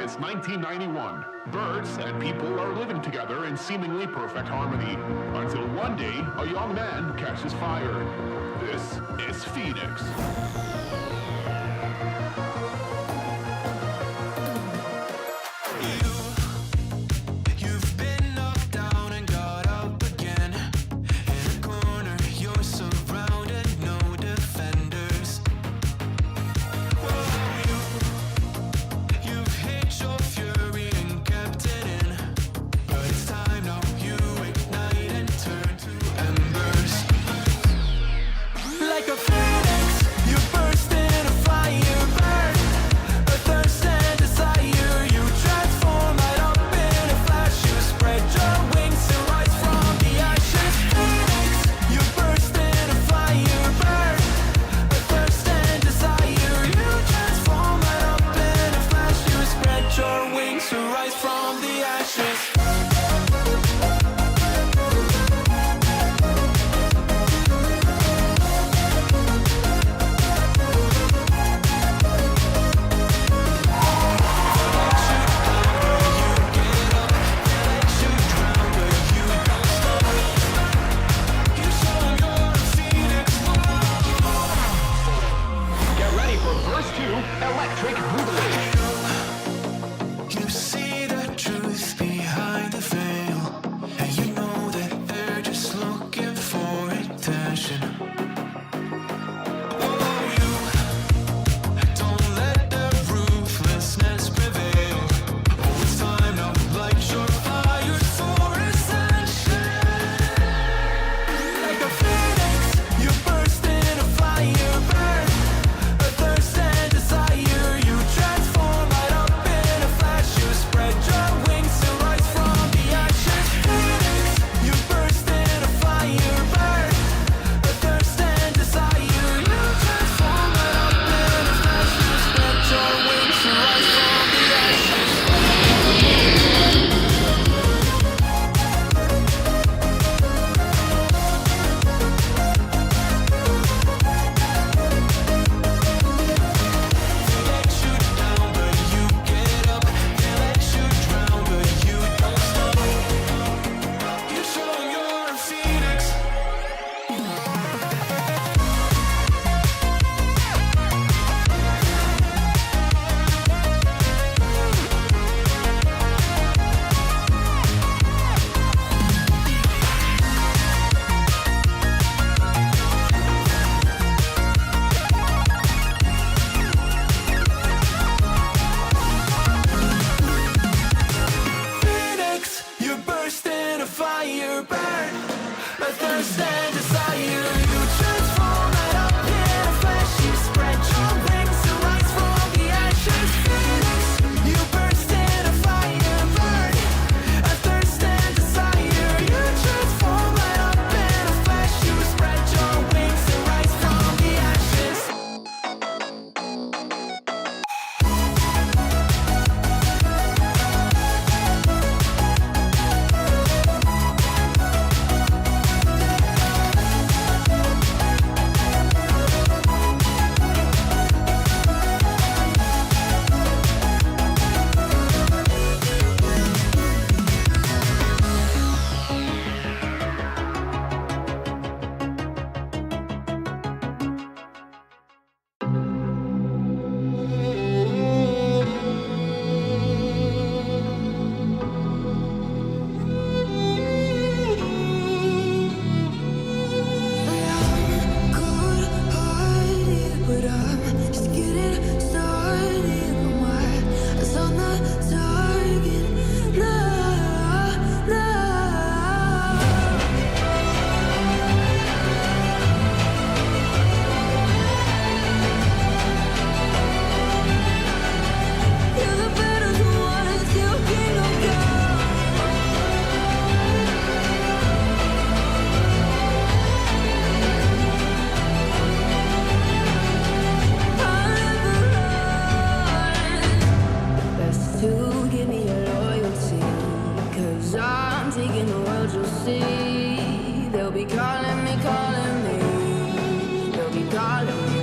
Since 1991, birds and people are living together in seemingly perfect harmony, until one day a young man catches fire. This is Phoenix.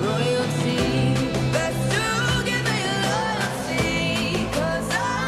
Royalty, best to give me loyalty, 'cause I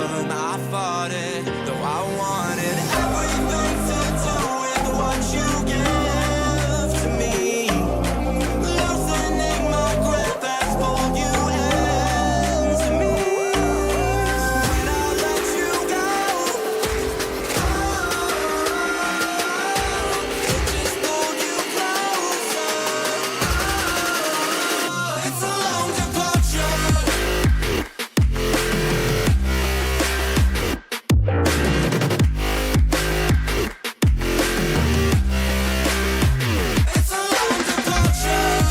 I fought it, though I wanted everything to do with what you give to me. Loosening my grip has pulled you into me. When I let you go, it just pulled you closer. It's a long departure. It's a long departure.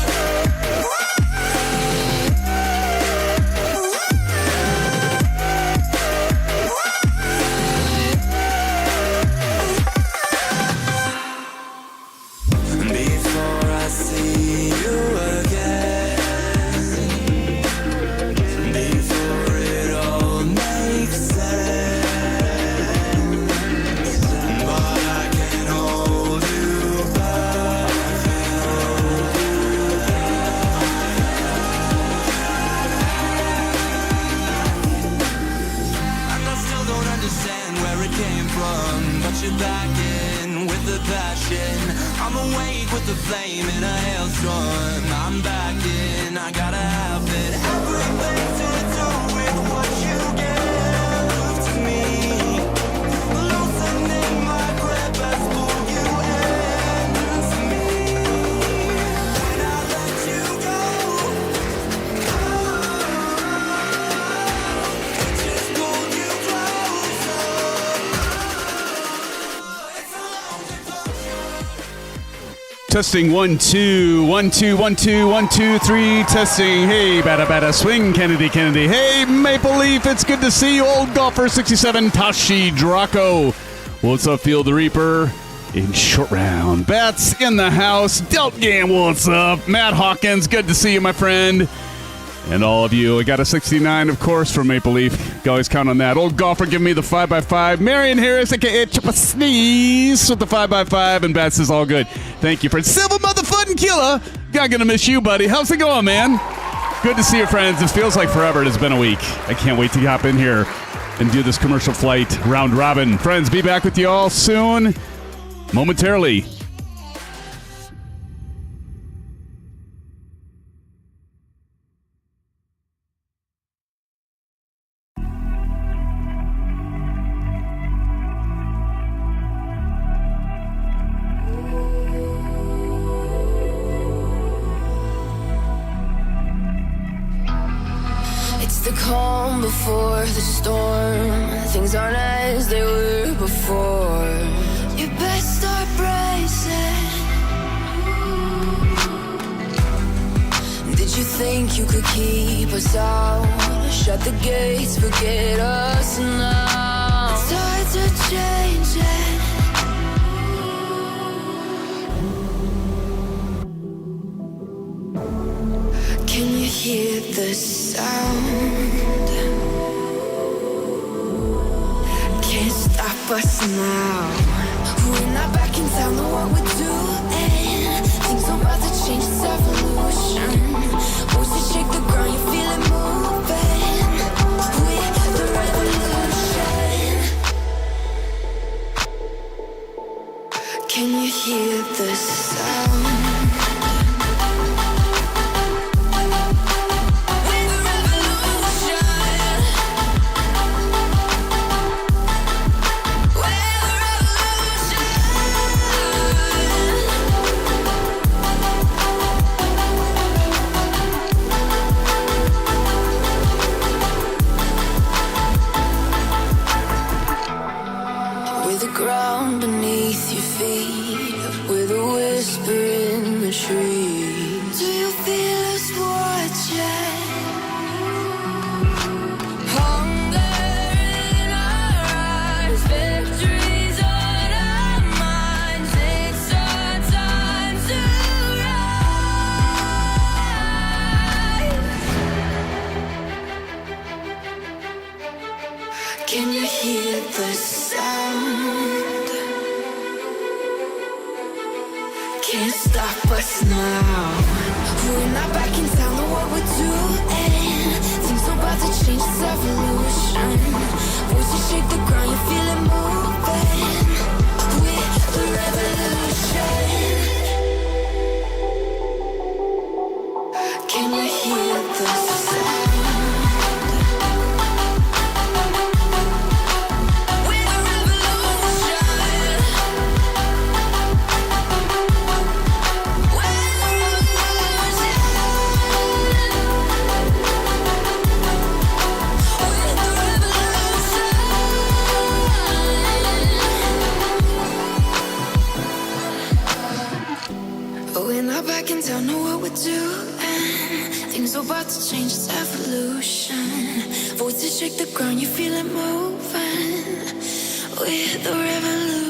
Before I see you again, before it all makes sense, but I can hold you back. And I still don't understand where it came from, but you're back in with the passion. I'm awake with the flame in a hailstorm. I'm back in, I gotta have it. Everything to do with what you give to me. Loosening my grip has pulled you into me. When I let you go, it just pulled you closer. It's a long departure. Testing 1 2 1 2 1 2 1 2 3 testing. Hey, bada swing, Kennedy. Hey, Maple Leaf, it's good to see you. Old golfer 67 Tashi Draco. What's up, Field the Reaper? In short round. Bats in the house. Delt Gam, what's up? Matt Hawkins, good to see you, my friend. And all of you. I got a 69, of course, from Maple Leaf. You can always count on that. Old golfer, give me the 5x5. Marion Harris, a.k.a. Chip a Sneeze, with the 5x5. And Bats is all good. Thank you, friend. Silver motherfucking killer. God, gonna miss you, buddy. How's it going, man? Good to see you, friends. It feels like forever. It has been a week. I can't wait to hop in here and do this commercial flight round robin. Friends, be back with you all soon, momentarily. It's the calm before the storm. Things aren't as they were before. You best start bracing. Did you think you could keep us out? Shut the gates, forget us now. It's hard to change it. Can you hear the sound? Can't stop us now. We're not back in town, know what we're doing. Things are about to change, it's evolution. Voices shake the ground, you feel it moving. We're the revolution. Can you hear the sound? Ground beneath your feet, with a whisper in the trees. Do you feel us watching? Hunger in our eyes, victories on our minds. It's our time to rise. Can you hear the sound? Can't stop us now. We're not back in town, know what we're doing. Things are about to change, it's evolution. about to change its evolution. Voices shake the ground, you feel it moving with the revolution.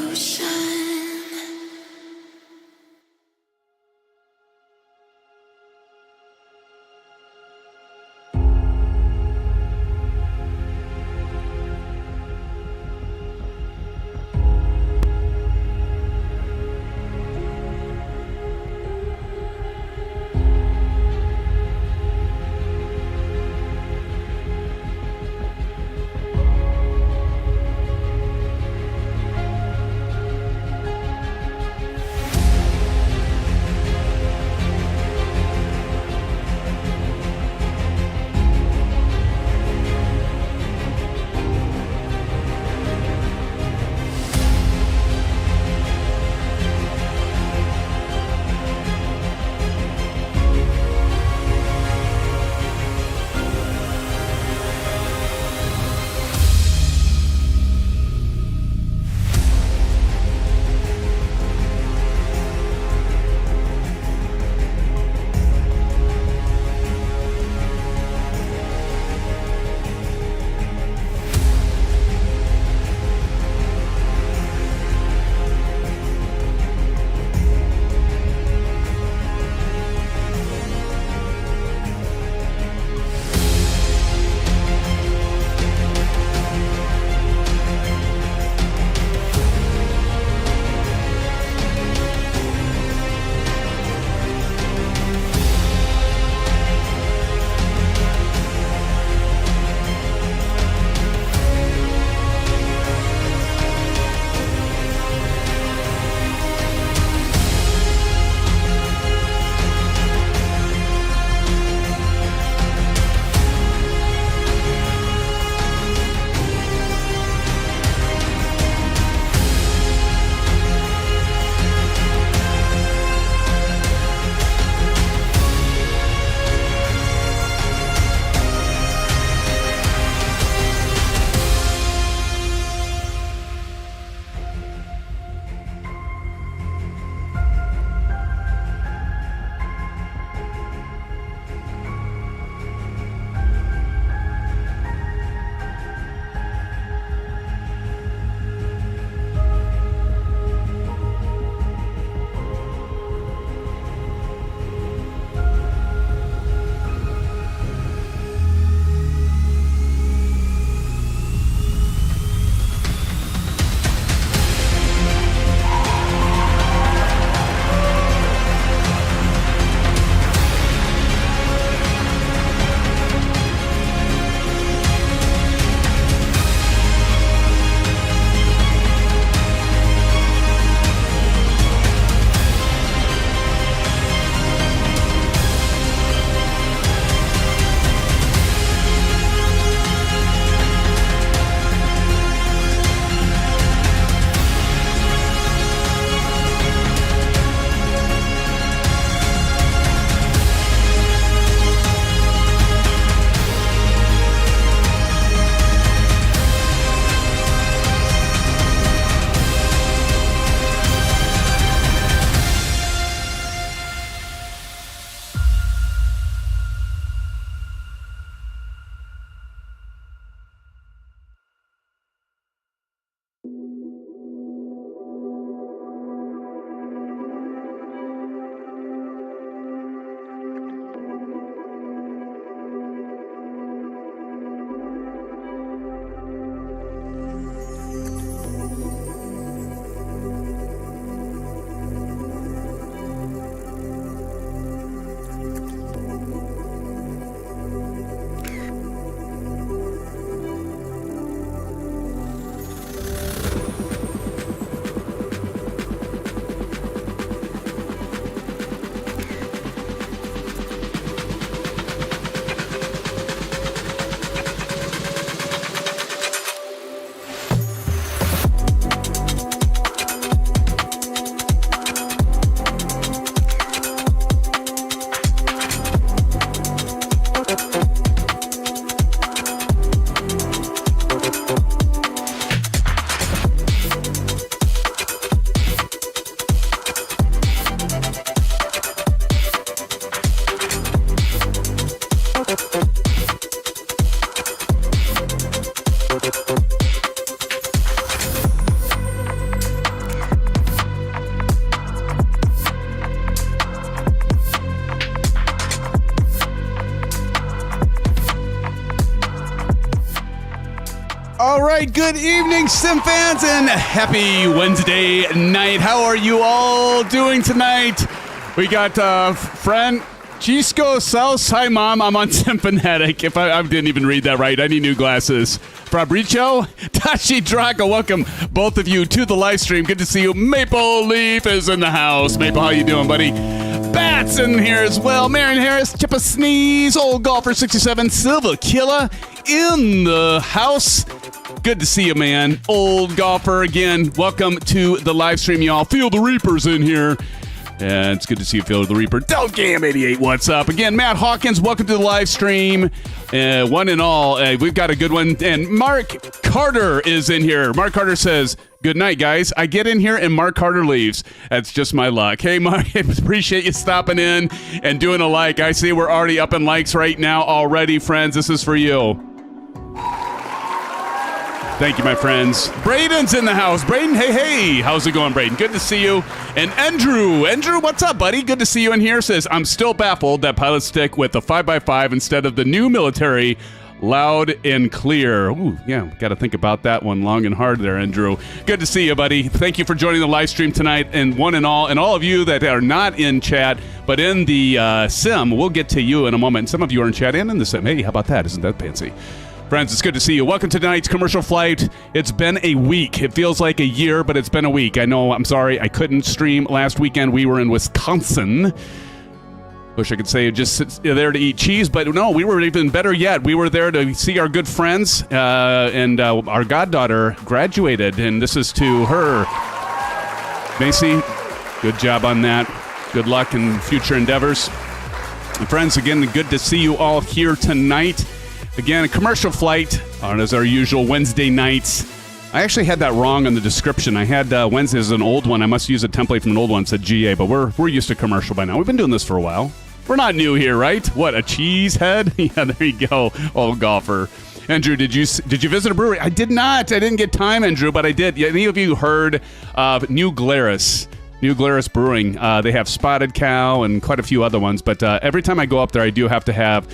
right, good evening, SimFans, and happy Wednesday night. How are you all doing tonight? We got Francisco South. Hi, Mom. I'm on SimFanatic. If I didn't even read that right, I need new glasses. Fabricio, Tashi Draco, welcome both of you to the live stream. Good to see you. Maple Leaf is in the house. Maple, how you doing, buddy? Bats in here as well. Marion Harris, Chippa Sneeze, Old Golfer 67, Silva Killa in the house. Good to see you, man. Old Golfer again. Welcome to the live stream, y'all. Feel the Reapers in here. And it's good to see you, Feel the Reaper. Delgam88, what's up? Again, Matt Hawkins, welcome to the live stream. One and all, we've got a good one. And Mark Carter is in here. Mark Carter says, good night, guys. I get in here and Mark Carter leaves. That's just my luck. Hey, Mark, I appreciate you stopping in and doing a like. I see we're already up in likes right now already, friends. This is for you. Thank you, my friends. Braden's in the house. Braden, hey. How's it going, Braden? Good to see you. And Andrew, what's up, buddy? Good to see you in here. Says, I'm still baffled that pilots stick with the 5x5 instead of the new military loud and clear. Ooh, yeah, got to think about that one long and hard there, Andrew. Good to see you, buddy. Thank you for joining the live stream tonight, and one and all of you that are not in chat, but in the sim, we'll get to you in a moment. Some of you are in chat and in the sim. Hey, how about that? Isn't that fancy? Friends, it's good to see you. Welcome to tonight's commercial flight. It's been a week. It feels like a year, but it's been a week. I know, I'm sorry, I couldn't stream last weekend. We were in Wisconsin. Wish I could say just there to eat cheese, but no, we were even better yet. We were there to see our good friends, and our goddaughter graduated, and this is to her. Macy, good job on that. Good luck in future endeavors. And friends, again, good to see you all here tonight. Again, a commercial flight on as our usual Wednesday nights. I actually had that wrong on the description. I had Wednesday as an old one. I must use a template from an old one that said GA, but we're used to commercial by now. We've been doing this for a while. We're not new here, right? What, a cheese head? Yeah, there you go, old golfer. Andrew, did you visit a brewery? I did not. I didn't get time, Andrew, but I did. Any of you heard of New Glarus? New Glarus Brewing. They have Spotted Cow and quite a few other ones, but every time I go up there, I do have to have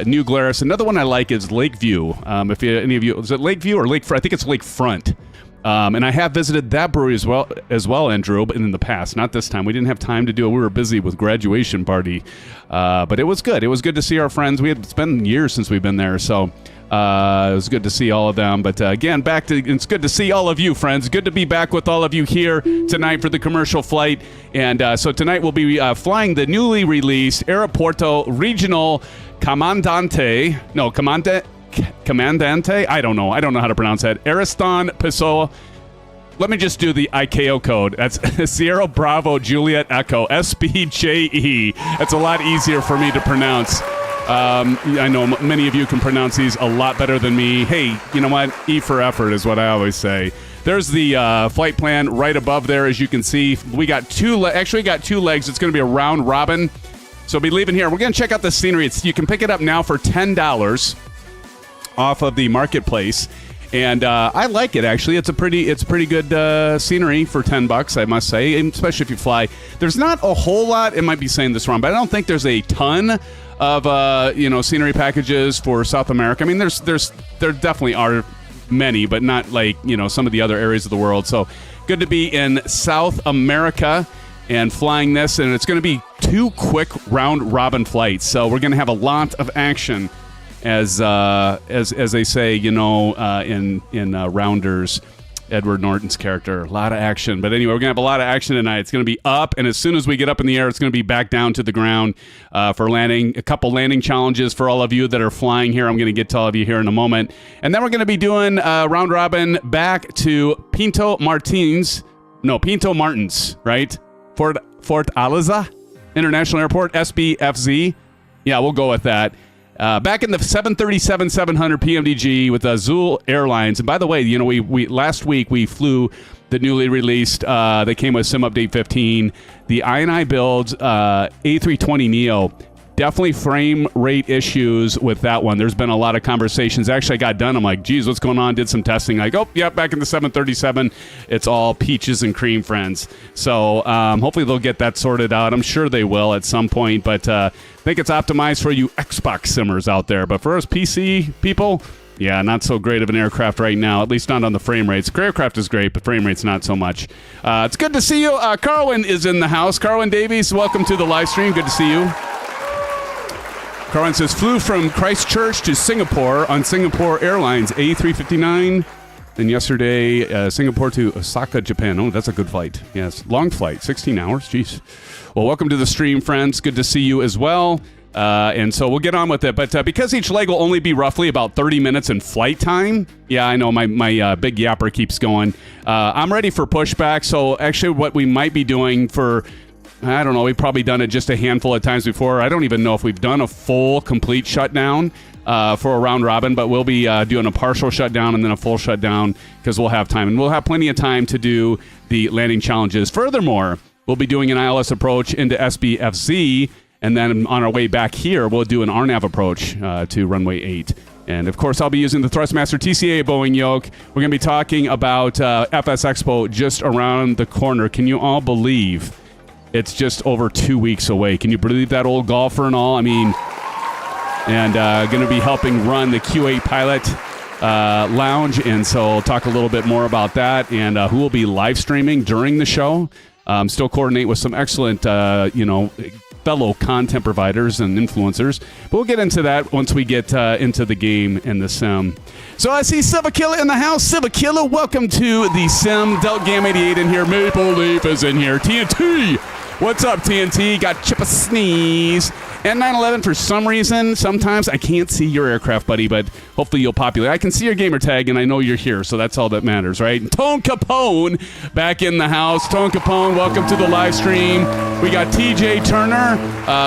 New Glarus. Another one I like is Lakeview. If any of you, is it Lakeview or Lakefront? I think it's Lakefront. And I have visited that brewery as well, Andrew, but in the past. Not this time. We didn't have time to do it. We were busy with graduation party. But it was good. It was good to see our friends. It's been years since we've been there, so it was good to see all of them. But again, it's good to see all of you, friends. Good to be back with all of you here tonight for the commercial flight. And so tonight we'll be flying the newly released Aeropuerto Regional Comandante. I don't know how to pronounce that. Ariston Pessoa. Let me just do the ICAO code. That's Sierra Bravo Juliet Echo, SBJE. That's a lot easier for me to pronounce. I know many of you can pronounce these a lot better than me. Hey, you know what? E for effort is what I always say. There's the flight plan right above there, as you can see. We got two legs. It's going to be a round robin. So we'll be leaving here. We're going to check out the scenery. You can pick it up now for $10 off of the marketplace. And I like it, actually. It's pretty good scenery for $10, I must say, especially if you fly. There's not a whole lot. It might be saying this wrong, but I don't think there's a ton of scenery packages for South America. I mean, there definitely are many, but not like some of the other areas of the world. So good to be in South America and flying this, and it's going to be 2 quick round robin flights. So we're going to have a lot of action. As they say, in Rounders, Edward Norton's character, a lot of action. But anyway, we're gonna have a lot of action tonight. It's gonna be up, and as soon as we get up in the air, it's gonna be back down to the ground for landing. A couple landing challenges for all of you that are flying here. I'm gonna get to all of you here in a moment, and then we're gonna be doing round robin back to Pinto Martins, right? Fortaleza International Airport, SBFZ. Yeah, we'll go with that. Back in the 737-700 PMDG with Azul Airlines. And by the way, we last week we flew the newly released, they came with Sim Update 15, the I&I builds A320neo. Definitely frame rate issues with that one. There's been a lot of conversations. Actually, I got done. I'm like, geez, what's going on? Did some testing. Like, back in the 737, it's all peaches and cream, friends. So hopefully they'll get that sorted out. I'm sure they will at some point, but I think it's optimized for you Xbox simmers out there. But for us PC people, Yeah, not so great of an aircraft right now, at least not on the frame rates. The aircraft is great, but frame rates not so much. It's good to see you. Carwin is in the house. Carwin Davies, welcome to the live stream. Good to see you. Carwin says, flew from Christchurch to Singapore on Singapore Airlines A359. Then yesterday, Singapore to Osaka, Japan. Oh, that's a good flight. Yes, long flight, 16 hours. Jeez. Well, welcome to the stream, friends. Good to see you as well. And so we'll get on with it. But because each leg will only be roughly about 30 minutes in flight time, yeah, I know my big yapper keeps going. I'm ready for pushback. So actually what we might be doing for, I don't know, we've probably done it just a handful of times before. I don't even know if we've done a full, complete shutdown for a round robin, but we'll be doing a partial shutdown and then a full shutdown because we'll have time. And we'll have plenty of time to do the landing challenges. Furthermore, we'll be doing an ILS approach into SBFZ. And then on our way back here, we'll do an RNAV approach to runway 8. And, of course, I'll be using the Thrustmaster TCA Boeing Yoke. We're going to be talking about FS Expo just around the corner. Can you all believe it's just over 2 weeks away? Can you believe that, old golfer and all? I mean, and going to be helping run the Q8 Pilot Lounge. And so I'll talk a little bit more about that and who will be live streaming during the show. Still coordinate with some excellent, fellow content providers and influencers. But we'll get into that once we get into the game and the sim. So I see Silva in the house. Silva, welcome to the sim. Delgam88 in here. Maple Leaf is in here. TNT. What's up, TNT? Got Chip a Sneeze. And 911, for some reason, sometimes I can't see your aircraft, buddy, but hopefully you'll populate. I can see your gamer tag, and I know you're here, so that's all that matters, right? And Tone Capone back in the house. Tone Capone, welcome to the live stream. We got TJ Turner.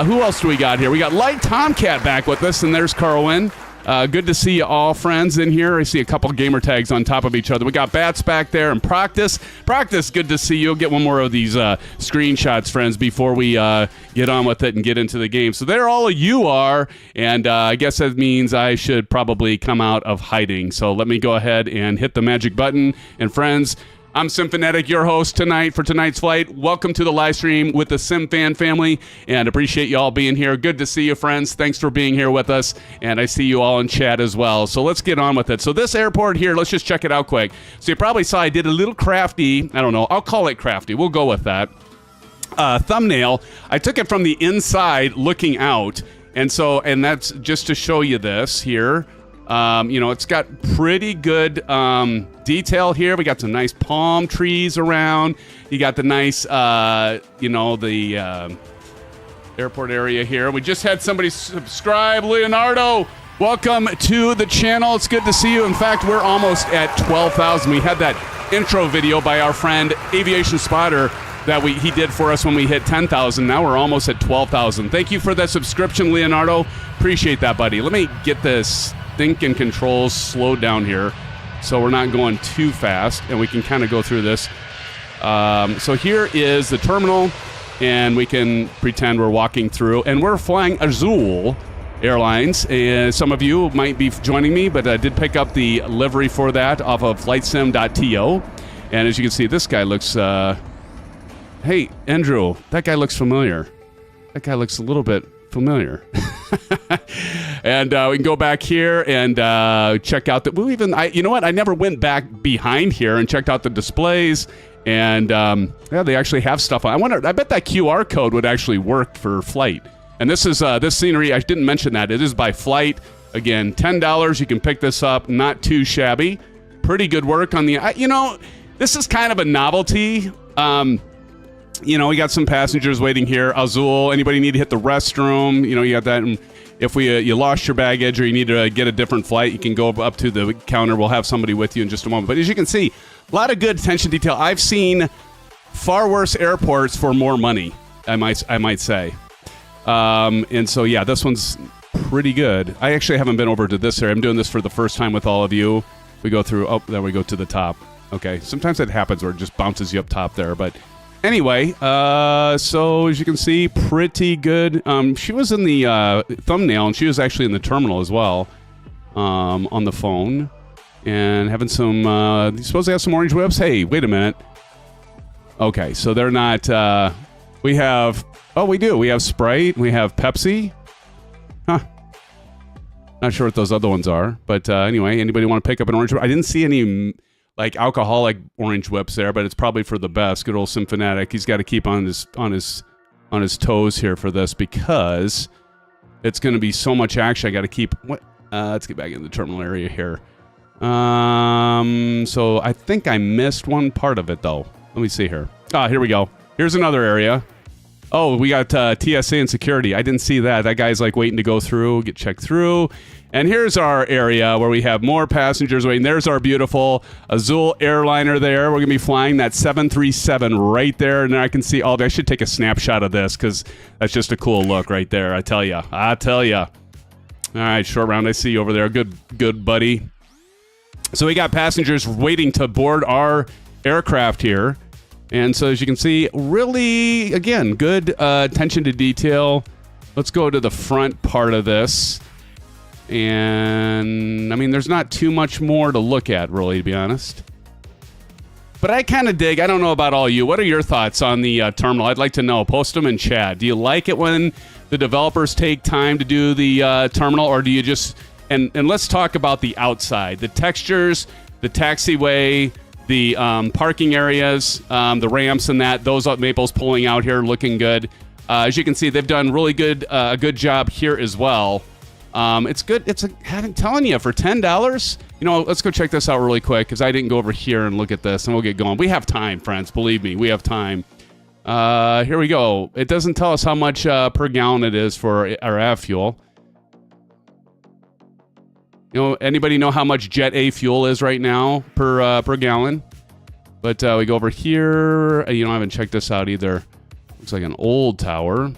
Who else do we got here? We got Light Tomcat back with us, and there's Carwin. Good to see you all, friends, in here. I see a couple gamer tags on top of each other. We got Bats back there and Practice. Practice, good to see you. Get one more of these screenshots, friends, before we get on with it and get into the game. So there all of you are, and I guess that means I should probably come out of hiding. So let me go ahead and hit the magic button. And friends, I'm SimFanatic, your host tonight for tonight's flight. Welcome to the live stream with the SimFan family, and appreciate you all being here. Good to see you, friends. Thanks for being here with us, and I see you all in chat as well. So let's get on with it. So this airport here, let's just check it out quick. So you probably saw I did a little crafty, I don't know, I'll call it crafty. We'll go with that. Thumbnail. I took it from the inside looking out, and that's just to show you this here. It's got pretty good detail here. We got some nice palm trees around. You got the nice, the airport area here. We just had somebody subscribe. Leonardo, welcome to the channel. It's good to see you. In fact, we're almost at 12,000. We had that intro video by our friend Aviation Spotter that he did for us when we hit 10,000. Now we're almost at 12,000. Thank you for that subscription, Leonardo. Appreciate that, buddy. Let me get this think and controls slowed down here so we're not going too fast, and we can kind of go through this. So here is the terminal, and we can pretend we're walking through, and we're flying Azul Airlines. Some of you might be joining me, but I did pick up the livery for that off of flightsim.to, and as you can see, this guy looks hey, Andrew, that guy looks familiar. That guy looks a little bit familiar. And we can go back here and check out the. You know what? I never went back behind here and checked out the displays. And they actually have stuff on. I bet that QR code would actually work for FLYT. And this is this scenery. I didn't mention that it is by FLYT. Again, $10. You can pick this up. Not too shabby. Pretty good work on the. This is kind of a novelty. We got some passengers waiting here. Azul, anybody need to hit the restroom? You got that. And if you lost your baggage or you need to get a different flight, you can go up to the counter. We'll have somebody with you in just a moment. But as you can see, a lot of good attention detail. I've seen far worse airports for more money, I might say. And so, yeah, this one's pretty good. I actually haven't been over to this area. I'm doing this for the first time with all of you. We go through, there we go to the top. Okay, sometimes that happens where it just bounces you up top there, but anyway, so as you can see, pretty good. She was in the thumbnail, and she was actually in the terminal as well, on the phone, and having some, you supposed to have some orange whips? Hey, wait a minute. Okay, so they're not, we have, we do. We have Sprite, we have Pepsi. Huh. Not sure what those other ones are, but anyway, anybody want to pick up an orange whip? I didn't see any like alcoholic orange whips there, but it's probably for the best. Good old SimFanatic. He's got to keep on his toes here for this because it's going to be so much action. I got to keep. Let's get back in the terminal area here. So I think I missed one part of it though. Let me see here. Here we go. Here's another area. Oh, we got TSA and security. I didn't see that. That guy's like waiting to go through, get checked through. And here's our area where we have more passengers waiting. There's our beautiful Azul airliner there. We're going to be flying that 737 right there. And I can see all. I should take a snapshot of this because that's just a cool look right there. I tell you. All right, short round. I see you over there. Good buddy. So we got passengers waiting to board our aircraft here. And so as you can see, really, again, good attention to detail. Let's go to the front part of this. And, I mean, there's not too much more to look at, really, to be honest. But I kind of dig. I don't know about all you. What are your thoughts on the terminal? I'd like to know. Post them in chat. Do you like it when the developers take time to do the terminal, or do you just... And let's talk about the outside. The textures, the taxiway... The parking areas, the ramps and that, those maples pulling out here looking good. As you can see, they've done really a good job here as well. It's good. I'm telling you, for $10, let's go check this out really quick because I didn't go over here and look at this, and we'll get going. We have time, friends. Believe me, we have time. Here we go. It doesn't tell us how much per gallon it is for our av fuel. Anybody know how much Jet A fuel is right now per gallon? But we go over here. I haven't checked this out either. Looks like an old tower.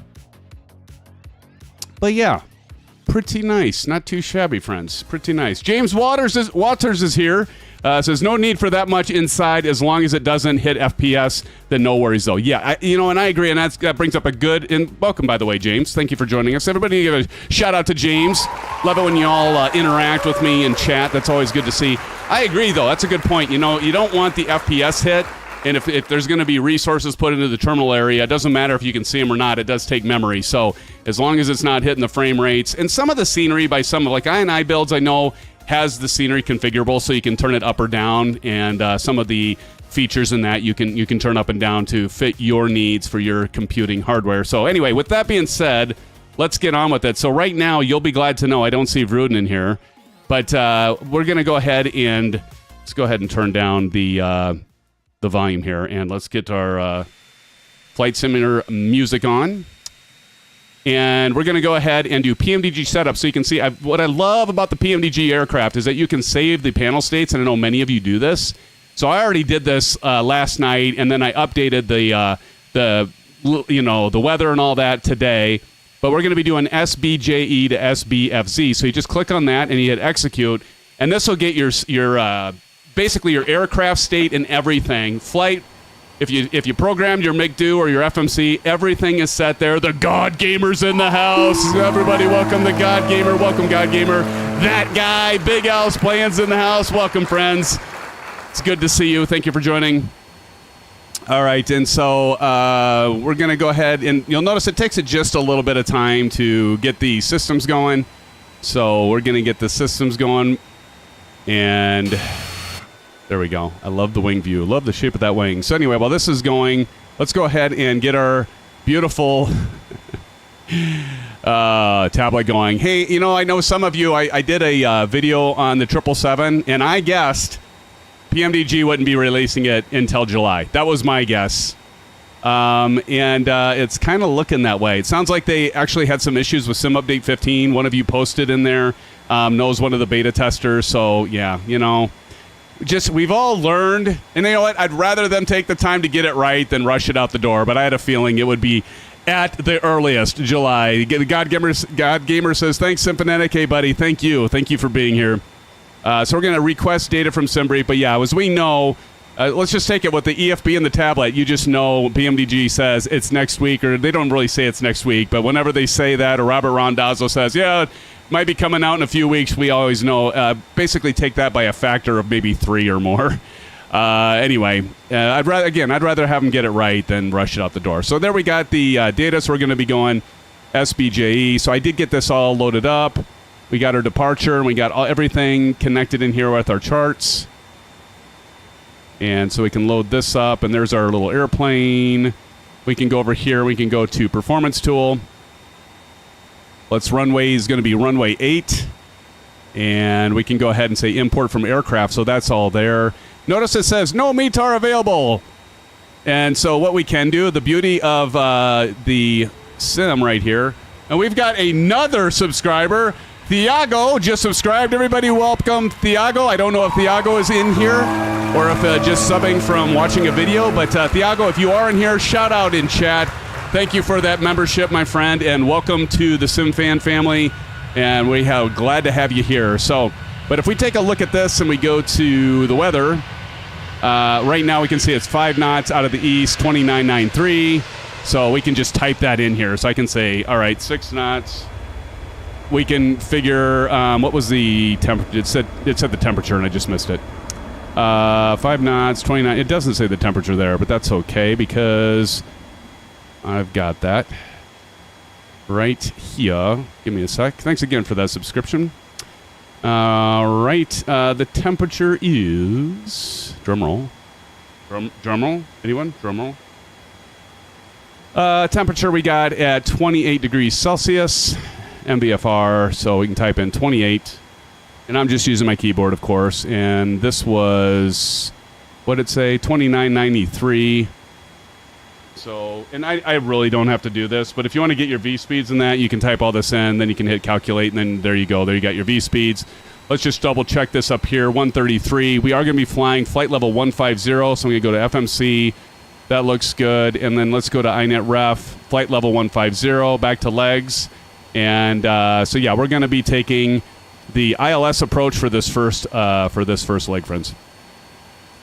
But yeah, pretty nice. Not too shabby, friends. Pretty nice. James Waters is here. Says no need for that much inside as long as it doesn't hit FPS. Then no worries though. Yeah, and I agree, and that brings up a good. And welcome, by the way, James. Thank you for joining us. Everybody, give a shout out to James. Love it when you all interact with me in chat. That's always good to see. I agree though. That's a good point. You don't want the FPS hit. And if there's going to be resources put into the terminal area, it doesn't matter if you can see them or not. It does take memory. So as long as it's not hitting the frame rates, and some of the scenery by some of like I&I builds, I know has the scenery configurable, so you can turn it up or down, and some of the features in that you can turn up and down to fit your needs for your computing hardware. So anyway, with that being said, let's get on with it. So right now, you'll be glad to know I don't see Vruden in here, but we're going to go ahead and turn down the volume here, and let's get our flight simulator music on. And we're going to go ahead and do PMDG setup. So you can see what I love about the PMDG aircraft is that you can save the panel states, and I know many of you do this. So I already did this last night, and then I updated the weather and all that today. But we're going to be doing SBJE to SBFZ. So you just click on that and you hit execute, and this will get your basically your aircraft state and everything. Flight. If you programmed your MIG-2 or your FMC, everything is set there. The God Gamer's in the house. Everybody, welcome the God Gamer. Welcome, God Gamer. That guy, Big Al's Plans in the house. Welcome, friends. It's good to see you. Thank you for joining. All right, and so we're going to go ahead, and you'll notice it takes just a little bit of time to get the systems going. So we're going to get the systems going, and... there we go. I love the wing view. Love the shape of that wing. So anyway, while this is going, let's go ahead and get our beautiful tablet going. Hey, I know some of you, I did a video on the 777, and I guessed PMDG wouldn't be releasing it until July. That was my guess. And it's kind of looking that way. It sounds like they actually had some issues with Sim Update 15. One of you posted in there, knows one of the beta testers. So, yeah, we've all learned, and you know what? I'd rather them take the time to get it right than rush it out the door, but I had a feeling it would be at the earliest July. God Gamer says, thanks, SimFanatic. Hey, buddy, thank you for being here. So we're going to request data from SimBrief, but yeah, as we know, let's just take it with the EFB and the tablet. You just know PMDG says it's next week, or they don't really say it's next week, but whenever they say that, or Robert Rondazzo says, yeah, might be coming out in a few weeks, we always know. Basically take that by a factor of maybe 3 or more. Anyway, I'd rather have them get it right than rush it out the door. So there we got the data. So we're going to be going SBJE. So I did get this all loaded up. We got our departure, and we got everything connected in here with our charts. And so we can load this up, and there's our little airplane. We can go over here. We can go to Performance Tool. Runway is going to be runway 8. And we can go ahead and say Import from Aircraft, so that's all there. Notice it says, no METAR available. And so what we can do, the beauty of the sim right here, and we've got another subscriber. Thiago just subscribed. Everybody welcome Thiago. I don't know if Thiago is in here or if just subbing from watching a video, but Thiago, if you are in here, shout out in chat. Thank you for that membership, my friend, and welcome to the SimFan family, and we are glad to have you here. So, but if we take a look at this and we go to the weather, right now we can see it's 5 knots out of the east, 2993. So we can just type that in here. So I can say, all right, 6 knots. We can figure, what was the temperature? It said the temperature, and I just missed it. 5 knots, 29. It doesn't say the temperature there, but that's okay because I've got that right here. Give me a sec. Thanks again for that subscription. Right. The temperature is... Drum roll. Drum roll? Anyone? Drum roll. Temperature we got at 28 degrees Celsius, MBFR, so we can type in 28. And I'm just using my keyboard, of course. And this was, what did it say? 2993. So, and I really don't have to do this, but if you want to get your V speeds in that, you can type all this in, then you can hit calculate, and then there you go. There you got your V speeds. Let's just double check this up here, 133. We are going to be flying flight level 150, so I'm going to go to FMC. That looks good. And then let's go to INET Ref, flight level 150, back to legs. And so, yeah, we're going to be taking the ILS approach for this first leg, friends.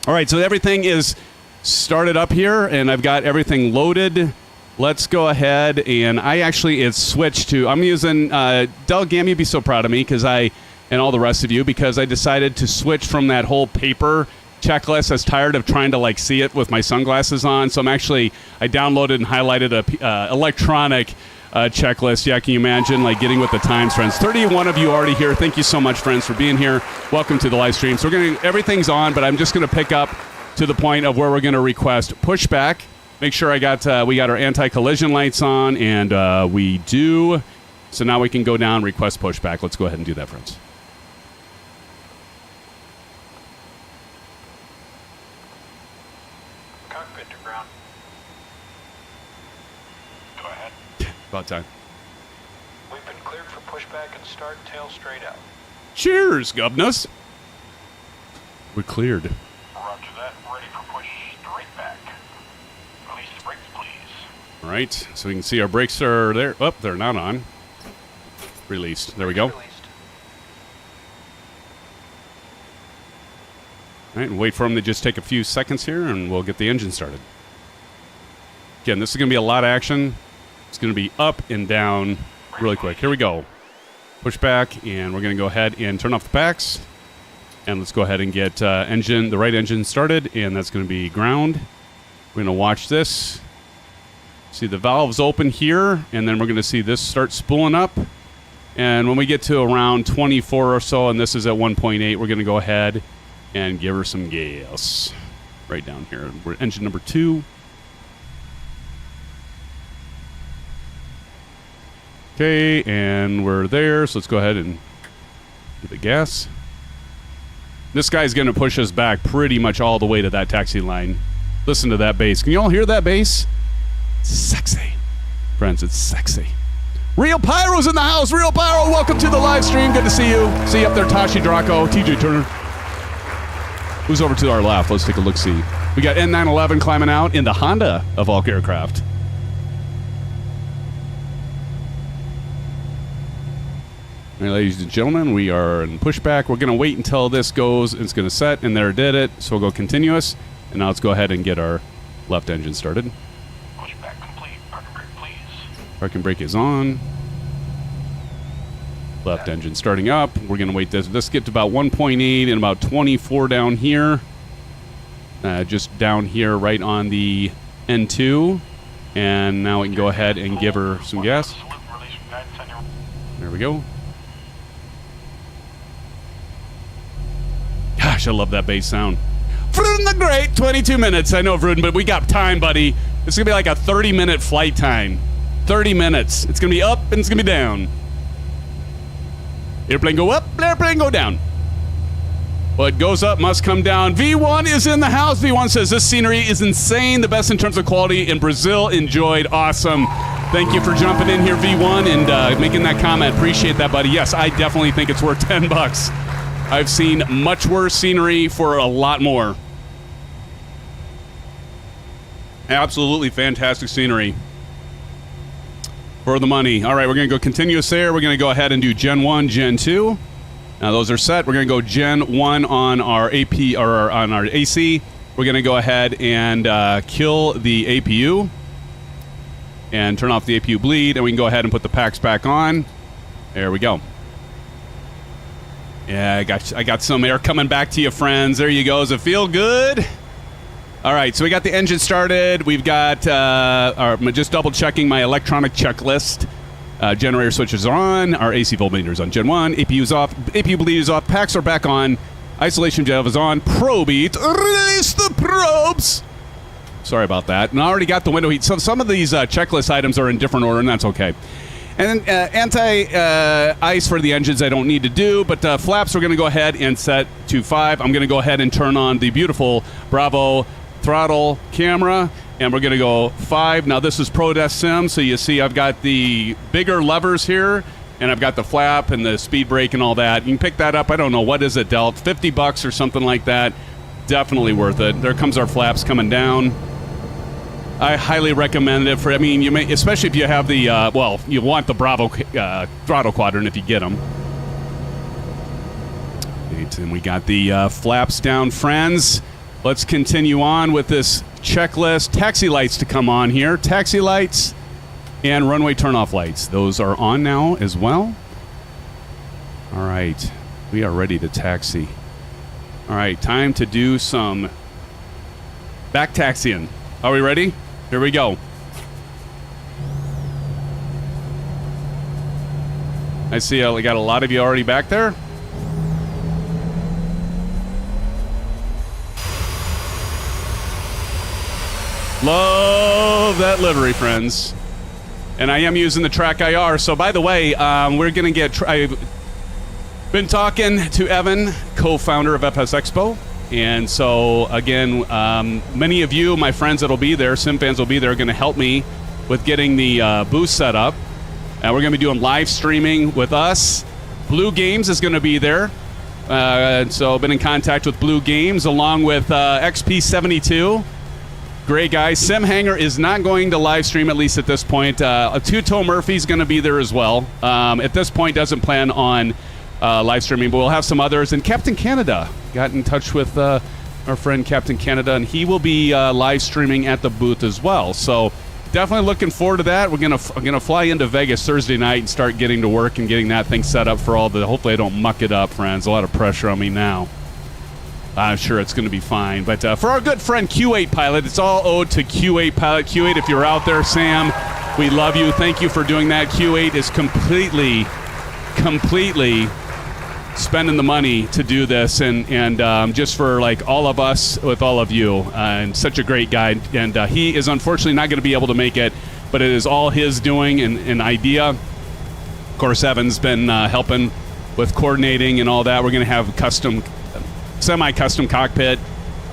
All right, so everything is started up here, and I've got everything loaded. Let's go ahead, and it's switched to, I'm using, Del Gam, you'd be so proud of me, and all the rest of you, because I decided to switch from that whole paper checklist. I was tired of trying to see it with my sunglasses on, so I downloaded and highlighted a electronic checklist. Yeah, can you imagine getting with the times, friends? 31 of you already here. Thank you so much, friends, for being here. Welcome to the live stream. So everything's on, but I'm just going to pick up to the point of where we're going to request pushback. Make sure we got our anti-collision lights on, and we do. So now we can go down, request pushback. Let's go ahead and do that, friends. Cockpit to ground. Go ahead. About time. We've been cleared for pushback and start tail straight out. Cheers, governors. We're cleared. Roger that. Ready for push straight back. Release the brakes, please. All right, so we can see our brakes are there. Oh, they're not on. Released. There we go. Released. All right, and wait for them to just take a few seconds here, and we'll get the engine started. Again, this is going to be a lot of action. It's going to be up and down really quick. Here we go. Push back, and we're going to go ahead and turn off the packs. And let's go ahead and get the right engine started, and that's going to be ground. We're going to watch this. See the valves open here, and then we're going to see this start spooling up. And when we get to around 24 or so, and this is at 1.8, we're going to go ahead and give her some gas. Right down here. We're engine number 2. Okay, and we're there, so let's go ahead and give it gas. This guy's going to push us back pretty much all the way to that taxi line. Listen to that bass. Can you all hear that bass? It's sexy. Friends, it's sexy. Real Pyro's in the house. Real Pyro, welcome to the live stream. Good to see you. See you up there, Tashi Draco, TJ Turner. Who's over to our left? Let's take a look-see. We got N911 climbing out in the Honda of all aircraft. All right, ladies and gentlemen, we are in pushback. We're going to wait until this goes. It's going to set, and there it did it. So we'll go continuous. And now let's go ahead and get our left engine started. Pushback complete. Parking brake, please. Parking brake is on. Left engine starting up. We're going to wait this get to about 1.8 and about 24 down here. Just down here right on the N2. And now we can go ahead and give her some gas. There we go. Gosh, I love that bass sound. Vruden the Great, 22 minutes. I know, Vruden, but we got time, buddy. It's going to be like a 30-minute flight time. 30 minutes. It's going to be up and it's going to be down. Airplane go up, airplane go down. What goes up must come down. V1 is in the house. V1 says, this scenery is insane. The best in terms of quality in Brazil. Enjoyed. Awesome. Thank you for jumping in here, V1, and making that comment. Appreciate that, buddy. Yes, I definitely think it's worth $10. I've seen much worse scenery for a lot more. Absolutely fantastic scenery for the money. All right, we're going to go continuous air. We're going to go ahead and do Gen 1, Gen 2. Now those are set. We're going to go Gen 1 on our AP or on our AC. We're going to go ahead and kill the APU and turn off the APU bleed, and we can go ahead and put the packs back on. There we go. Yeah, I got some air coming back to you, friends. There you go. Does it feel good? All right, so we got the engine started. We've got, just double checking my electronic checklist. Generator switches are on. Our AC voltmeter is on Gen 1. APU's off. APU bleed is off. Packs are back on. Isolation valve is on. Probe heat. Release the probes. Sorry about that. And I already got the window heat. So some of these checklist items are in different order, and that's okay. And then anti-ice for the engines I don't need to do, but flaps we're going to go ahead and set to 5. I'm going to go ahead and turn on the beautiful Bravo throttle camera, and we're going to go 5. Now this is ProDesk Sim, so you see I've got the bigger levers here, and I've got the flap and the speed brake and all that. You can pick that up. I don't know, what is it, Delt? $50 or something like that. Definitely worth it. There comes our flaps coming down. I highly recommend it for, I mean, you may, especially if you have the, well, you want the Bravo throttle quadrant if you get them. And we got the flaps down, friends. Let's continue on with this checklist. Taxi lights to come on here. Taxi lights and runway turnoff lights. Those are on now as well. All right. We are ready to taxi. All right. Time to do some back taxiing. Are we ready? Here we go. I see we got a lot of you already back there. Love that livery, friends. And I am using the Track IR. So, by the way, we're going to get... I've been talking to Evan, co-founder of FS Expo. And so, again, many of you, my friends that'll be there, SimFans will be there, are going to help me with getting the booth set up. And we're going to be doing live streaming with us. Blue Games is going to be there. So I've been in contact with Blue Games along with XP72. Great guy. Sim Hanger is not going to live stream, at least at this point. Two-Toe Murphy's going to be there as well. At this point, doesn't plan on live streaming, but we'll have some others. And Captain Canada got in touch with our friend Captain Canada, and he will be live streaming at the booth as well. So definitely looking forward to that. We're gonna fly into Vegas Thursday night and start getting to work and getting that thing set up for all the. Hopefully, I don't muck it up, friends. A lot of pressure on me now. I'm sure it's going to be fine. But for our good friend Q8 Pilot, it's all owed to Q8 Pilot. Q8, if you're out there, Sam, we love you. Thank you for doing that. Q8 is completely spending the money to do this, and just for like all of us with all of you, and such a great guy. And he is unfortunately not going to be able to make it, but it is all his doing and idea. Of course, Evan's been helping with coordinating and all that. We're going to have semi-custom cockpit,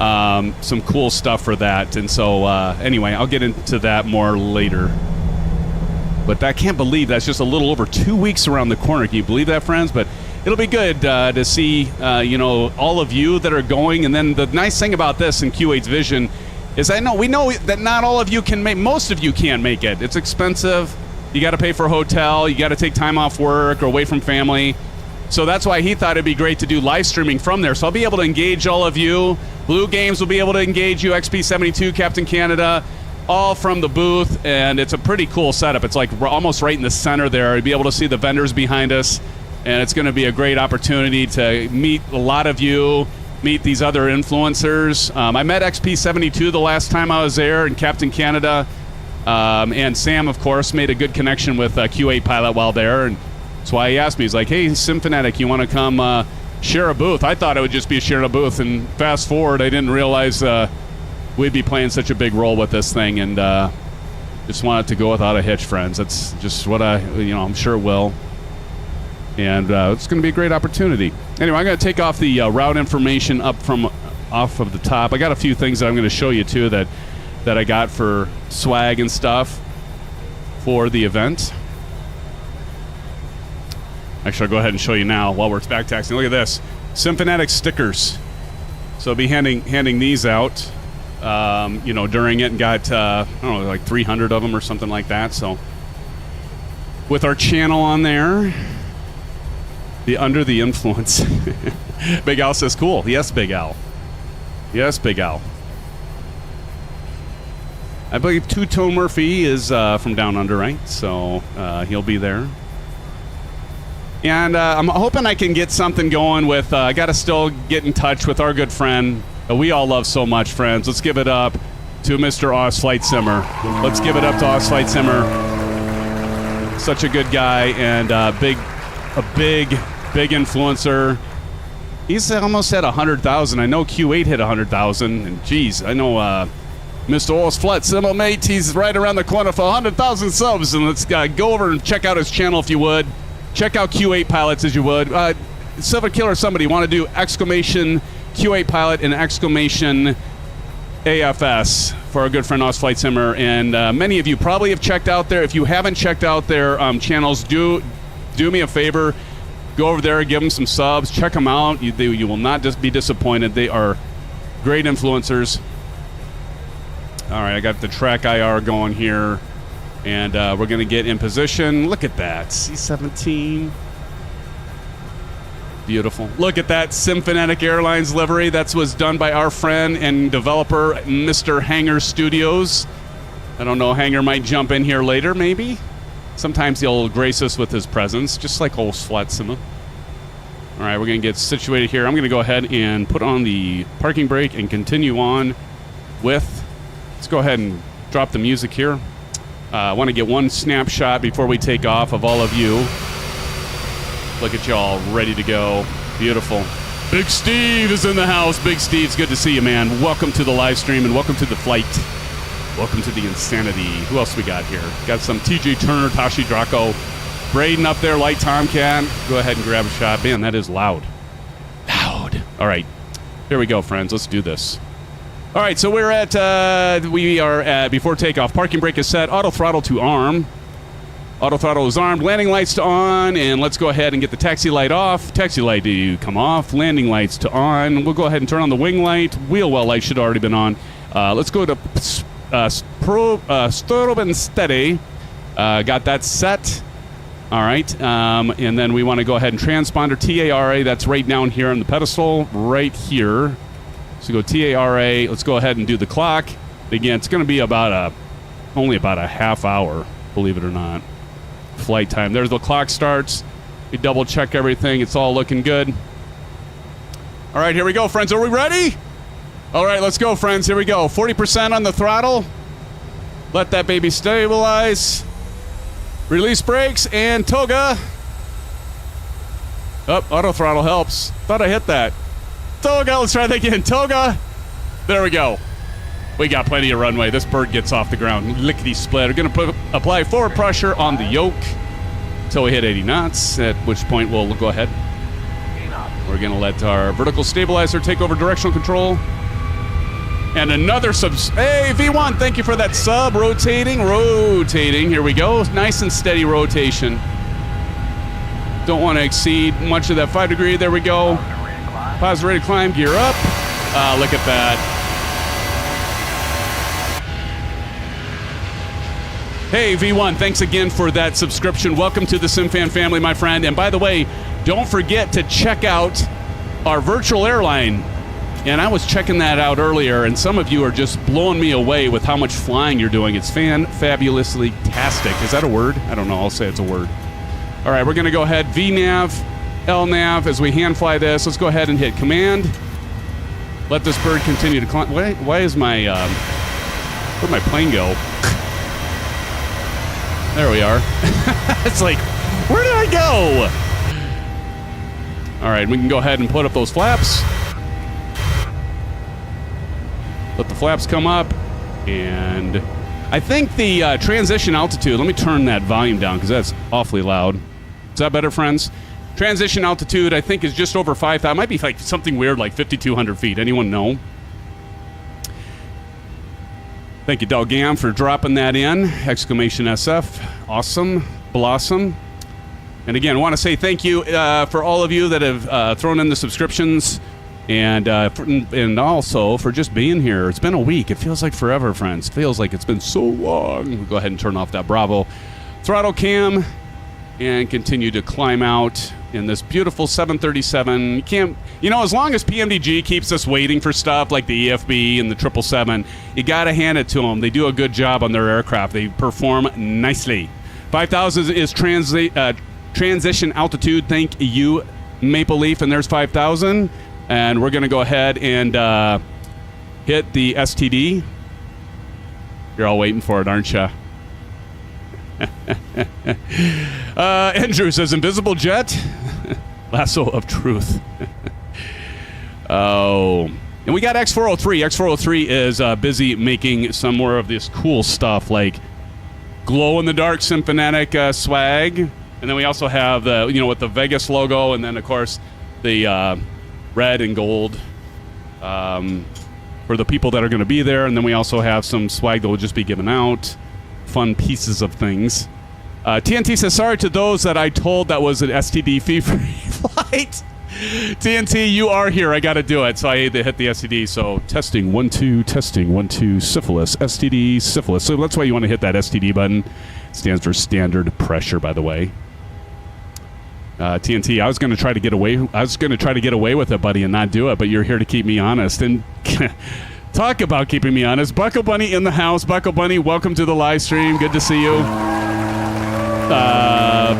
some cool stuff for that. And so anyway, I'll get into that more later. But I can't believe that's just a little over 2 weeks around the corner. Can you believe that, friends? But it'll be good to see, all of you that are going. And then the nice thing about this in Q8's vision is we know that not all of you can make, most of you can't make it. It's expensive. You got to pay for a hotel. You got to take time off work or away from family. So that's why he thought it'd be great to do live streaming from there. So I'll be able to engage all of you. Blue Games will be able to engage you. XP72, Captain Canada, all from the booth. And it's a pretty cool setup. It's like we're almost right in the center there. You'll be able to see the vendors behind us. And it's going to be a great opportunity to meet a lot of you, meet these other influencers. I met XP72 the last time I was there, and Captain Canada. And Sam, of course, made a good connection with Q8 Pilot while there. And that's why he asked me. He's like, hey, SimFanatic, you want to come share a booth. I thought it would just be sharing a booth, and fast forward, I didn't realize we'd be playing such a big role with this thing, and just want it to go without a hitch, friends. That's just what I'm sure it will. And it's going to be a great opportunity. Anyway, I'm going to take off the route information off of the top. I got a few things that I'm going to show you, too, that I got for swag and stuff for the event. Actually, I'll go ahead and show you now while we're back taxiing. Look at this. SimFanatic stickers. So I'll be handing these out, during it, and got, like 300 of them or something like that. So with our channel on there, the Under the Influence. Big Al says, cool. Yes, Big Al. Yes, Big Al. I believe Two-Tone Murphy is from Down Under, right? So he'll be there. And I'm hoping I can get something going with, I got to still get in touch with our good friend we all love so much, friends. Let's give it up to Mr. FLYT Simmer. Let's give it up to FLYT Simmer. Such a good guy and a big influencer. He's almost at 100,000. I know Q8 hit 100,000. And geez, I know Mr. FLYT Simmer, mate, he's right around the corner for 100,000 subs. And let's go over and check out his channel if you would. Check out Q8 Pilots as you would. Silver Killer, somebody want to do exclamation Q8 Pilot and exclamation AFS for our good friend FLYT Simmer. And many of you probably have checked out there. If you haven't checked out their channels, do me a favor. Go over there, give them some subs, check them out. You will not just be disappointed. They are great influencers. All right, I got the track IR going here. And we're going to get in position. Look at that. C-17. Beautiful. Look at that SimFanatic Airlines livery. That was done by our friend and developer, Mr. Hanger Studios. I don't know. Hanger might jump in here later, maybe. Sometimes he'll grace us with his presence, just like old FLYT Simmer. All right, we're going to get situated here. I'm going to go ahead and put on the parking brake and continue on with... Let's go ahead and drop the music here. I want to get one snapshot before we take off of all of you. Look at y'all ready to go. Beautiful. Big Steve is in the house. Big Steve's good to see you, man. Welcome to the live stream and welcome to the flight. Welcome to the insanity. Who else we got here? Got some TJ Turner, Tashi Draco, Braden up there, Light Tomcat. Go ahead and grab a shot. Man, that is loud. Loud. All right. Here we go, friends. Let's do this. All right, so we are at, before takeoff, parking brake is set, auto throttle to arm. Auto throttle is armed, landing lights to on, and let's go ahead and get the taxi light off. Taxi light to come off, landing lights to on. We'll go ahead and turn on the wing light. Wheel well light should have already been on. Let's go to strobe and steady. Got that set. All right, and then we want to go ahead and transponder TARA. That's right down here on the pedestal, right here. So go TARA. Let's go ahead and do the clock. Again, it's going to be only about a half hour, believe it or not. Flight time. There's the clock starts. We double check everything. It's all looking good. All right, here we go, friends. Are we ready? All right, let's go, friends. Here we go. 40% on the throttle. Let that baby stabilize. Release brakes and toga. Oh, auto throttle helps. Thought I hit that. Toga, let's try that again. Toga. There we go. We got plenty of runway. This bird gets off the ground. Lickety split. We're going to apply forward pressure on the yoke until we hit 80 knots, at which point we'll go ahead. We're going to let our vertical stabilizer take over directional control. And another Hey, V1, thank you for that sub. Rotating. Here we go. Nice and steady rotation. Don't want to exceed much of that 5 degree. There we go. Positive ready to climb. Gear up. Look at that. Hey, V1, thanks again for that subscription. Welcome to the SimFan family, my friend. And by the way, don't forget to check out our virtual airline. And I was checking that out earlier, and some of you are just blowing me away with how much flying you're doing. It's fabulously-tastic. Is that a word? I don't know. I'll say it's a word. All right, we're going to go ahead. VNAV, LNAV, as we hand fly this. Let's go ahead and hit command. Let this bird continue to climb. Why is my... where'd my plane go? There we are. It's like, where did I go? All right, we can go ahead and put up those flaps. Let the flaps come up. And I think the transition altitude, let me turn that volume down because that's awfully loud. Is that better, friends? Transition altitude, I think, is just over 5,000. It might be like something weird like 5,200 feet. Anyone know? Thank you, Dalgam, for dropping that in. Exclamation SF. Awesome. Blossom. And again, I want to say thank you for all of you that have thrown in the subscriptions and also for just being here. It's been a week. It feels like forever, friends. It feels like it's been so long. We'll go ahead and turn off that Bravo throttle cam and continue to climb out in this beautiful 737. You know, as long as PMDG keeps us waiting for stuff like the EFB and the 777, you got to hand it to them. They do a good job on their aircraft. They perform nicely. 5,000 is transition altitude. Thank you, Maple Leaf. And there's 5,000. And we're going to go ahead and hit the STD. You're all waiting for it, aren't you? Andrew says, invisible jet? Lasso of truth. Oh. And we got X403. X403 is busy making some more of this cool stuff like glow-in-the-dark SimFanatic swag. And then we also have the, with the Vegas logo, and then, of course, the red and gold for the people that are going to be there. And then we also have some swag that will just be given out. Fun pieces of things. TNT says, sorry to those that I told that was an STD fee-free flight. TNT, you are here. I got to do it. So I had to hit the STD. So testing 1 2, testing 1 2, syphilis, STD, syphilis. So that's why you want to hit that STD button. It stands for standard pressure, by the way. TNT, I was going to try to get away. I was going to try to get away with it, buddy, and not do it. But you're here to keep me honest. And talk about keeping me honest. Buckle Bunny in the house. Buckle Bunny, welcome to the live stream. Good to see you.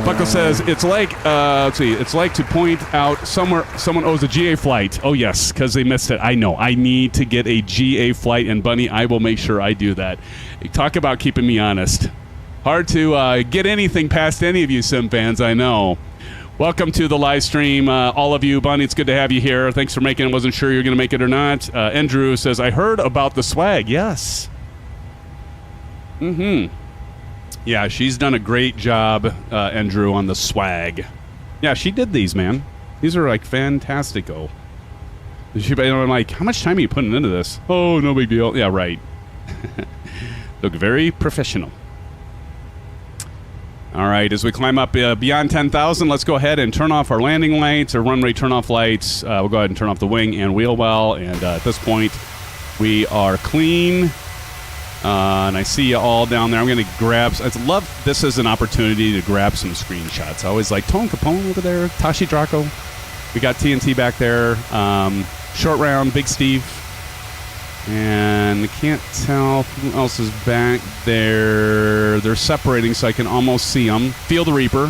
Buckle says it's like let's see. It's like to point out somewhere someone owes a GA flight. Oh yes, because they missed it. I know. I need to get a GA flight, and Bunny, I will make sure I do that. Talk about keeping me honest. Hard to get anything past any of you Sim fans. I know. Welcome to the live stream, all of you. Bunny, it's good to have you here. Thanks for making it. Wasn't sure you were going to make it or not. Andrew says, I heard about the swag. Yes. Mm-hmm. Yeah, she's done a great job, Andrew, on the swag. Yeah, she did these, man. These are, like, fantastico. I'm like, how much time are you putting into this? Oh, no big deal. Yeah, right. Look very professional. All right, as we climb up beyond 10,000, let's go ahead and turn off our landing lights, our runway turn-off lights. We'll go ahead and turn off the wing and wheel well. And at this point, we are clean. And I see you all down there. I'm going to grab... I love this as an opportunity to grab some screenshots. I always like Tone Capone over there, Tashi Draco. We got TNT back there. Short Round, Big Steve. And I can't tell who else is back there. They're separating so I can almost see them. Feel the Reaper.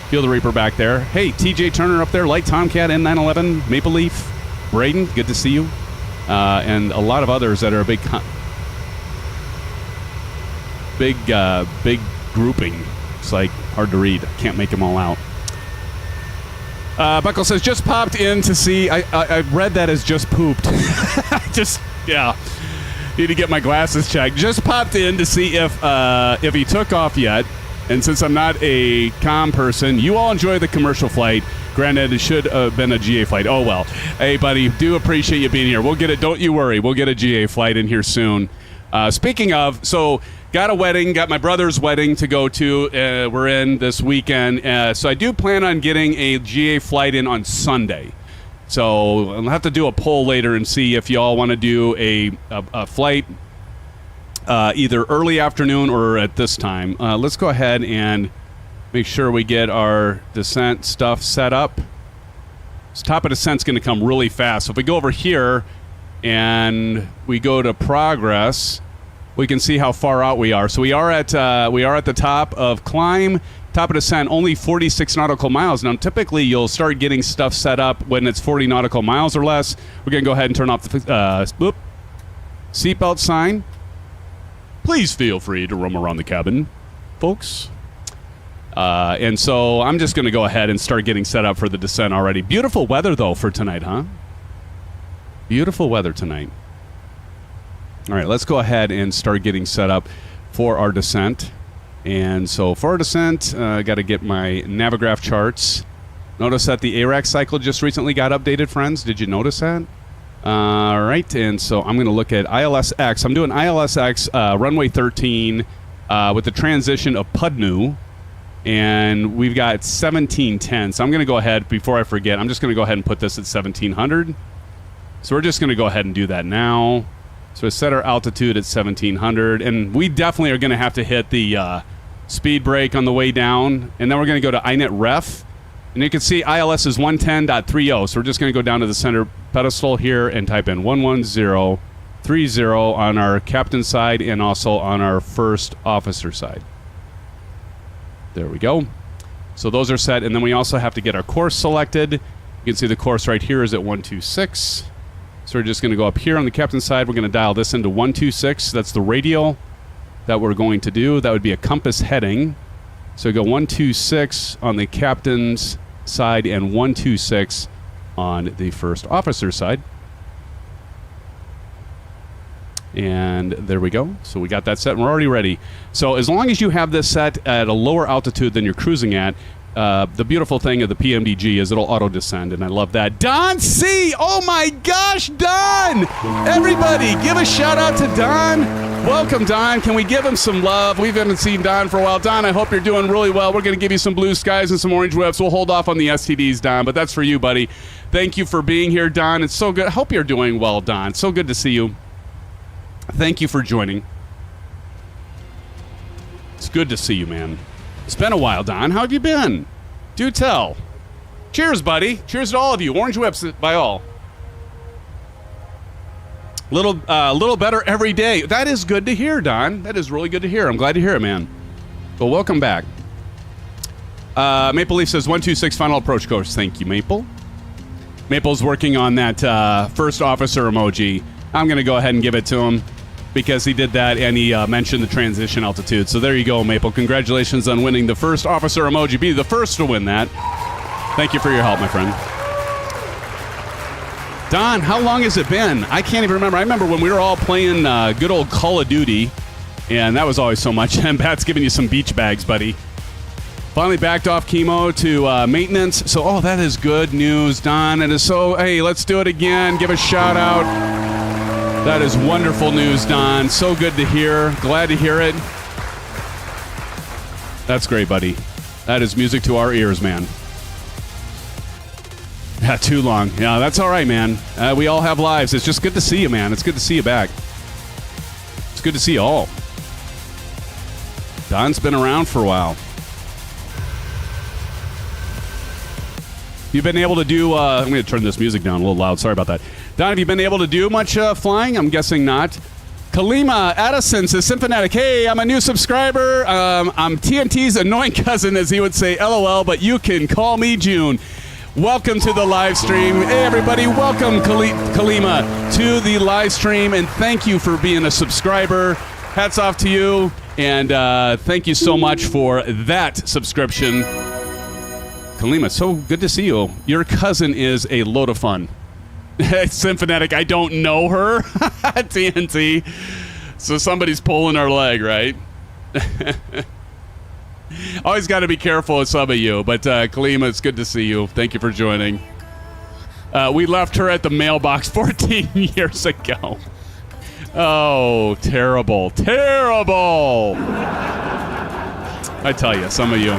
Feel the Reaper back there. Hey, TJ Turner up there. Light Tomcat, N911, Maple Leaf. Braden, good to see you. And a lot of others that are a big grouping. It's like hard to read. Can't make them all out. Buckle says, just popped in to see. I read that as just pooped. Yeah. Need to get my glasses checked. Just popped in to see if he took off yet. And since I'm not a comm person, you all enjoy the commercial flight. Granted, it should have been a GA flight. Oh, well. Hey, buddy, do appreciate you being here. We'll get it. Don't you worry. We'll get a GA flight in here soon. Speaking of, so got a wedding, got my brother's wedding to go to. We're in this weekend. So I do plan on getting a GA flight in on Sunday. So I'll have to do a poll later and see if y'all want to do a flight either early afternoon or at this time. Let's go ahead and make sure we get our descent stuff set up. This top of descent's going to come really fast. So if we go over here and we go to progress, we can see how far out we are. So we are at the top of climb. Top of descent, only 46 nautical miles. Now, typically, you'll start getting stuff set up when it's 40 nautical miles or less. We're going to go ahead and turn off the seatbelt sign. Please feel free to roam around the cabin, folks. And so I'm just going to go ahead and start getting set up for the descent already. Beautiful weather, though, for tonight, huh? Beautiful weather tonight. All right, let's go ahead and start getting set up for our descent. And so for our descent, I got to get my Navigraph charts. Notice that the ARAC cycle just recently got updated, friends. Did you notice that? All right, and so I'm going to look at ILSX. I'm doing ILSX runway 13 with the transition of Pudnu. And we've got 1710. So I'm going to go ahead, before I forget, I'm just going to go ahead and put this at 1700. So we're just going to go ahead and do that now. So we set our altitude at 1700. And we definitely are going to have to hit the speed brake on the way down. And then we're going to go to INET ref. And you can see ILS is 110.30. So we're just going to go down to the center pedestal here and type in 11030 on our captain side and also on our first officer side. There we go. So those are set, and then we also have to get our course selected. You can see the course right here is at 126. So we're just going to go up here on the captain's side. We're going to dial this into 126. That's the radial that we're going to do. That would be a compass heading. So go 126 on the captain's side and 126 on the first officer's side. And there we go. So we got that set, and we're already ready. So as long as you have this set at a lower altitude than you're cruising at, the beautiful thing of the PMDG is it'll auto-descend, and I love that. Don C! Oh my gosh, Don! Everybody, give a shout-out to Don. Welcome, Don. Can we give him some love? We haven't seen Don for a while. Don, I hope you're doing really well. We're going to give you some blue skies and some orange whips. We'll hold off on the STDs, Don, but that's for you, buddy. Thank you for being here, Don. It's so good. I hope you're doing well, Don. It's so good to see you. Thank you for joining. It's good to see you, man. It's been a while, Don. How have you been? Do tell. Cheers, buddy. Cheers to all of you. Orange whips by all. Little better every day. That is good to hear, Don. That is really good to hear. I'm glad to hear it, man. Well, welcome back. Maple Leaf says 126 final approach course. Thank you, Maple. Maple's working on that first officer emoji. I'm going to go ahead and give it to him because he did that and he mentioned the transition altitude. So there you go, Maple. Congratulations on winning the first officer emoji. Be the first to win that. Thank you for your help, my friend. Don, how long has it been? I can't even remember. I remember when we were all playing good old Call of Duty, and that was always so much. And Pat's giving you some beach bags, buddy. Finally backed off chemo to maintenance. So, oh, that is good news, Don. It is so, hey, let's do it again. Give a shout out. That is wonderful news, Don. So good to hear. Glad to hear it. That's great, buddy. That is music to our ears, man. Yeah, too long. Yeah, that's all right, man. We all have lives. It's just good to see you, man. It's good to see you back. It's good to see you all. Don's been around for a while. You've been able to do... I'm going to turn this music down a little loud. Sorry about that. Don, have you been able to do much flying? I'm guessing not. Kalima Addison says, SimFanatic, hey, I'm a new subscriber. I'm TNT's annoying cousin, as he would say, LOL, but you can call me June. Welcome to the live stream. Hey, everybody, welcome, Kalima, to the live stream, and thank you for being a subscriber. Hats off to you, and thank you so much for that subscription. Kalima, so good to see you. Your cousin is a load of fun. SimFanatic, I don't know her. TNT. So somebody's pulling our leg, right? Always got to be careful with some of you. But Kalima, it's good to see you. Thank you for joining. We left her at the mailbox 14 years ago. Oh, terrible. Terrible. I tell you, some of you.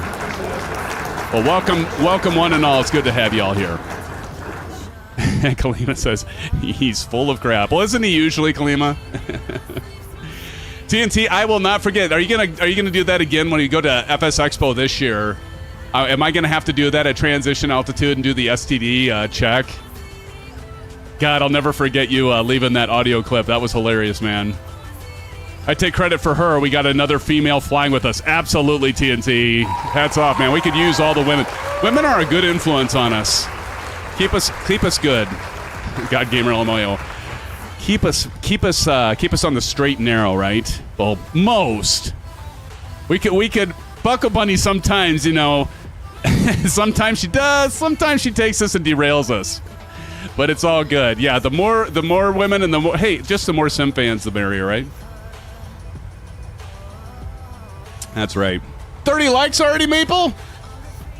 Well, welcome one and all. It's good to have you all here. Kalima says he's full of crap. Well, isn't he usually, Kalima? TNT, I will not forget. Are you gonna do that again when you go to FS Expo this year? Am I gonna have to do that at transition altitude and do the STD check? God, I'll never forget you leaving that audio clip. That was hilarious, man. I take credit for her. We got another female flying with us. Absolutely, TNT. Hats off, man. We could use all the women. Women are a good influence on us. Keep us good. God, Gamer LMO. Keep us on the straight and narrow, right? Well, most. We could Buckle Bunny sometimes, you know, sometimes she does, sometimes she takes us and derails us. But it's all good. Yeah, the more women and the more, hey, just the more sim fans, the merrier, right? That's right. 30 likes already, Maple?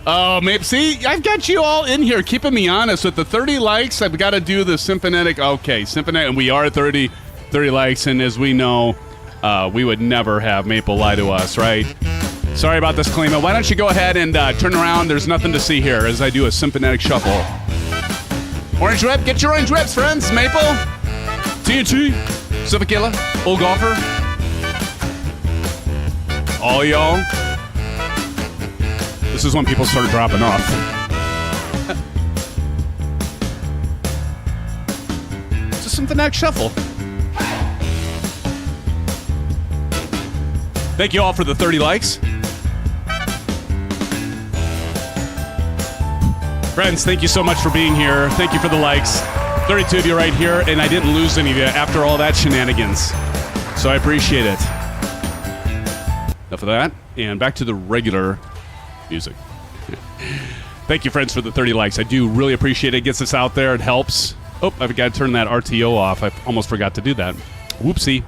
Oh, Maple, see, I've got you all in here keeping me honest. With the 30 likes, I've got to do the SimFanatic. Okay, SimFanatic, and we are 30 likes, and as we know, we would never have Maple lie to us, right? Sorry about this, Clema. Why don't you go ahead and turn around? There's nothing to see here as I do a SimFanatic shuffle. Orange Web, get your orange webs, friends. Maple, TNT, Silver Killer, Old Golfer, all y'all. This is when people start dropping off. Just something next shuffle. Thank you all for the 30 likes. Friends, thank you so much for being here. Thank you for the likes. 32 of you right here, and I didn't lose any of you after all that shenanigans. So I appreciate it. Enough of that, and back to the regular music. Thank you, friends, for the 30 likes. I do really appreciate it. It gets us out there. It helps. Oh, I've got to turn that RTO off. I almost forgot to do that. Whoopsie.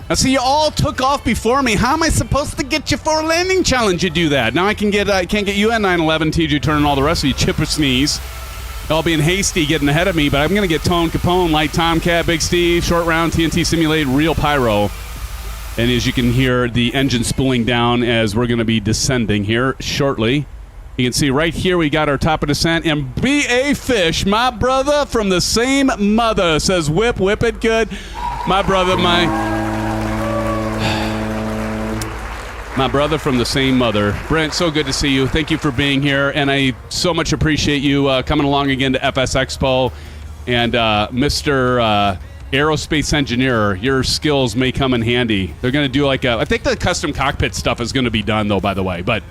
Now, see, you all took off before me. How am I supposed to get you for a landing challenge? You do that. Now I can't get you at 911, TJ Turner, and all the rest of you chipper sneeze. All being hasty, getting ahead of me, but I'm going to get Tone Capone, Light Tomcat, Big Steve, Short Round, TNT Simulate, Real Pyro. And as you can hear, the engine spooling down as we're going to be descending here shortly. You can see right here we got our top of descent. And B.A. Fish, my brother from the same mother, says whip it good. My brother, my brother from the same mother. Brent, so good to see you. Thank you for being here. And I so much appreciate you coming along again to FS Expo. And Mr. Aerospace Engineer, your skills may come in handy. They're going to do like I think the custom cockpit stuff is going to be done, though, by the way. But,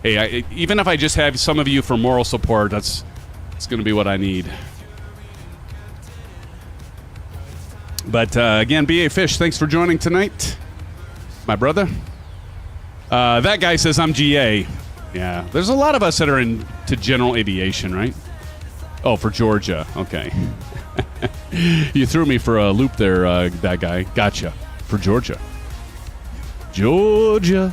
hey, even if I just have some of you for moral support, that's going to be what I need. But, again, B.A. Fish, thanks for joining tonight. My brother. That guy says I'm GA. Yeah, there's a lot of us that are into general aviation, right? Oh, for Georgia. Okay. You threw me for a loop there, that guy. Gotcha. For Georgia. Georgia.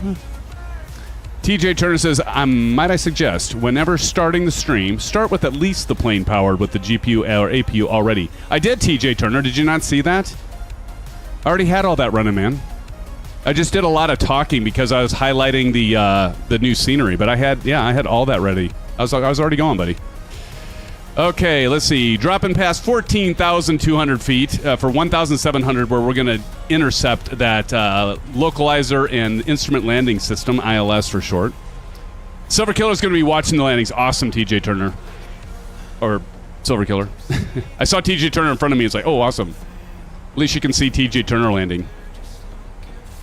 TJ Turner says, might I suggest, whenever starting the stream, start with at least the plane powered with the GPU or APU already. I did, TJ Turner. Did you not see that? I already had all that running, man. I just did a lot of talking because I was highlighting the new scenery, but I had all that ready. I was already going, buddy. Okay, let's see. Dropping past 14,200 feet for 1,700, where we're going to intercept that localizer and instrument landing system, ILS for short. Silver Killer's going to be watching the landings. Awesome, TJ Turner. Or Silver Killer. I saw TJ Turner in front of me. It's like, oh, awesome. At least you can see TJ Turner landing.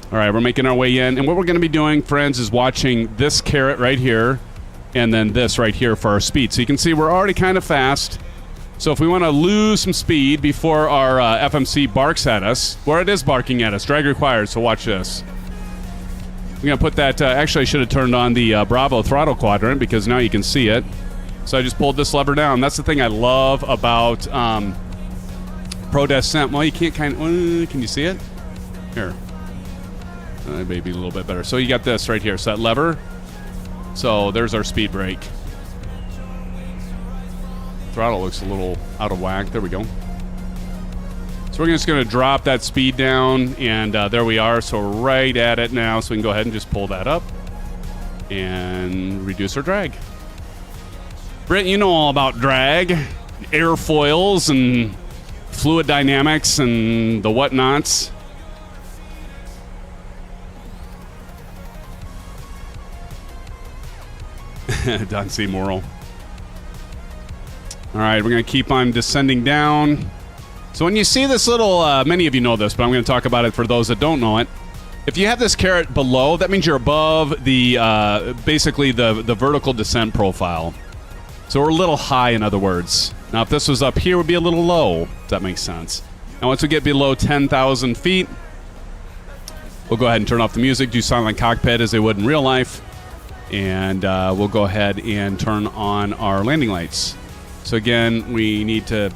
All right, we're making our way in. And what we're going to be doing, friends, is watching this carrot right here and then this right here for our speed. So you can see we're already kind of fast. So if we want to lose some speed before our FMC barks at us, where it is barking at us, drag required, so watch this. We're going to put that, actually I should have turned on the Bravo throttle quadrant because now you can see it. So I just pulled this lever down. That's the thing I love about Pro Descent. Well, you can't can you see it? Here. Maybe a little bit better. So you got this right here. So that lever. So there's our speed brake. Throttle looks a little out of whack. There we go. So we're just going to drop that speed down, and there we are. So we're right at it now. So we can go ahead and just pull that up and reduce our drag. Britt, you know all about drag, airfoils, and fluid dynamics, and the whatnots. Don C. Morrill. All right, we're going to keep on descending down. So when you see this little, many of you know this, but I'm going to talk about it for those that don't know it. If you have this carrot below, that means you're above the, basically the vertical descent profile. So we're a little high, in other words. Now, if this was up here, it would be a little low, if that makes sense. Now, once we get below 10,000 feet, We'll go ahead and turn off the music, do silent cockpit as they would in real life, and we'll go ahead and turn on our landing lights. So again, we need to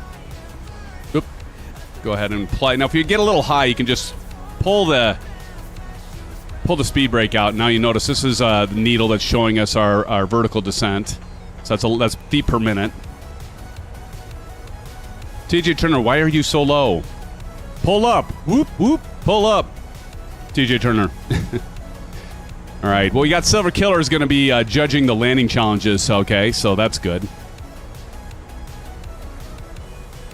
go ahead and apply. Now, if you get a little high, you can just pull the speed brake out. Now you notice this is the needle that's showing us our vertical descent. So that's feet per minute. TJ Turner, why are you so low? Pull up. Whoop, whoop. Pull up. TJ Turner. All right. Well, we got Silver Killer is going to be judging the landing challenges. Okay, so that's good.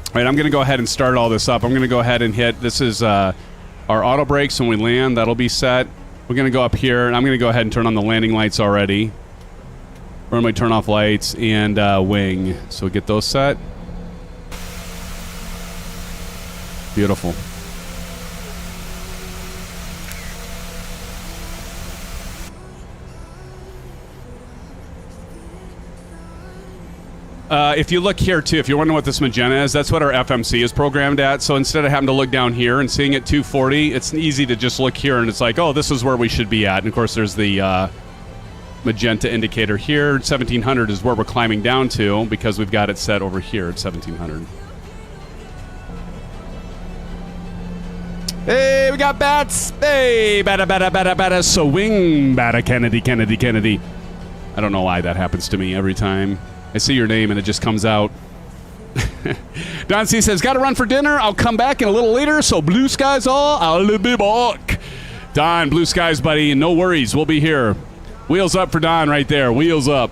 All right, I'm going to go ahead and start all this up. I'm going to go ahead and hit. This is our auto brakes when we land. That'll be set. We're going to go up here, and I'm going to go ahead and turn on the landing lights already. We're going to turn off lights and wing. So get those set. Beautiful. If you look here, too, if you're wondering what this magenta is, that's what our FMC is programmed at. So instead of having to look down here and seeing it 240, it's easy to just look here, and it's like, oh, this is where we should be at. And, of course, there's the magenta indicator here. 1700 is where we're climbing down to because we've got it set over here at 1700. Hey, we got bats. Hey, bata, swing, bata, Kennedy. I don't know why that happens to me every time I see your name and it just comes out. Don C says, got to run for dinner. I'll come back in a little later, so blue skies all, I'll be back. Don, blue skies, buddy, and no worries. We'll be here. Wheels up for Don right there. Wheels up.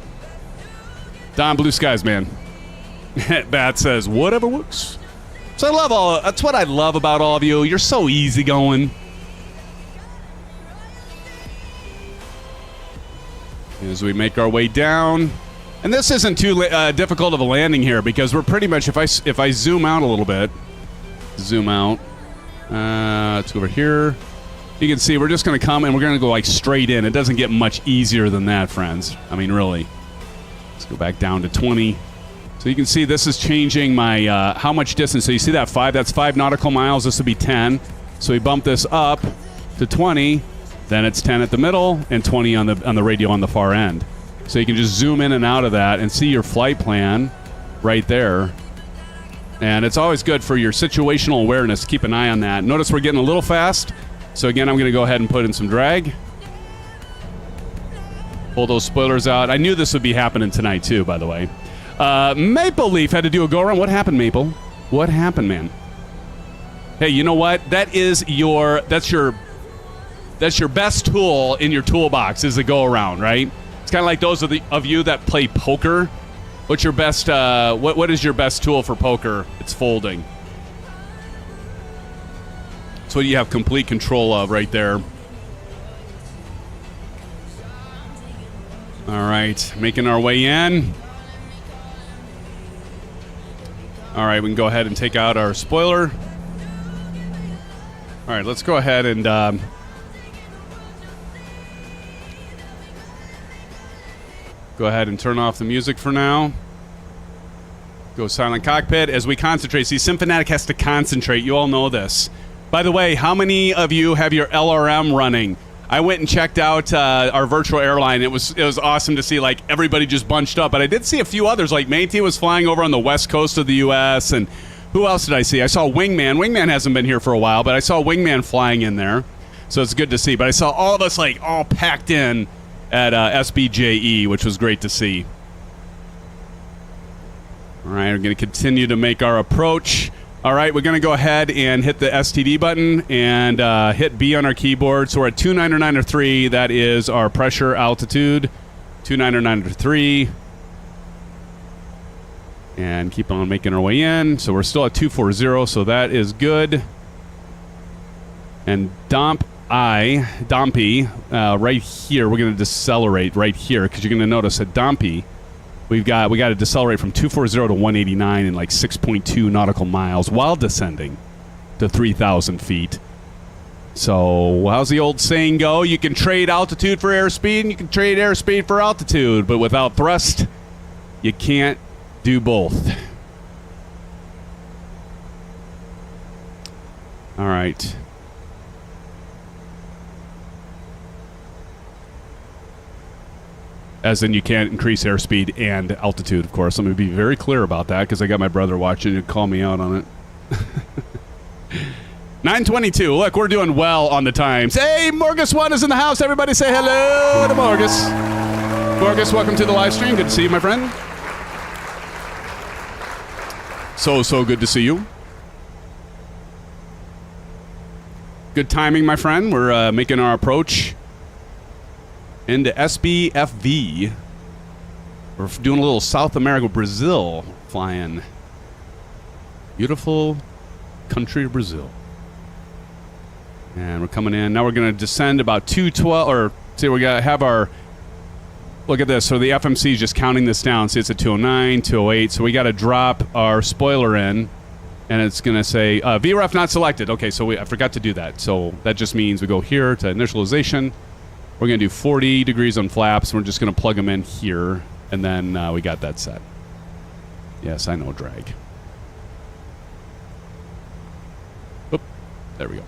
Don, blue skies, man. Bat says, whatever works. So that's what I love about all of you. You're so easygoing. As we make our way down. And this isn't too difficult of a landing here because we're pretty much, if I zoom out a little bit, zoom out. Let's go over here. You can see we're just going to come and we're going to go like straight in. It doesn't get much easier than that, friends. I mean, really. Let's go back down to 20. So you can see this is changing my how much distance. So you see that 5? That's 5 nautical miles. This would be 10. So we bump this up to 20. Then it's 10 at the middle and 20 on the radio on the far end. So you can just zoom in and out of that and see your flight plan right there. And it's always good for your situational awareness. Keep an eye on that. Notice we're getting a little fast. So again, I'm going to go ahead and put in some drag. Pull those spoilers out. I knew this would be happening tonight too, by the way. Maple Leaf had to do a go-around. What happened, Maple? What happened, man? Hey, you know what? That's your best tool in your toolbox is the go-around, right? It's kind of like those of you that play poker. What's your best? What is your best tool for poker? It's folding. That's what you have complete control of right there. All right, making our way in. All right, we can go ahead and take out our spoiler. All right, let's go ahead and go ahead and turn off the music for now. Go silent cockpit as we concentrate. See, SimFanatic has to concentrate. You all know this. By the way, how many of you have your LRM running? I went and checked out our virtual airline. It was awesome to see like everybody just bunched up. But I did see a few others. Like Métis was flying over on the west coast of the U.S. And who else did I see? I saw Wingman. Wingman hasn't been here for a while, but I saw Wingman flying in there. So it's good to see. But I saw all of us like all packed in at SBJE, which was great to see. All right, we're going to continue to make our approach. All right, we're going to go ahead and hit the STD button and hit B on our keyboard. So we're at 2993. That is our pressure altitude. 2993. And keep on making our way in. So we're still at 240, so that is good. And Dompy, right here, we're going to decelerate right here because you're going to notice at Dompy, we got to decelerate from 240 to 189 in like 6.2 nautical miles while descending to 3,000 feet. So how's the old saying go? You can trade altitude for airspeed, and you can trade airspeed for altitude, but without thrust, you can't do both. All right. As in you can't increase airspeed and altitude, of course. Let me be very clear about that because I got my brother watching and call me out on it. 9:22. Look, we're doing well on the times. Hey, Morgus1 is in the house. Everybody say hello to Morgus. Morgus, welcome to the live stream. Good to see you, my friend. So good to see you. Good timing, my friend. We're making our approach into SBFZ. We're doing a little South America, Brazil flying. Beautiful country of Brazil. And we're coming in. Now we're going to descend about 212, or see, we got to have our, look at this. So the FMC is just counting this down. See, it's a 209, 208. So we got to drop our spoiler in, and it's going to say, VREF not selected. Okay, so I forgot to do that. So that just means we go here to initialization. We're going to do 40 degrees on flaps. We're just going to plug them in here, and then we got that set. Yes, I know, drag. Oop, there we go.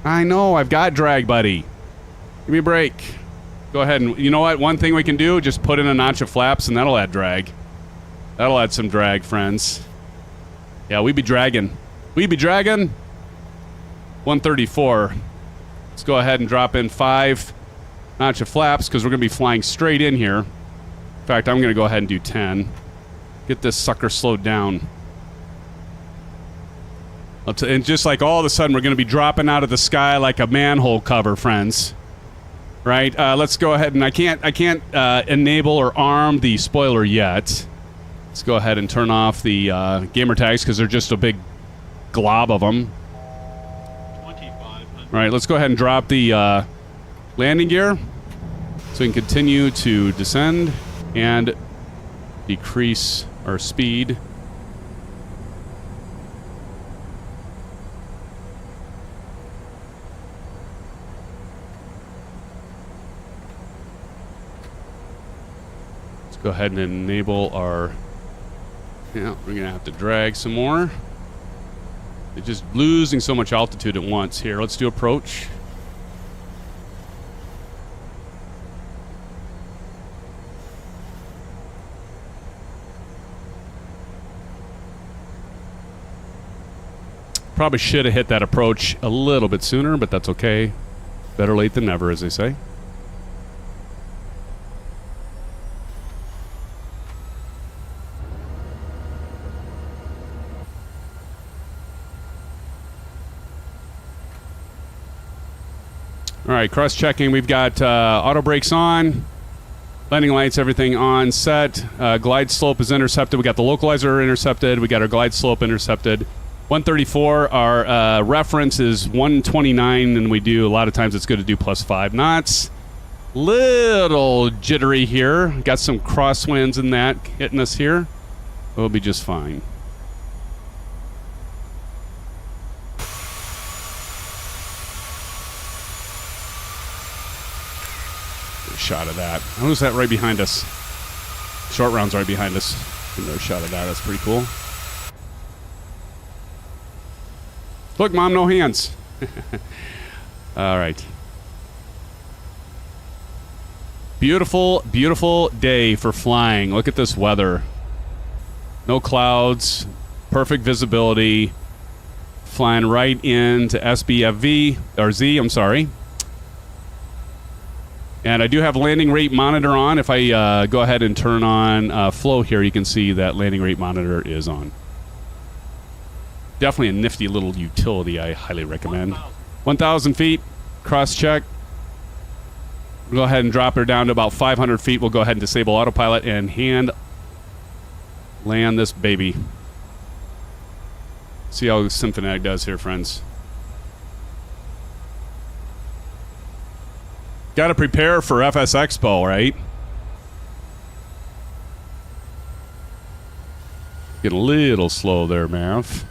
I know, I've got drag, buddy. Give me a break. Go ahead and, you know what? One thing we can do, just put in a notch of flaps, and that'll add drag. That'll add some drag, friends. Yeah, we be dragging. We be dragging. 134. Let's go ahead and drop in 5 notch of flaps, because we're going to be flying straight in here. In fact, I'm going to go ahead and do 10. Get this sucker slowed down. And just like all of a sudden, we're going to be dropping out of the sky like a manhole cover, friends. Right? Let's go ahead and I can't enable or arm the spoiler yet. Let's go ahead and turn off the gamer tags because they're just a big glob of them. All right, let's go ahead and drop the landing gear so we can continue to descend and decrease our speed. Go ahead and enable our, yeah, we're gonna have to drag some more. It's just losing so much altitude at once here. Let's do approach. Probably should have hit that approach a little bit sooner, but that's okay. Better late than never, as they say. All right, cross-checking. We've got auto brakes on, landing lights, everything on set. Glide slope is intercepted. We got the localizer intercepted. We got our glide slope intercepted. 134, our reference is 129, and we do, a lot of times it's good to do +5 knots. Little jittery here. Got some crosswinds in that hitting us here. We'll be just fine. Shot of that. Who's that right behind us? Short round's right behind us. Another shot of that. That's pretty cool. Look, Mom, no hands. All right. Beautiful, beautiful day for flying. Look at this weather. No clouds. Perfect visibility. Flying right into SBFZ, or Z, I'm sorry. And I do have landing rate monitor on. If I go ahead and turn on flow here, you can see that landing rate monitor is on. Definitely a nifty little utility I highly recommend. 1,000 feet, cross-check. We'll go ahead and drop her down to about 500 feet. We'll go ahead and disable autopilot and hand land this baby. See how SimFanatic does here, friends. Got to prepare for FS Expo, right? Get a little slow there, Mav.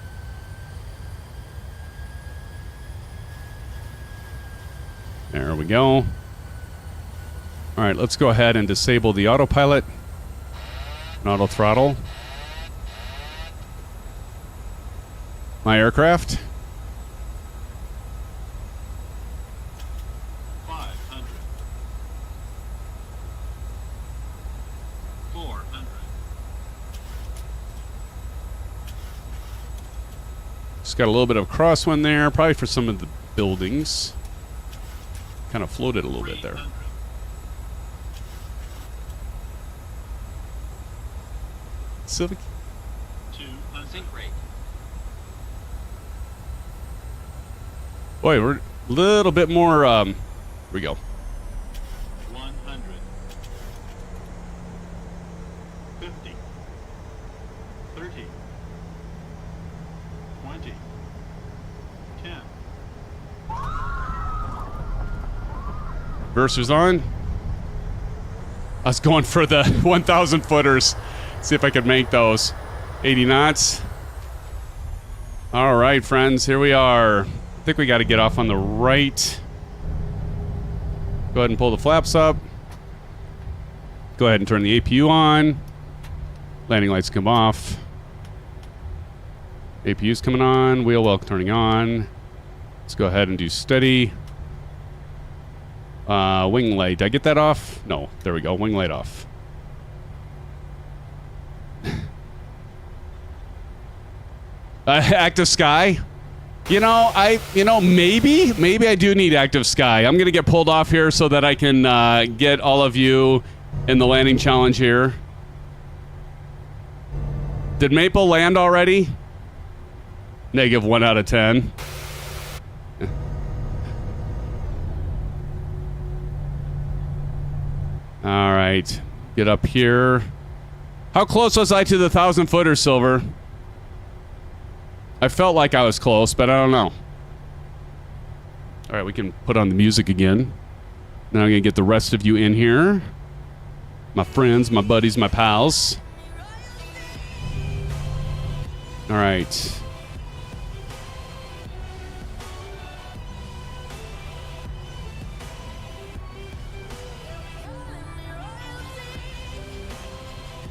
There we go. All right, let's go ahead and disable the autopilot and auto throttle. My aircraft. 500. Just got a little bit of crosswind there, probably for some of the buildings. Kind of floated a little bit there. Civic. 2 on sync rate. Boy, we're a little bit more. Here we go. 100. 50. 30. 20. 10. Versers on. I was going for the 1,000 footers. See if I could make those. 80 knots. All right, friends, here we are. I think we got to get off on the right. Go ahead and pull the flaps up. Go ahead and turn the APU on. Landing lights come off. APU's coming on. Wheel well turning on. Let's go ahead and do steady. Wing light. Did I get that off? No. There we go. Wing light off. Active sky. Maybe I do need active sky. I'm gonna get pulled off here so that I can get all of you in the landing challenge here. Did Maple land already? -1 out of 10. All right, get up here. How close was I to the 1,000 footer, Silver? I felt like I was close, but I don't know. All right, we can put on the music again. Now I'm going to get the rest of you in here. My friends, my buddies, my pals. All right.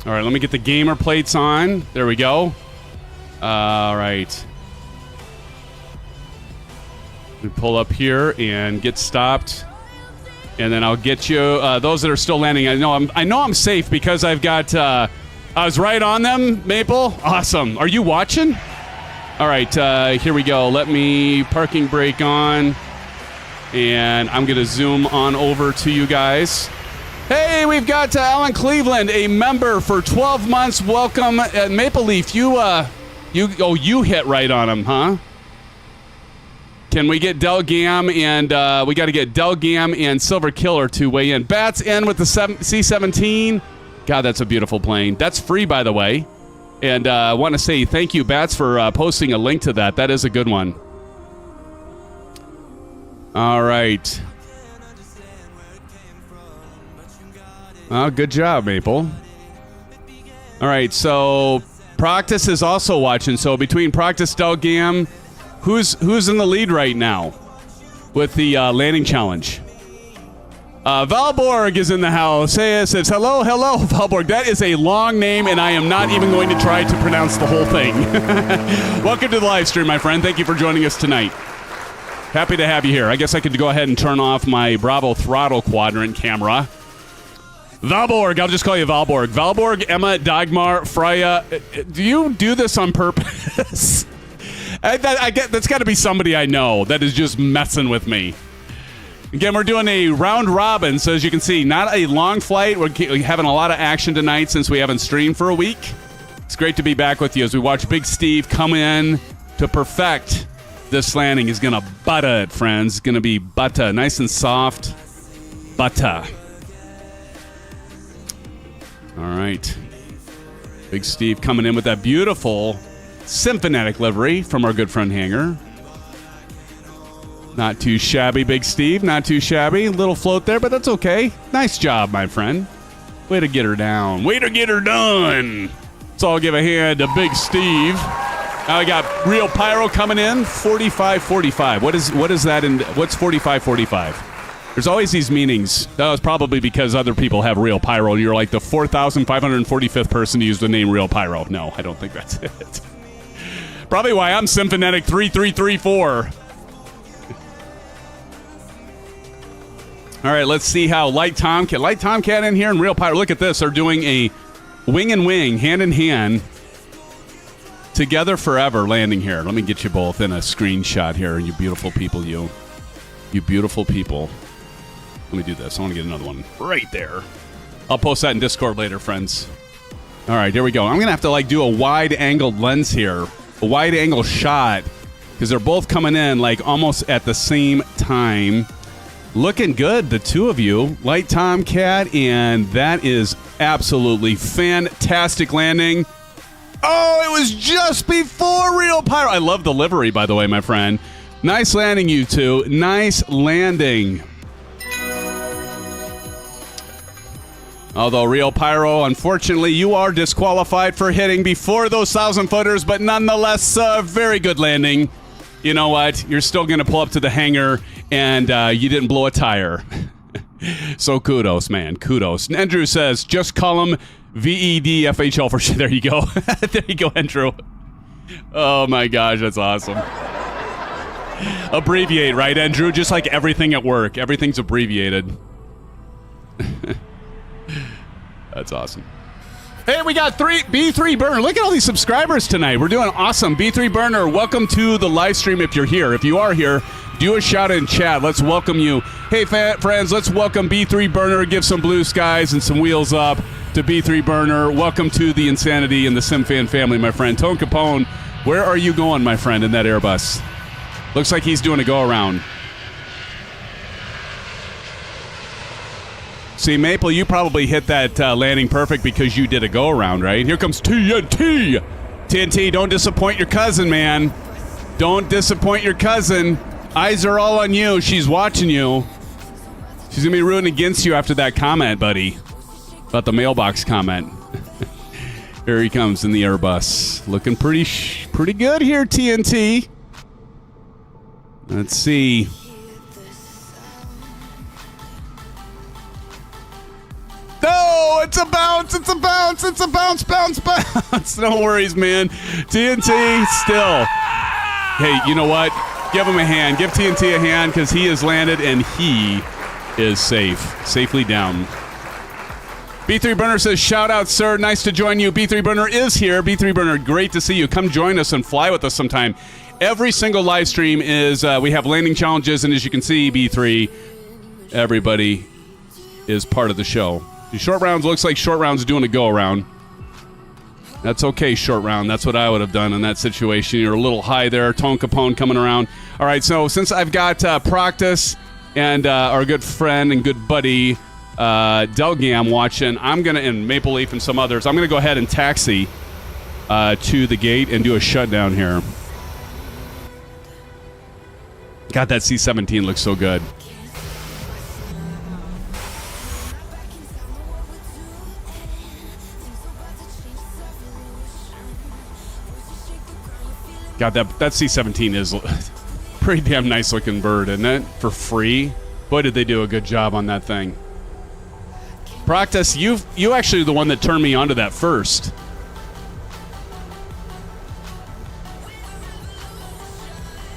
All right, let me get the gamer plates on. There we go. All right. We pull up here and get stopped, and then I'll get you those that are still landing. I know I'm safe because I've got. I was right on them. Maple, awesome. Are you watching? All right, here we go. Let me parking brake on, and I'm gonna zoom on over to you guys. Hey, we've got Alan Cleveland, a member for 12 months. Welcome, Maple Leaf. You hit right on him, huh? Can we get Del Gam and we got to get Del Gam and Silver Killer to weigh in. Bats in with the C-17. God, that's a beautiful plane. That's free, by the way. And I want to say thank you, Bats, for posting a link to that. That is a good one. All right. Oh, good job, Maple. All right, so Proctus is also watching. So between Proctus, Delgam, who's in the lead right now with the landing challenge? Valborg is in the house. Hey, it says hello, Valborg. That is a long name, and I am not even going to try to pronounce the whole thing. Welcome to the live stream, my friend. Thank you for joining us tonight. Happy to have you here. I guess I could go ahead and turn off my Bravo Throttle Quadrant camera. Valborg, I'll just call you Valborg. Valborg, Emma, Dagmar, Freya. Do you do this on purpose? I get that's got to be somebody I know that is just messing with me. Again, we're doing a round robin, so as you can see, not a long flight. We're having a lot of action tonight since we haven't streamed for a week. It's great to be back with you as we watch Big Steve come in to perfect this landing. He's going to butter it, friends. It's going to be butter, nice and soft butter. All right. Big Steve coming in with that beautiful SimFanatic livery from our good friend Hanger. Not too shabby, Big Steve. Not too shabby. Little float there, but that's okay. Nice job, my friend. Way to get her down. Way to get her done. Let's all give a hand to Big Steve. Now we got Real Pyro coming in. 45-45. What is that in? What's 45-45? There's always these meanings. That was probably because other people have Real Pyro. You're like the 4,545th person to use the name Real Pyro. No, I don't think that's it. Probably why I'm SimFanatic 3334. All right, let's see how Light Tomcat in here and Real Pyro. Look at this. They're doing a wing and wing, hand in hand, Together forever landing here. Let me get you both in a screenshot here, you beautiful people, you. You beautiful people. Let me do this. I want to get another one right there. I'll post that in Discord later, friends. All right, here we go. I'm going to have to like do a wide-angled lens here. A wide-angle shot. Because they're both coming in like almost at the same time. Looking good, the two of you. Light Tomcat, and that is absolutely fantastic landing. Oh, it was just before Real Pyro. I love the livery, by the way, my friend. Nice landing, you two. Nice landing. Although, Real Pyro, unfortunately, you are disqualified for hitting before those 1,000-footers, but nonetheless, very good landing. You know what? You're still going to pull up to the hangar, and you didn't blow a tire. So kudos, man. Kudos. Andrew says, just call him VEDFHL for sure. There you go. There you go, Andrew. Oh, my gosh. That's awesome. Abbreviate, right, Andrew? Just like everything at work. Everything's abbreviated. That's awesome. Hey, we got B3 Burner. Look at all these subscribers tonight. We're doing awesome. B3 Burner, welcome to the live stream if you're here. If you are here, do a shout in chat. Let's welcome you. Hey, friends, let's welcome B3 Burner. Give some blue skies and some wheels up to B3 Burner. Welcome to the Insanity and the SimFan family, my friend. Tone Capone, where are you going, my friend, in that Airbus? Looks like he's doing a go-around. See, Maple, you probably hit that landing perfect because you did a go-around, right? Here comes TNT! TNT, don't disappoint your cousin, man. Don't disappoint your cousin. Eyes are all on you. She's watching you. She's going to be rooting against you after that comment, buddy. About the mailbox comment. Here he comes in the Airbus. Looking pretty good here, TNT. Let's see. No, it's a bounce, it's a bounce, it's a bounce, bounce, bounce. No worries, man. TNT still. Hey, you know what? Give him a hand. Give TNT a hand because he has landed and he is safe. Safely down. B3 Burner says, shout out, sir. Nice to join you. B3 Burner is here. B3 Burner, great to see you. Come join us and fly with us sometime. Every single live stream is, we have landing challenges, and as you can see, B3, everybody is part of the show. The short rounds, looks like short rounds doing a go-around. That's okay, short round. That's what I would have done in that situation. You're a little high there. Tone Capone coming around. All right, so since I've got Proctus and our good friend and good buddy Delgam watching, I'm going to, and Maple Leaf and some others, I'm going to go ahead and taxi to the gate and do a shutdown here. God, that C-17 looks so good. God, that C-17 is pretty damn nice looking bird, isn't it? For free. Boy, did they do a good job on that thing. Proctus, you actually the one that turned me onto that first.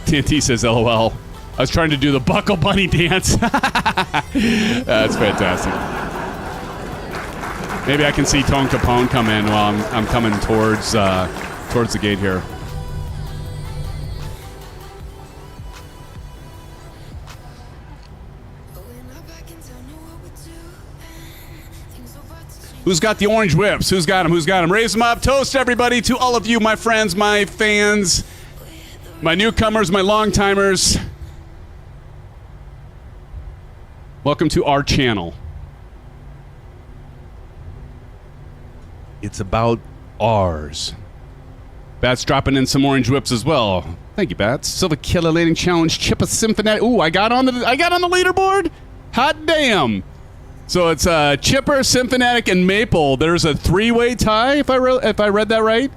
TNT says, LOL. I was trying to do the Buckle Bunny dance. That's fantastic. Maybe I can see Tone Capone come in while I'm coming towards the gate here. Who's got the orange whips? Who's got them? Who's got them? Raise them up. Toast, everybody, to all of you, my friends, my fans, my newcomers, my long-timers. Welcome to our channel. It's about ours. Bats dropping in some orange whips as well. Thank you, Bats. Silver Killer Landing Challenge, Chip a SimFanatic. Ooh, I got on the leaderboard? Hot damn. So it's Chipper, SimFanatic, and Maple. There's a three-way tie, if I read that right.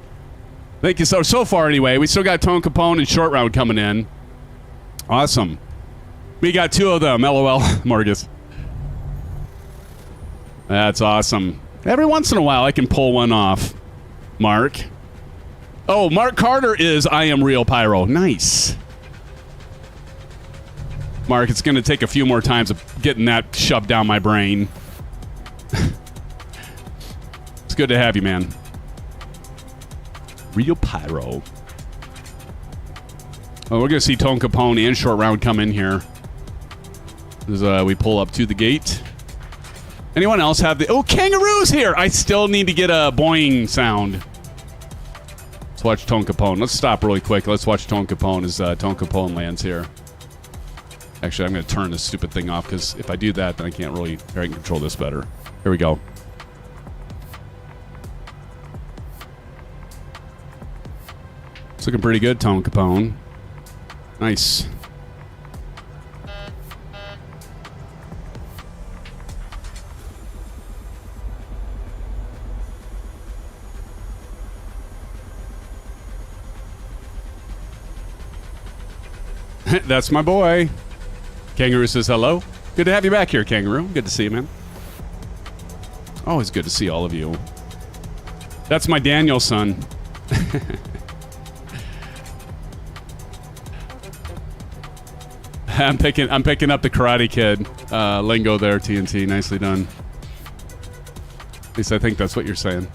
Thank you. So far, anyway, we still got Tone Capone and Short Round coming in. Awesome. We got two of them. LOL, Marcus. That's awesome. Every once in a while, I can pull one off. Mark. Oh, Mark Carter is I Am Real Pyro. Nice. Mark, it's going to take a few more times of getting that shoved down my brain. It's good to have you, man. Real pyro. Oh, we're going to see Tone Capone and Short Round come in here as we pull up to the gate. Anyone else have the... Oh, Kangaroo's here! I still need to get a boing sound. Let's watch Tone Capone. Let's stop really quick. Let's watch Tone Capone as Tone Capone lands here. Actually, I'm going to turn this stupid thing off because if I do that, then I can't really... I can control this better. Here we go. It's looking pretty good, Tone Capone. Nice. That's my boy. Kangaroo says hello. Good to have you back here, Kangaroo. Good to see you, man. Always good to see all of you. That's my Daniel son. I'm picking up the Karate Kid lingo there, TNT. Nicely done. At least I think that's what you're saying.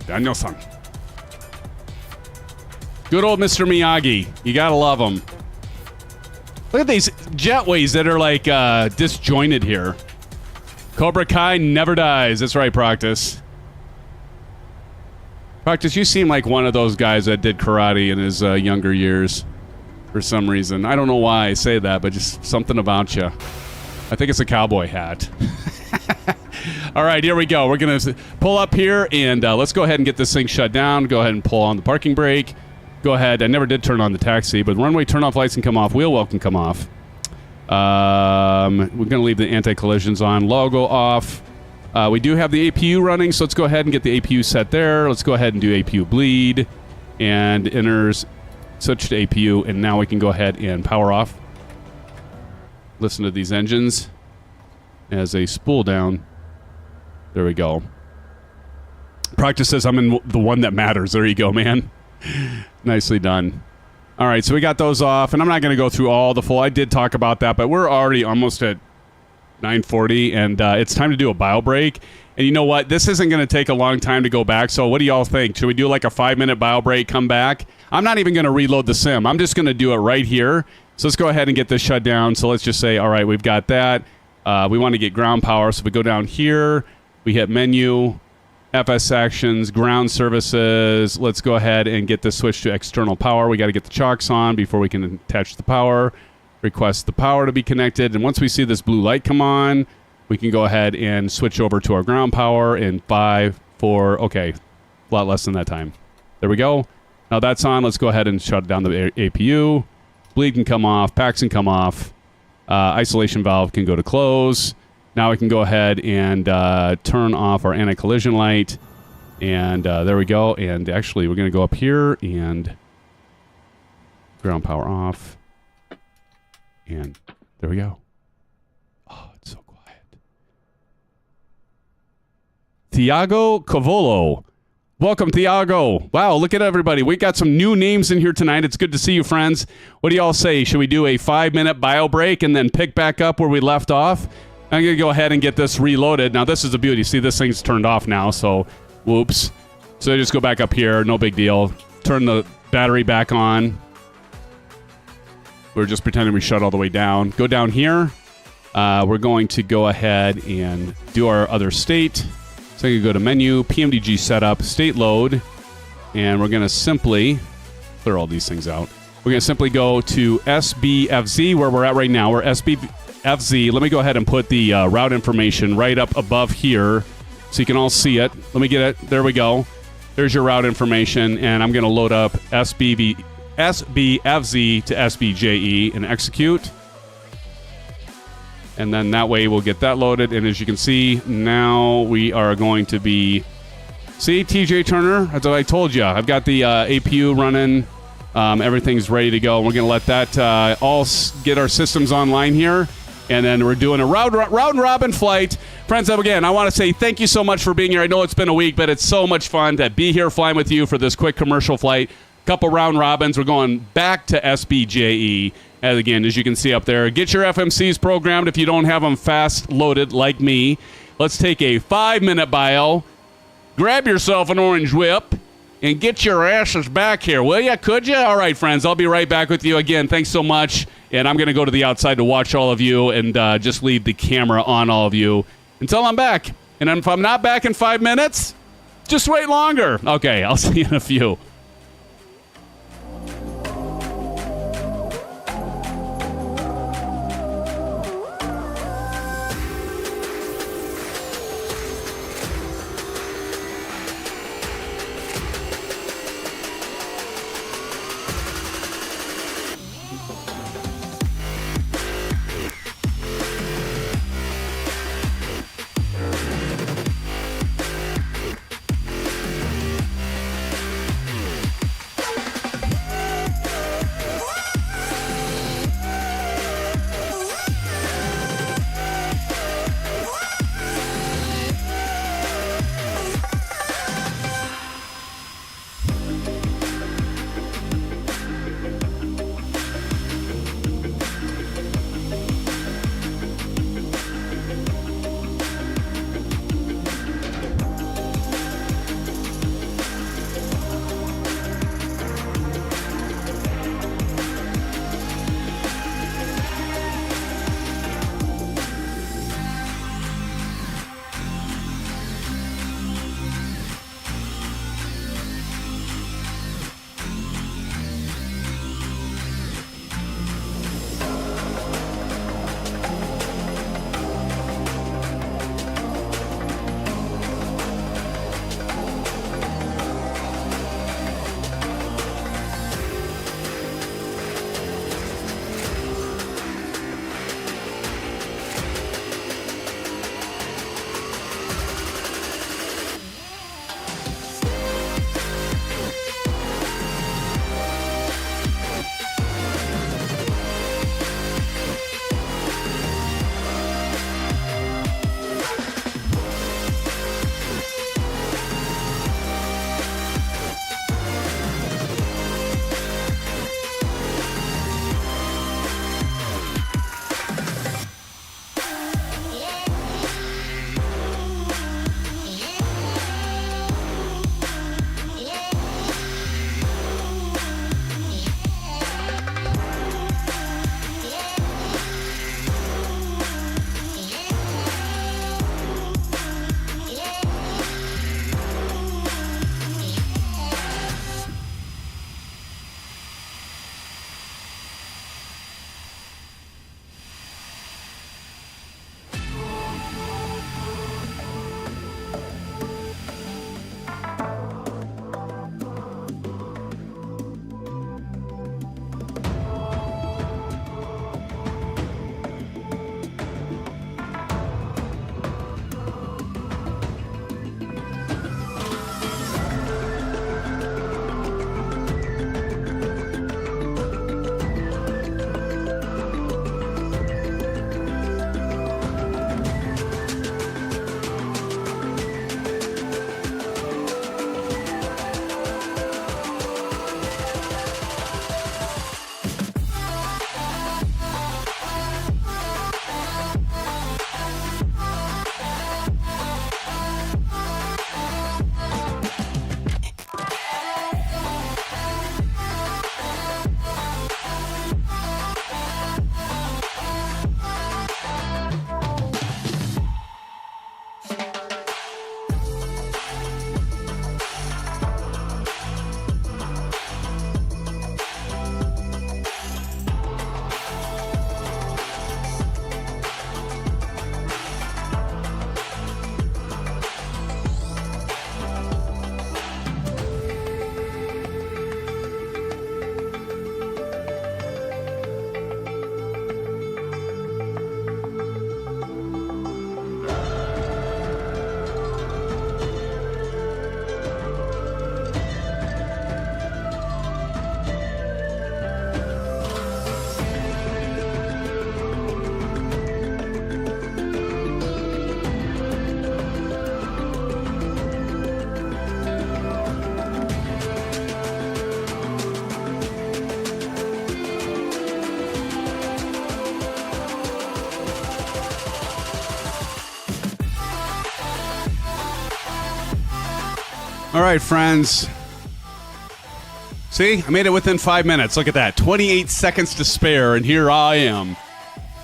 Daniel son. Good old Mr. Miyagi. You gotta love him. Look at these jetways that are like disjointed here. Cobra Kai never dies. That's right, Proctus. Proctus, you seem like one of those guys that did karate in his younger years for some reason. I don't know why I say that, but just something about you. I think it's a cowboy hat. All right, here we go. We're going to pull up here, and let's go ahead and get this thing shut down. Go ahead and pull on the parking brake. Go ahead. I never did turn on the taxi, but runway turn-off lights can come off. Wheel well can come off. We're going to leave the anti-collisions on. Logo off. We do have the APU running, so let's go ahead and get the APU set there. Let's go ahead and do APU bleed. And enters, switch to APU, and now we can go ahead and power off. Listen to these engines as they spool down. There we go. Practice says I'm in the one that matters. There you go, man. Nicely done. All right, so we got those off, and I'm not going to go through all the full. I did talk about that, but we're already almost at 9:40, and it's time to do a bio break. And you know what? This isn't going to take a long time to go back, so what do y'all think? Should we do like a 5-minute bio break, come back? I'm not even going to reload the sim. I'm just going to do it right here. So let's go ahead and get this shut down. So let's just say, all right, we've got that. We want to get ground power, so we go down here. We hit menu, FS actions, ground services. Let's go ahead and get this switch to external power. We got to get the chocks on before we can attach the power. Request the power to be connected. And once we see this blue light come on, we can go ahead and switch over to our ground power in 5, 4, okay, a lot less than that time. There we go. Now that's on. Let's go ahead and shut down the APU. Bleed can come off. Packs can come off. Isolation valve can go to close. Now we can go ahead and turn off our anti-collision light. And there we go. And actually, we're going to go up here and ground power off. And there we go. Oh, it's so quiet. Thiago Cavolo. Welcome, Thiago. Wow, look at everybody. We got some new names in here tonight. It's good to see you, friends. What do y'all say? Should we do a 5-minute bio break and then pick back up where we left off? I'm going to go ahead and get this reloaded. Now, this is the beauty. See, this thing's turned off now, so whoops. So just go back up here. No big deal. Turn the battery back on. We're just pretending we shut all the way down. Go down here. We're going to go ahead and do our other state. So you can go to menu, PMDG setup, state load, and we're going to simply clear all these things out. We're going to simply go to SBFZ, where we're at right now. We're SBFZ. Let me go ahead and put the route information right up above here so you can all see it. Let me get it. There we go. There's your route information, and I'm going to load up SBFZ to SBJE and execute. And then that way we'll get that loaded. And as you can see, now we are going to be... See, TJ Turner? That's what I told you. I've got the APU running. Everything's ready to go. We're going to let that all get our systems online here. And then we're doing a round-robin flight. Friends, again, I want to say thank you so much for being here. I know it's been a week, but it's so much fun to be here flying with you for this quick commercial flight. Couple round robins. We're going back to SBJE. And again, as you can see up there, get your FMCs programmed if you don't have them fast loaded like me. Let's take a 5-minute bio. Grab yourself an orange whip. and get your asses back here, will ya? Could ya? All right, friends, I'll be right back with you again. Thanks so much, and I'm going to go to the outside to watch all of you and just leave the camera on all of you until I'm back. And if I'm not back in 5 minutes, just wait longer. Okay, I'll see you in a few. All right, friends. See, I made it within 5 minutes. Look at that. 28 seconds to spare, and here I am.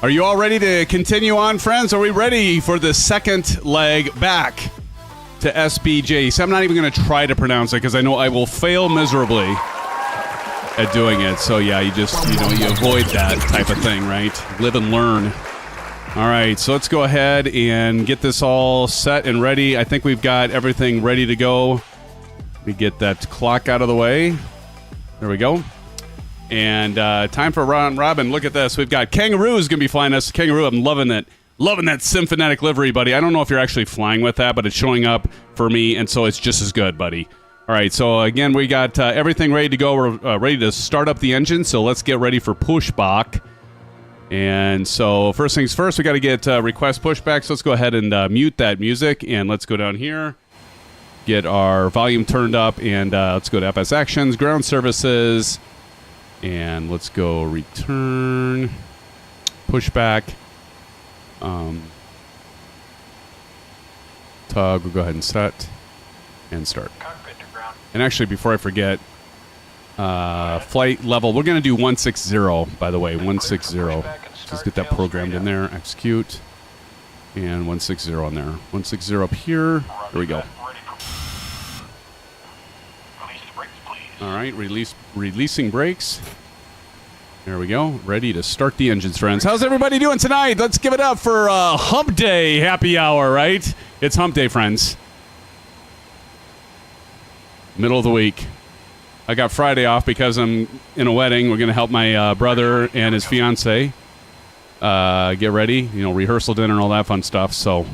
Are you all ready to continue on, friends? Are we ready for the second leg back to SBJE? So I'm not even going to try to pronounce it because I know I will fail miserably at doing it. So yeah, you avoid that type of thing, right? Live and learn. All right, so let's go ahead and get this all set and ready. I think we've got everything ready to go. We get that clock out of the way. There we go. And time for round robin. Look at this. We've got Kangaroo is going to be flying us. Kangaroo, I'm loving it. Loving that SimFanatic livery, buddy. I don't know if you're actually flying with that, but it's showing up for me, and so it's just as good, buddy. All right, so again, we got everything ready to go. We're ready to start up the engine, so let's get ready for pushback. And so first things first, we got to get request pushback. So let's go ahead and mute that music, and let's go down here. Get our volume turned up, and let's go to FS Actions, Ground Services, and let's go return, pushback, tug, we'll go ahead and set, and start. Cockpit to ground. And actually, before I forget, flight level, we're going to do 160, by the way, 160. Just get that programmed in there, execute, and 160 on there. 160 up here, there we go. All right, releasing brakes. There we go. Ready to start the engines, friends. How's everybody doing tonight? Let's give it up for Hump Day happy hour, right? It's Hump Day, friends. Middle of the week. I got Friday off because I'm in a wedding. We're going to help my brother and his fiance get ready. You know, rehearsal dinner and all that fun stuff. So, all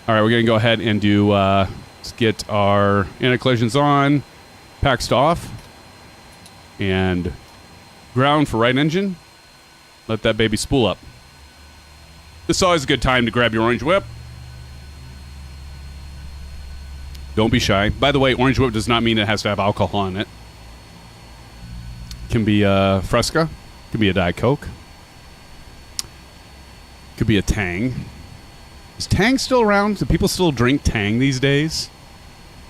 right, we're going to go ahead and do, let's get our anti-collisions on. Paxed off, and ground for right engine. Let that baby spool up. This is always a good time to grab your orange whip. Don't be shy. By the way, orange whip does not mean it has to have alcohol in it. Can be a Fresca, can be a Diet Coke, could be a Tang. Is Tang still around? Do people still drink Tang these days?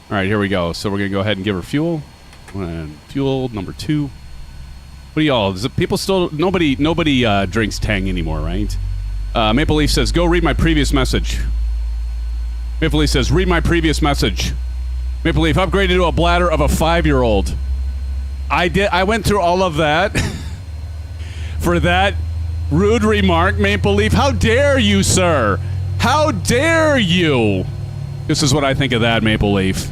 All right, here we go. So we're going to go ahead and give her fuel. And fuel number 2. What do y'all? Is it people still... Nobody drinks Tang anymore, right? Maple Leaf says, go read my previous message. Maple Leaf says, read my previous message. Maple Leaf, upgraded to a bladder of a 5-year-old. I went through all of that for that rude remark, Maple Leaf. How dare you, sir? How dare you? This is what I think of that, Maple Leaf.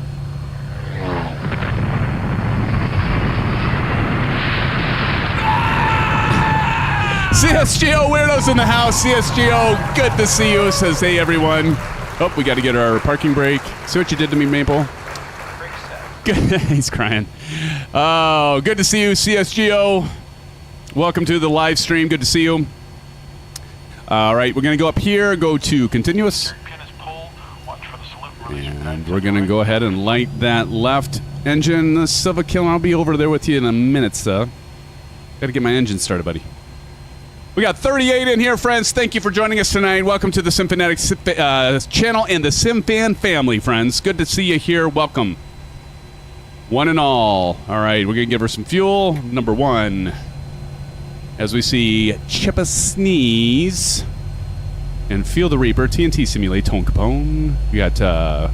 CSGO Weirdos in the house. CSGO, good to see you. Says, hey, everyone. Oh, we got to get our parking brake. See what you did to me, Maple? Good. He's crying. Oh, good to see you, CSGO. Welcome to the live stream. Good to see you. All right, we're going to go up here, go to continuous. And we're going to go ahead and light that left engine. Silva Kill, I'll be over there with you in a minute, sir. Got to get my engine started, buddy. We got 38 in here, friends. Thank you for joining us tonight. Welcome to the SimFanatic channel and the SimFan family, friends. Good to see you here. Welcome. One and all. All right, we're going to give her some fuel. Number 1. As we see Chippa Sneeze and Feel the Reaper, TNT Simulate, Tone Capone. We got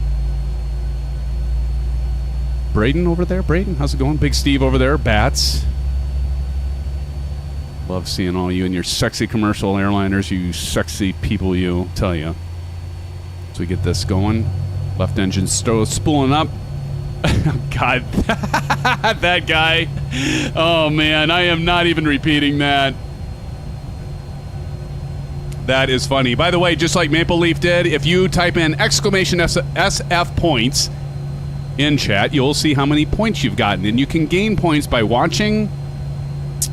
Braden over there. Braden, how's it going? Big Steve over there. Bats. Love seeing all you and your sexy commercial airliners, you sexy people, you. Tell you. So we get this going. Left engine spooling up. God, that guy. Oh, man, I am not even repeating that. That is funny. By the way, just like Maple Leaf did, if you type in exclamation SF points in chat, you'll see how many points you've gotten. And you can gain points by watching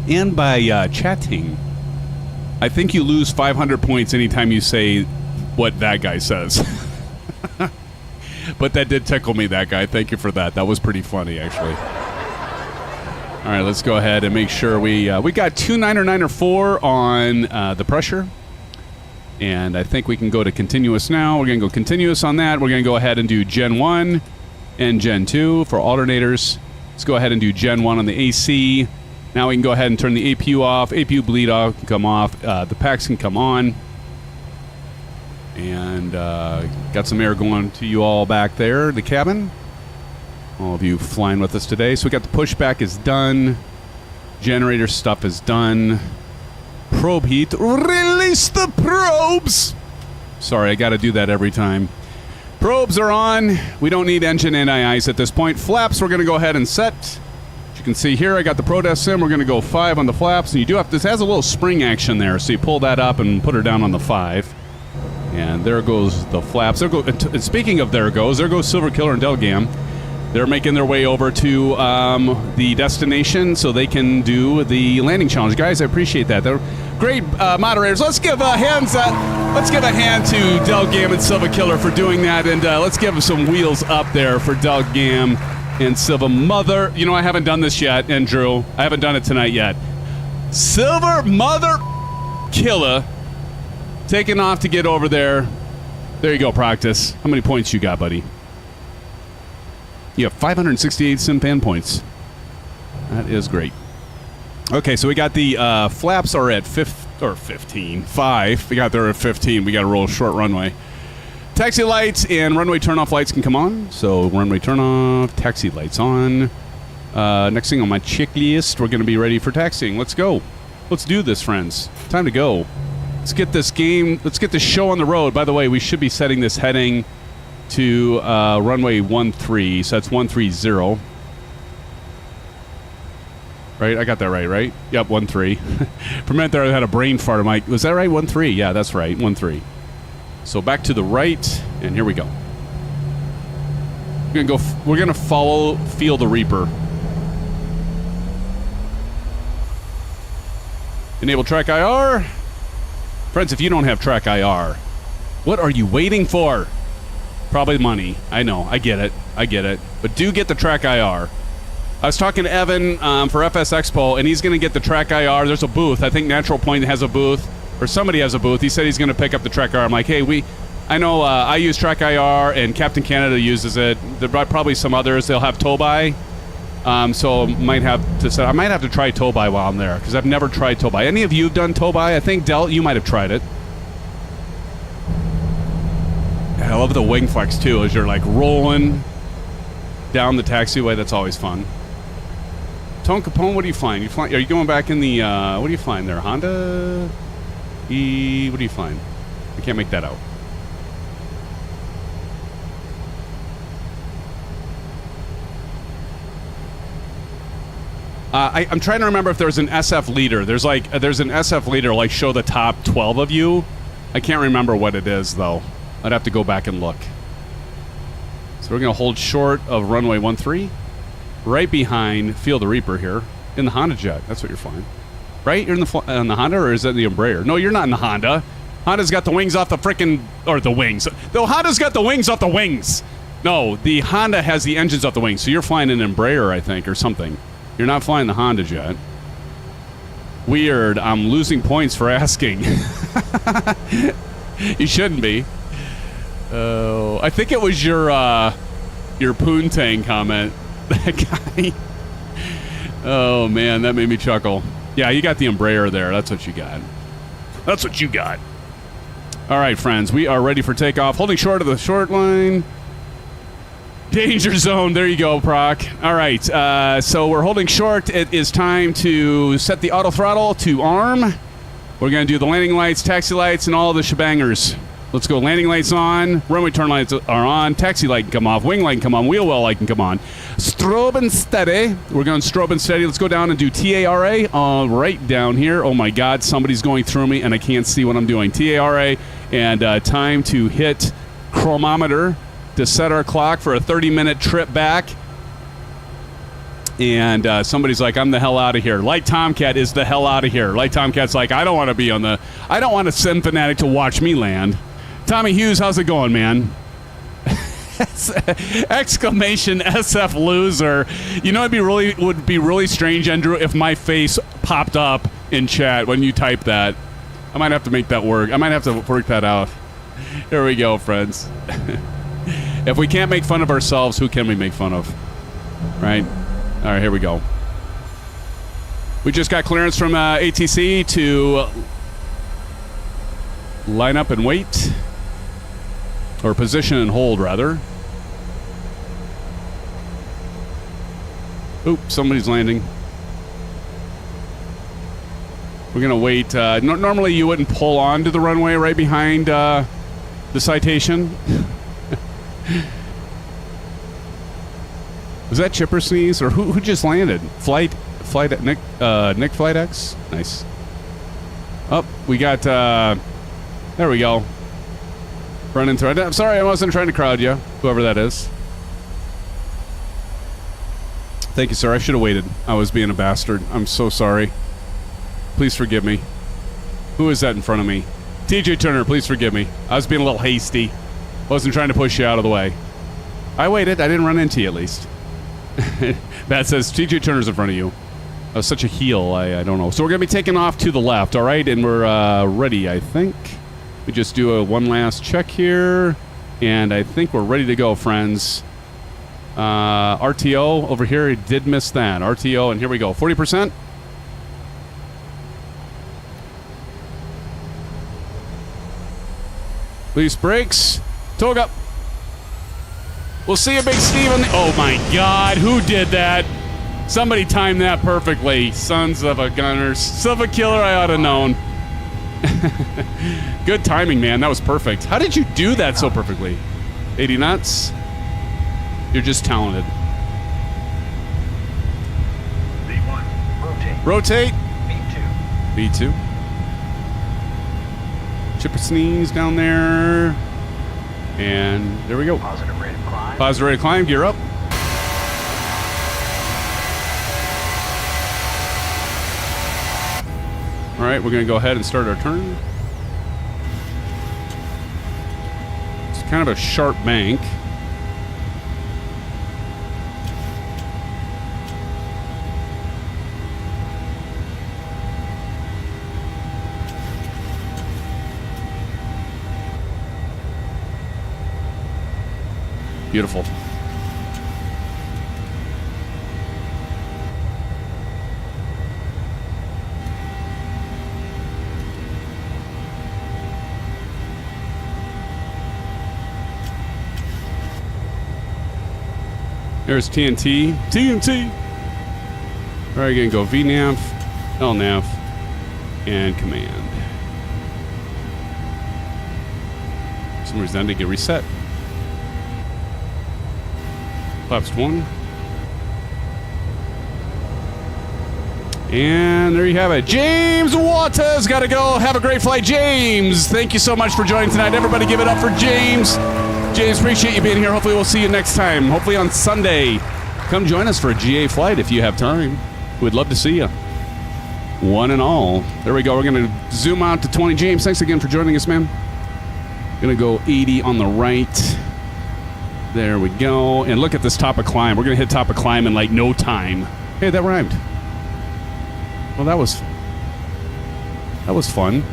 and by chatting. I think you lose 500 points anytime you say what that guy says. But that did tickle me, that guy. Thank you for that. That was pretty funny, actually. All right, let's go ahead and make sure we got 29904 on the pressure. And I think we can go to continuous now. We're going to go continuous on that. We're going to go ahead and do Gen 1 and Gen 2 for alternators. Let's go ahead and do Gen 1 on the AC. Now we can go ahead and turn the APU off. APU bleed off can come off. The packs can come on. And got some air going to you all back there, the cabin. All of you flying with us today. So we got the pushback is done. Generator stuff is done. Probe heat. Release the probes! Sorry, I got to do that every time. Probes are on. We don't need engine anti-ice at this point. Flaps, we're going to go ahead and set. As you can see here, I got the Protest Sim. We're going to go 5 on the flaps. And you do have, this has a little spring action there. So you pull that up and put her down on the 5. And there goes the flaps. There go, speaking of there goes Silver Killer and Delgam. They're making their way over to the destination so they can do the landing challenge. Guys, I appreciate that. They're great moderators. Let's give a hand to Delgam and Silver Killer for doing that, and let's give them some wheels up there for Delgam and Silver Mother. You know, I haven't done this yet, and Drew, I haven't done it tonight yet. Silver Mother Killer taking off to get over there. There you go, Practice. How many points you got, buddy? You have 568 SimFan points. That is great. Okay, so we got the flaps are at 15. 5. We got there at 15. We got to roll a short runway. Taxi lights and runway turn-off lights can come on. So runway turn-off, taxi lights on. Next thing on my checklist, we're going to be ready for taxiing. Let's go. Let's do this, friends. Time to go. Let's get this game, let's get this show on the road. By the way, we should be setting this heading to runway 13, so that's 130. Right? I got that right? Yep, 13. For a minute there, I had a brain fart. I'm like, was that right? 13? Yeah, that's right, 13. So back to the right, and here we go. We're gonna follow Feel the Reaper. Enable track IR. Friends, if you don't have track IR, what are you waiting for? Probably money. I know. I get it. But do get the track IR. I was talking to Evan for FS Expo, and he's going to get the track IR. There's a booth. I think Natural Point has a booth, or somebody has a booth. He said he's going to pick up the track IR. I'm like, hey, I know I use track IR, and Captain Canada uses it. There are probably some others. They'll have tow-by. So I might have to try tow-by while I'm there, because I've never tried tow-by. Any of you have done tow-by? I think, Del, you might have tried it. I love the wing flex, too, as you're, like, rolling down the taxiway. That's always fun. Tone Capone, what are you flying? Are you going back in the, what are you flying there? Honda? What are you flying? I can't make that out. I'm trying to remember if there's an SF leader. There's an SF leader, like, show the top 12 of you. I can't remember what it is, though. I'd have to go back and look. So we're going to hold short of runway 13, right behind Feel the Reaper here, in the Honda jet. That's what you're flying. Right? You're in the Honda, or is that the Embraer? No, you're not in the Honda. Honda's got the wings off the frickin', or the wings. The Honda's got the wings off the wings. No, the Honda has the engines off the wings. So you're flying an Embraer, I think, or something. You're not flying the Honda jet. Weird. I'm losing points for asking. You shouldn't be. Oh, I think it was your Poontang comment. That guy. Oh, man, that made me chuckle. Yeah, you got the Embraer there. That's what you got. That's what you got. All right, friends, we are ready for takeoff. Holding short of the short line. Danger zone. There you go, Proc. All right, so we're holding short. It is time to set the auto throttle to arm. We're going to do the landing lights, taxi lights, and all the shebangers. Let's go. Landing lights on. Runway turn lights are on. Taxi light can come off. Wing light can come on. Wheel well light can come on. Strobe and steady. We're going strobe and steady. Let's go down and do TARA. Right down here. Oh, my God. Somebody's going through me, and I can't see what I'm doing. TARA, and time to hit chronometer to set our clock for a 30-minute trip back. And somebody's like, I'm the hell out of here. Light Tomcat is the hell out of here. Light Tomcat's like, I don't want a SimFanatic to watch me land. Tommy Hughes, how's it going, man? Exclamation SF loser. You know, it would be really strange, Andrew, if my face popped up in chat when you type that. I might have to make that work. I might have to work that out. Here we go, friends. If we can't make fun of ourselves, who can we make fun of? Right? All right, here we go. We just got clearance from ATC to line up and wait. Or position and hold, rather. Oop, somebody's landing. We're going to wait. Normally you wouldn't pull onto the runway right behind the citation. Was that Chipper Sneeze? Or who just landed? Nick Flight X? Nice. Oh, we got, there we go. Running through. I'm sorry, I wasn't trying to crowd you, whoever that is. Thank you, sir. I should have waited. I was being a bastard. I'm so sorry. Please forgive me. Who is that in front of me? TJ Turner, please forgive me. I was being a little hasty. Wasn't trying to push you out of the way. I waited. I didn't run into you, at least. That says TJ Turner's in front of you. I was such a heel, I don't know. So we're going to be taking off to the left, all right? And we're ready, I think. We just do one last check here. And I think we're ready to go, friends. RTO over here, did miss that. RTO, and here we go. 40%. Please brakes. Toga. We'll see you, Big Steven. Oh my God, who did that? Somebody timed that perfectly. Sons of a gunners. Son of a killer, I ought to known. Good timing, man. That was perfect. How did you do that so perfectly? 80 knots. You're just talented. V1, rotate. Rotate. V2. V2. Chipper Sneeze down there. And there we go. Positive rate of climb. Positive rate of climb. Gear up. All right, we're going to go ahead and start our turn. It's kind of a sharp bank. Beautiful. There's TNT. TNT! All right, gonna go VNAV, LNAV, and command. For some reason, that didn't get reset. Flaps 1. And there you have it. James Waters got to go. Have a great flight, James. Thank you so much for joining tonight. Everybody give it up for James. James, appreciate you being here. Hopefully we'll see you next time. Hopefully on Sunday. Come join us for a GA flight if you have time. We'd love to see you. One and all. There we go. We're going to zoom out to 20. James, thanks again for joining us, man. Going to go 80 on the right. There we go. And look at this top of climb. We're going to hit top of climb in like no time. Hey, that rhymed. Well, that was fun.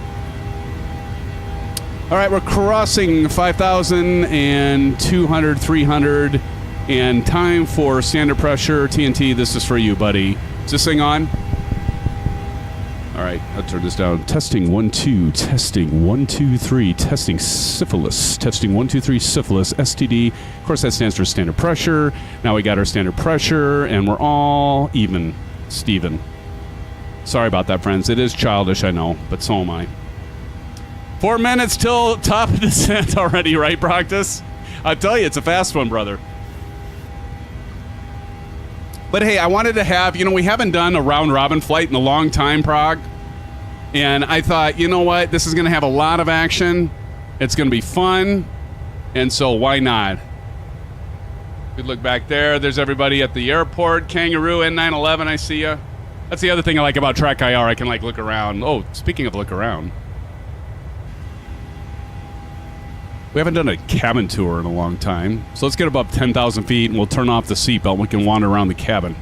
All right, we're crossing 5,200, 300, and time for standard pressure. TNT, this is for you, buddy. Is this thing on? All right, I'll turn this down. Testing 1 2, testing 1 2 3, testing syphilis, testing 1 2 3 syphilis, STD. Of course, that stands for standard pressure. Now we got our standard pressure, and we're all even. Steven. Sorry about that, friends. It is childish, I know, but so am I. 4 minutes till top of descent already, right, Proctus? I'll tell you, it's a fast one, brother. But hey, I wanted to have, we haven't done a round-robin flight in a long time, Prague. And I thought, you know what? This is going to have a lot of action. It's going to be fun. And so why not? Good look back there. There's everybody at the airport. Kangaroo, N911, I see ya. That's the other thing I like about Track IR. I can, look around. Oh, speaking of look around. We haven't done a cabin tour in a long time. So let's get above 10,000 feet, and we'll turn off the seatbelt, and we can wander around the cabin.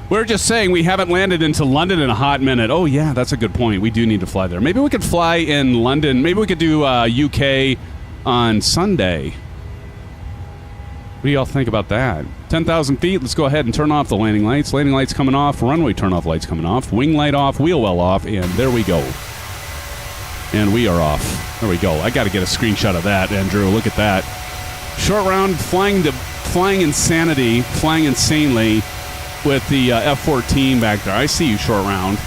We're just saying we haven't landed into London in a hot minute. Oh, yeah, that's a good point. We do need to fly there. Maybe we could fly in London. Maybe we could do UK on Sunday. What do y'all think about that? 10,000 feet. Let's go ahead and turn off the landing lights. Landing lights coming off. Runway turn-off lights coming off. Wing light off. Wheel well off. And there we go. And we are off. There we go. I got to get a screenshot of that, Andrew. Look at that. Short round flying insanity, flying insanely with the F-14 back there. I see you, short round.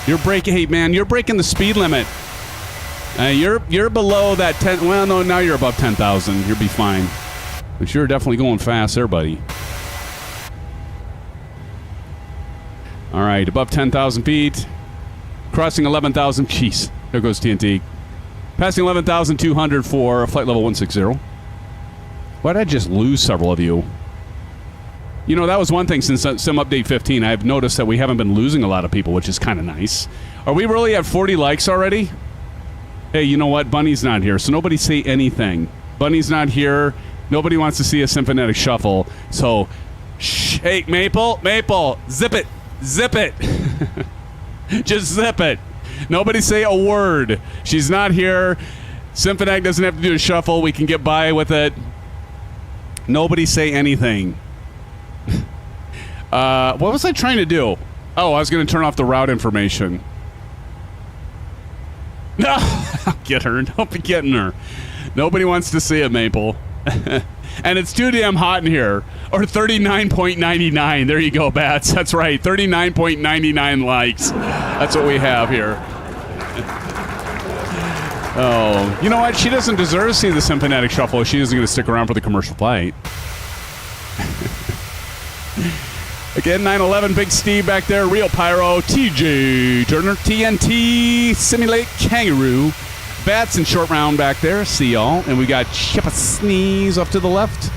You're breaking, hey man, you're breaking the speed limit. You're below that 10. Well, no, now you're above 10,000. You'll be fine. But you're definitely going fast there, buddy. All right, above 10,000 feet, crossing 11,000. Jeez, there goes TNT. Passing 11,200 for flight level 160. Why did I just lose several of you? You know, that was one thing since Sim Update 15. I've noticed that we haven't been losing a lot of people, which is kind of nice. Are we really at 40 likes already? Hey, you know what? Bunny's not here, so nobody say anything. Bunny's not here. Nobody wants to see a SimFanatic shuffle. So, shh. Hey, Maple, zip it. Zip it. Just zip it. Nobody say a word. She's not here. SimFanatic doesn't have to do a shuffle. We can get by with it. Nobody say anything. What was I trying to do? Oh, I was going to turn off the route information. No, get her. Don't be getting her. Nobody wants to see it, Maple. And it's too damn hot in here. Or 39.99. There you go, Bats. That's right. 39.99 likes. That's what we have here. Oh, you know what? She doesn't deserve to see the SimFanatic shuffle. She isn't going to stick around for the commercial flight. Again, 911, Big Steve back there, Real Pyro, TJ Turner, TNT, Simulate Kangaroo, Bats and Short Round back there, see y'all. And we got Chippa Sneeze off to the left.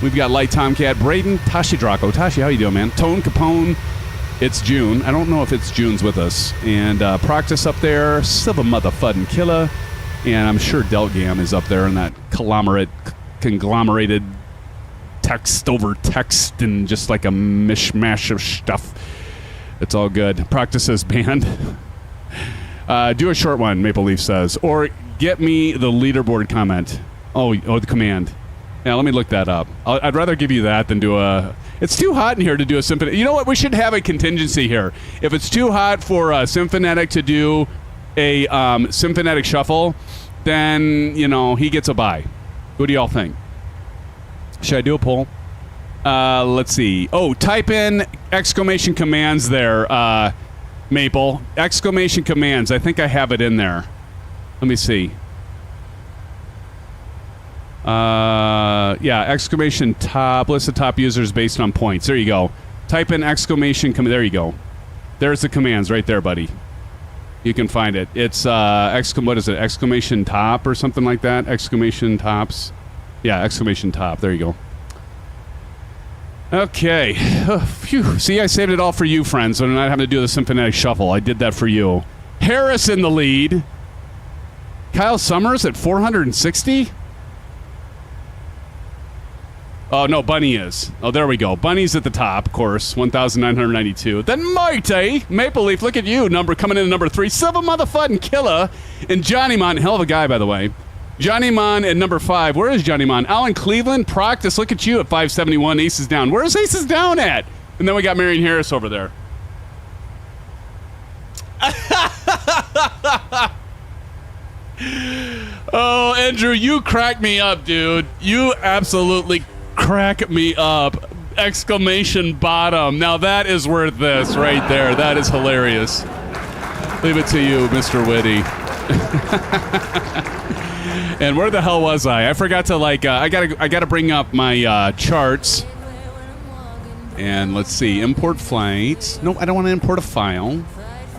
We've got Light Tomcat, Braden, Tashi Draco. Tashi, how you doing, man? Tone Capone. It's June. I don't know if it's June's with us. And Proctus up there, Silva Motherfuddin' Killer. And I'm sure Delgam is up there in that conglomerated text over text and just like a mishmash of stuff. It's all good. Proctus says banned. Do a short one, Maple Leaf says. Or get me the leaderboard comment. Oh, the command. Yeah, let me look that up. I'd rather give you that than do a... It's too hot in here to do a SimFanatic. You know what? We should have a contingency here. If it's too hot for SimFanatic to do a SimFanatic shuffle, then, you know, he gets a bye. What do y'all think? Should I do a poll? Let's see. Oh, type in exclamation commands there, Maple. Exclamation commands. I think I have it in there. Let me see. Yeah, exclamation top. List of top users based on points. There you go. Type in exclamation there you go. There's the commands right there, buddy. You can find it. It's what is it? Exclamation top or something like that. Exclamation tops. Yeah, exclamation top. There you go. Okay. Phew. See, I saved it all for you, friends, so I'm not having to do the SimFanatic shuffle. I did that for you. Harris in the lead. Kyle Summers at 460? Oh, no, Bunny is. Oh, there we go. Bunny's at the top, of course. 1,992. Then Mighty, Maple Leaf, look at you. Coming in at number 3. Silva Motherfuddin' Killer. And Johnny Mon, hell of a guy, by the way. Johnny Mon at number 5. Where is Johnny Mon? Alan Cleveland, Proctus, look at you at 571. Aces Down. Where's Aces Down at? And then we got Marion Harris over there. Oh, Andrew, you crack me up, dude. You absolutely crack me up. Exclamation bottom. Now that is worth this right there. That is hilarious. Leave it to you, Mr. Witty. And where the hell was I? I forgot to I gotta bring up my charts. And let's see, import flights. No, I don't want to import a file.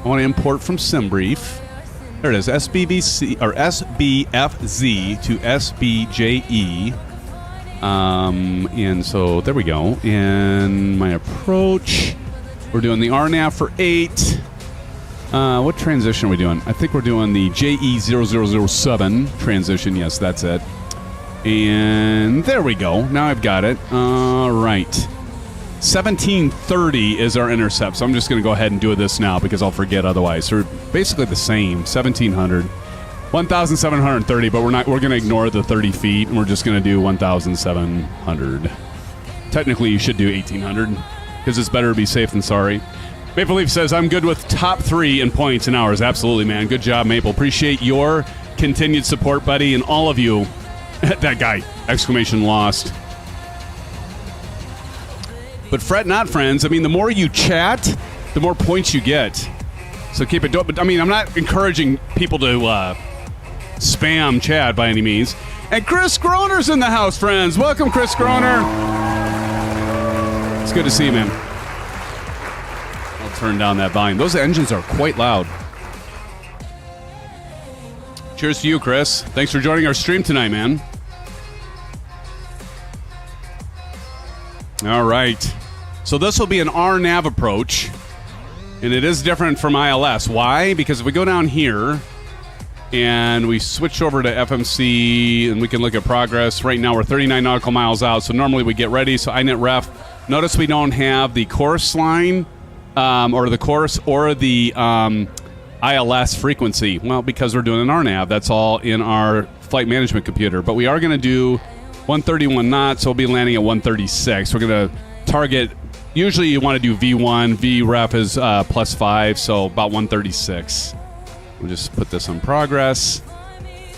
I want to import from SimBrief. There it is, SBVC or SBFZ to SBJE. And so there we go. And my approach, we're doing the RNAV for 8. What transition are we doing? I think we're doing the JE0007 transition. Yes, that's it. And there we go. Now I've got it. All right. 1730 is our intercept, so I'm just going to go ahead and do this now because I'll forget otherwise. So we're basically the same, 1,700. 1,730, but we're going to ignore the 30 feet, and we're just going to do 1,700. technically you should do 1,800 because it's better to be safe than sorry. Maple Leaf says, I'm good with top 3 in points and hours. Absolutely, man. Good job, Maple. Appreciate your continued support, buddy, and all of you. That guy, exclamation lost. But fret not, friends. I mean, the more you chat, the more points you get. So keep it dope. But I mean, I'm not encouraging people to spam chat by any means. And Chris Groner's in the house, friends. Welcome, Chris Groner. It's good to see you, man. I'll turn down that volume. Those engines are quite loud. Cheers to you, Chris. Thanks for joining our stream tonight, man. All right. So this will be an RNAV approach, and it is different from ILS. Why? Because if we go down here and we switch over to FMC and we can look at progress. Right now we're 39 nautical miles out, so normally we get ready. So INET ref. Notice we don't have the course line or the course or the ILS frequency. Well, because we're doing an RNAV. That's all in our flight management computer. But we are going to do 131 knots, so we'll be landing at 136. We're going to target, usually you want to do V1. VREF is +5, so about 136. We'll just put this on progress.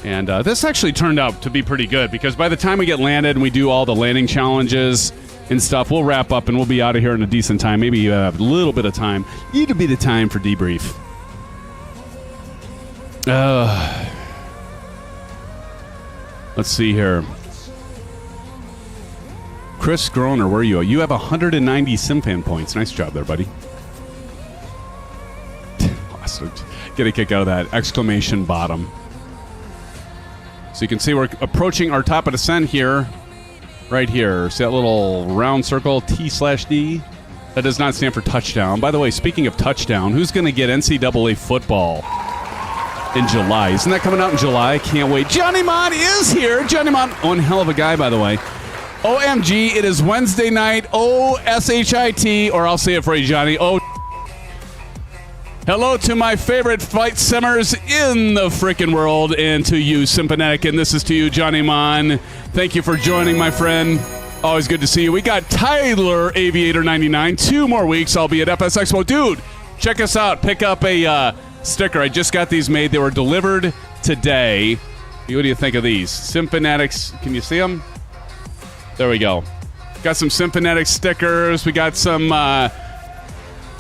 And this actually turned out to be pretty good because by the time we get landed and we do all the landing challenges and stuff, we'll wrap up and we'll be out of here in a decent time. Maybe a little bit of time. Need a bit of time for debrief. Let's see here. Chris Groner, where are you? You have 190 SimFan points. Nice job there, buddy. Awesome. Get a kick out of that. Exclamation bottom. So you can see we're approaching our top of descent here. Right here. See that little round circle, T/D? That does not stand for touchdown. By the way, speaking of touchdown, who's going to get NCAA football in July? Isn't that coming out in July? Can't wait. Johnny Mott is here. Johnny Mott, one hell of a guy, by the way. OMG, it is Wednesday night. OSHIT, or I'll say it for you, Johnny. Hello to my favorite flight simmers in the frickin' world, and to you, SimFanatic, and this is to you, Johnny Mon. Thank you for joining, my friend. Always good to see you. We got Tyler Aviator 99. 2 more weeks, I'll be at FS Expo. Dude, check us out. Pick up a sticker. I just got these made. They were delivered today. What do you think of these? SimFanatics. Can you see them? There we go. Got some SimFanatic stickers. We got some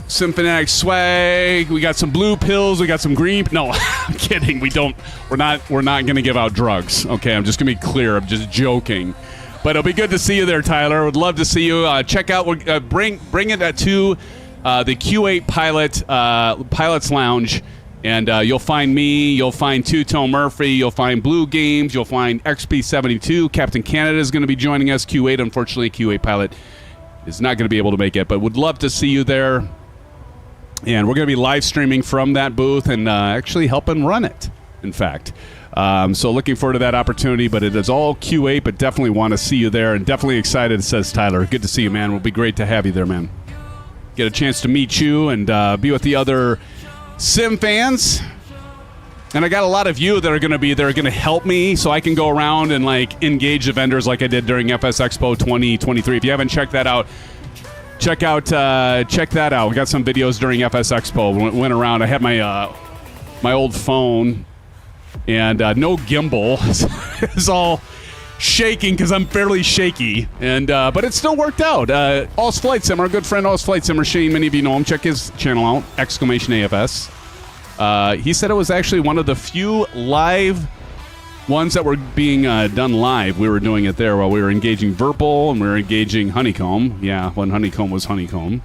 SimFanatic swag. We got some blue pills. We got some green. No, I'm kidding. We don't. We're not going to give out drugs. Okay, I'm just going to be clear. I'm just joking. But it'll be good to see you there, Tyler. Would love to see you. Check out. Bring it to the Q8 Pilots Lounge. And you'll find me, you'll find Two-Tone Murphy, you'll find Blue Games, you'll find XP72. Captain Canada is going to be joining us. Q8, unfortunately, Q8 pilot is not going to be able to make it, but would love to see you there. And we're going to be live streaming from that booth and actually helping run it, in fact. So looking forward to that opportunity, but it is all Q8, but definitely want to see you there, and definitely excited, says Tyler. Good to see you, man. It will be great to have you there, man. Get a chance to meet you and be with the other Sim fans, and I got a lot of you that are going to be there, going to help me so I can go around and like engage the vendors like I did during FS Expo 2023. If you haven't checked that out, check that out. We got some videos during FS Expo. Went around. I had my old phone and no gimbal. It's all shaking because I'm fairly shaky, and but it still worked out. All's Flight Sim, our good friend All's Flight Simmer, Shane, many of you know him. Check his channel out, exclamation AFS. He said it was actually one of the few live ones that were being done live. We were doing it there while we were engaging Verpal and we were engaging Honeycomb. Yeah, when Honeycomb was Honeycomb.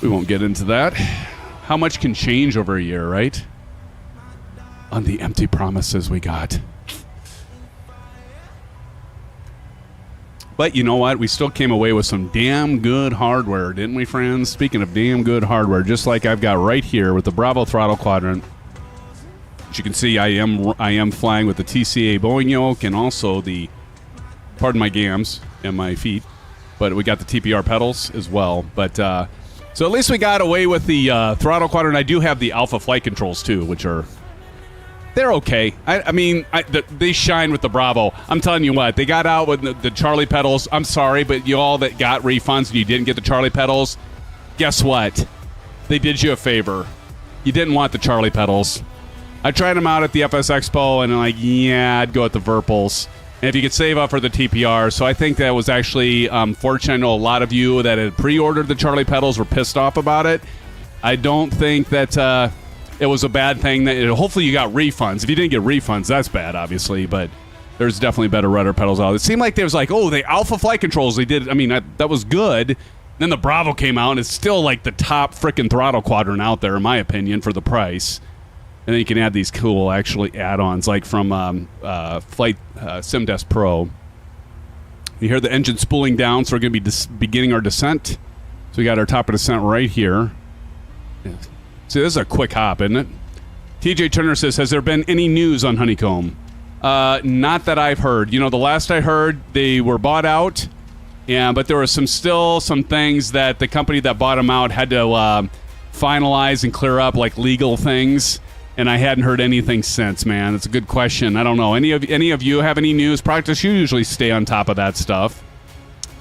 We won't get into that. How much can change over a year, right? On the empty promises we got. But you know what? We still came away with some damn good hardware, didn't we, friends? Speaking of damn good hardware, just like I've got right here with the Bravo Throttle Quadrant. As you can see, I am flying with the TCA Boeing Yoke and also the, pardon my gams and my feet, but we got the TPR pedals as well. But so at least we got away with the Throttle Quadrant. I do have the Alpha flight controls too, which are they're okay. I mean, they shine with the Bravo. I'm telling you what, they got out with the Charlie pedals. I'm sorry, but you all that got refunds and you didn't get the Charlie pedals, guess what? They did you a favor. You didn't want the Charlie pedals. I tried them out at the FS Expo, and I'm like, yeah, I'd go with the Verpals. And if you could save up for the TPR. So I think that was actually fortunate. I know a lot of you that had pre-ordered the Charlie pedals were pissed off about it. I don't think that it was a bad thing. Hopefully you got refunds. If you didn't get refunds, that's bad, obviously. But there's definitely better rudder pedals out. It seemed like there was like, oh, the Alpha flight controls they did. I mean, that was good. Then the Bravo came out, and it's still like the top freaking throttle quadrant out there, in my opinion, for the price. And then you can add these cool, actually, add-ons, like from FLYT SimDesk Pro. You hear the engine spooling down, so we're going to be beginning our descent. So we got our top of descent right here. Yeah. See, this is a quick hop, isn't it? TJ Turner says, has there been any news on Honeycomb? Not that I've heard. You know, the last I heard, they were bought out, but there were still some things that the company that bought them out had to finalize and clear up, like legal things. And I hadn't heard anything since, man. It's a good question. I don't know. Any of you have any news? Practice, you usually stay on top of that stuff.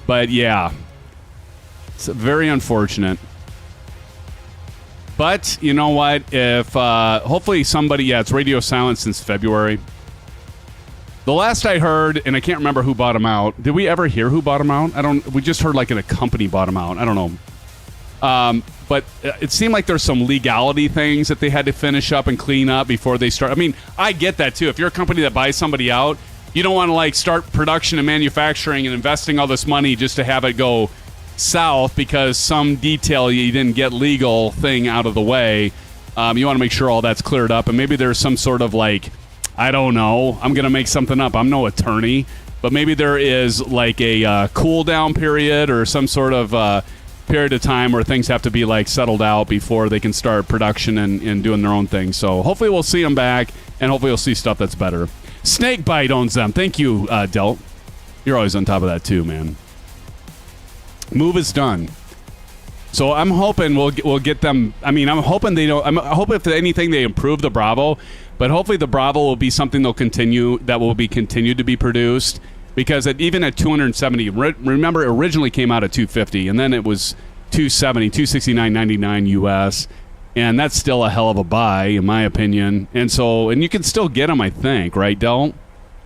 But yeah, it's very unfortunate. But you know what? If hopefully somebody, it's radio silent since February. The last I heard, and I can't remember who bought them out. Did we ever hear who bought them out? We just heard like a company bought them out. I don't know. But it seemed like there's some legality things that they had to finish up and clean up before they start. I mean, I get that too. If you're a company that buys somebody out, you don't want to like start production and manufacturing and investing all this money just to have it go south because some detail you didn't get legal thing out of the way. You want to make sure all that's cleared up, and maybe there's some sort of like, I don't know, I'm going to make something up. I'm no attorney, but maybe there is like a cool down period or some sort of period of time where things have to be like settled out before they can start production and doing their own thing. So hopefully we'll see them back, and hopefully we'll see stuff that's better. Snakebite owns them. Thank you, Delt. You're always on top of that too, man. Move is done. So I'm hoping we'll get them. I mean, I'm hoping they don't. I hope if anything they improve the Bravo, but hopefully the Bravo will be something that will be continued to be produced. Because even at 270, remember, it originally came out at 250, and then it was 270, 269.99 US, and that's still a hell of a buy, in my opinion. And you can still get them, I think, right, Del?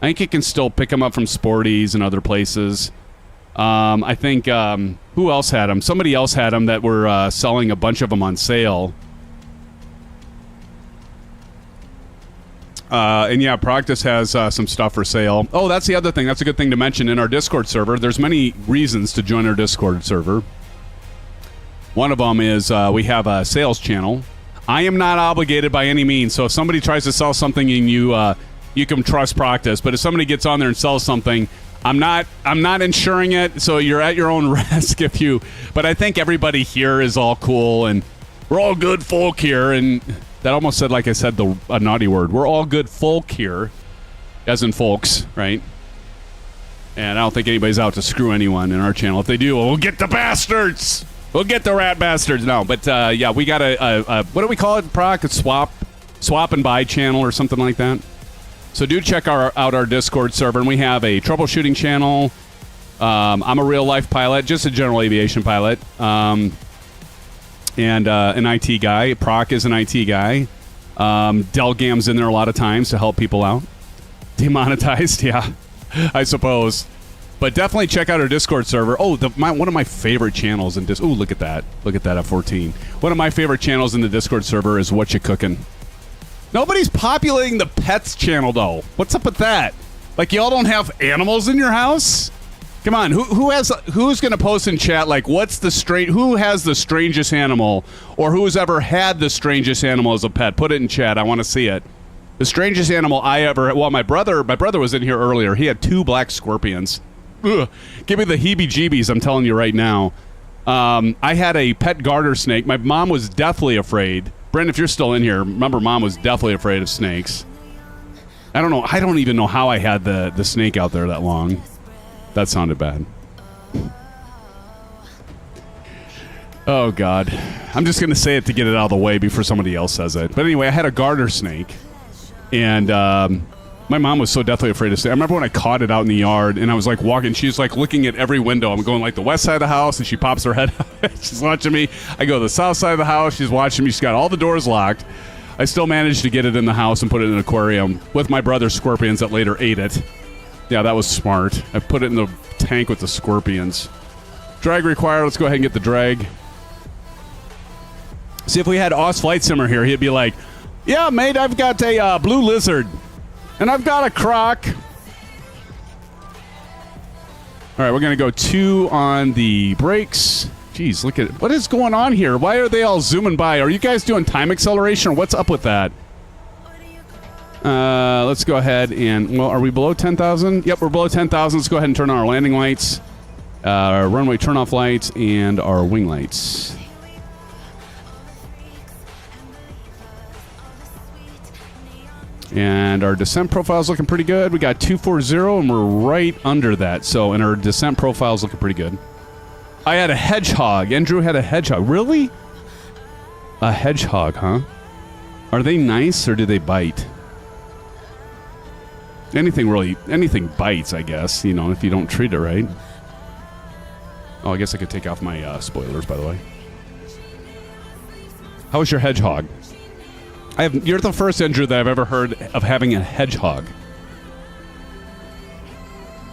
I think you can still pick them up from Sporties and other places. I think, who else had them? Somebody else had them that were selling a bunch of them on sale. And yeah, Practice has some stuff for sale. Oh, that's the other thing. That's a good thing to mention in our Discord server. There's many reasons to join our Discord server. One of them is we have a sales channel. I am not obligated by any means. So if somebody tries to sell something and you can trust Practice, but if somebody gets on there and sells something, I'm not insuring it. So you're at your own risk if you. But I think everybody here is all cool and we're all good folk here and. That almost said like I said a naughty word. We're all good folk here, as in folks, right? And I don't think anybody's out to screw anyone in our channel. If they do, we'll get the bastards. We'll get the rat bastards. No, but yeah, we got a what do we call it, Proc? A swap and buy channel or something like that. So do check out our Discord server, and we have a troubleshooting channel. I'm a real life pilot, just a general aviation pilot. And an IT guy. Proc is an IT guy. Delgam's in there a lot of times to help people out. Demonetized, yeah, I suppose. But definitely check out our Discord server. Oh, one of my favorite channels in Discord. Oh, look at that. Look at that at 14. One of my favorite channels in the Discord server is What You Cooking. Nobody's populating the pets channel, though. What's up with that? Like, y'all don't have animals in your house? Come on, who's going to post in chat, like, who has the strangest animal, or who's ever had the strangest animal as a pet? Put it in chat. I want to see it. The strangest animal I ever, well, my brother was in here earlier. He had 2 black scorpions. Ugh. Give me the heebie-jeebies, I'm telling you right now. I had a pet garter snake. My mom was deathly afraid. Brent, if you're still in here, remember Mom was deathly afraid of snakes. I don't know. I don't even know how I had the snake out there that long. That sounded bad. Oh, God. I'm just going to say it to get it out of the way before somebody else says it. But anyway, I had a garter snake. And my mom was so deathly afraid to stay. I remember when I caught it out in the yard, and I was like walking. She's like looking at every window. I'm going like the west side of the house, and she pops her head out. She's watching me. I go to the south side of the house. She's watching me. She's got all the doors locked. I still managed to get it in the house and put it in an aquarium with my brother's scorpions that later ate it. Yeah, that was smart. I put it in the tank with the scorpions. Drag required. Let's go ahead and get the drag. See, if we had FLYT Simmer here, he'd be like, yeah, mate, I've got a blue lizard. And I've got a croc. All right, we're going to go 2 on the brakes. Jeez, look at it. What is going on here? Why are they all zooming by? Are you guys doing time acceleration, or what's up with that? Let's go ahead and... Well, are we below 10,000? Yep, we're below 10,000. Let's go ahead and turn on our landing lights, our runway turn-off lights, and our wing lights. And our descent profile is looking pretty good. We got 240, and we're right under that. So, and our descent profile is looking pretty good. I had a hedgehog. Andrew had a hedgehog. Really? A hedgehog, huh? Are they nice, or do they bite? Anything bites, I guess, you know, if you don't treat it right. Oh, I guess I could take off my spoilers, by the way. How was your hedgehog? You're the first, Andrew, that I've ever heard of having a hedgehog.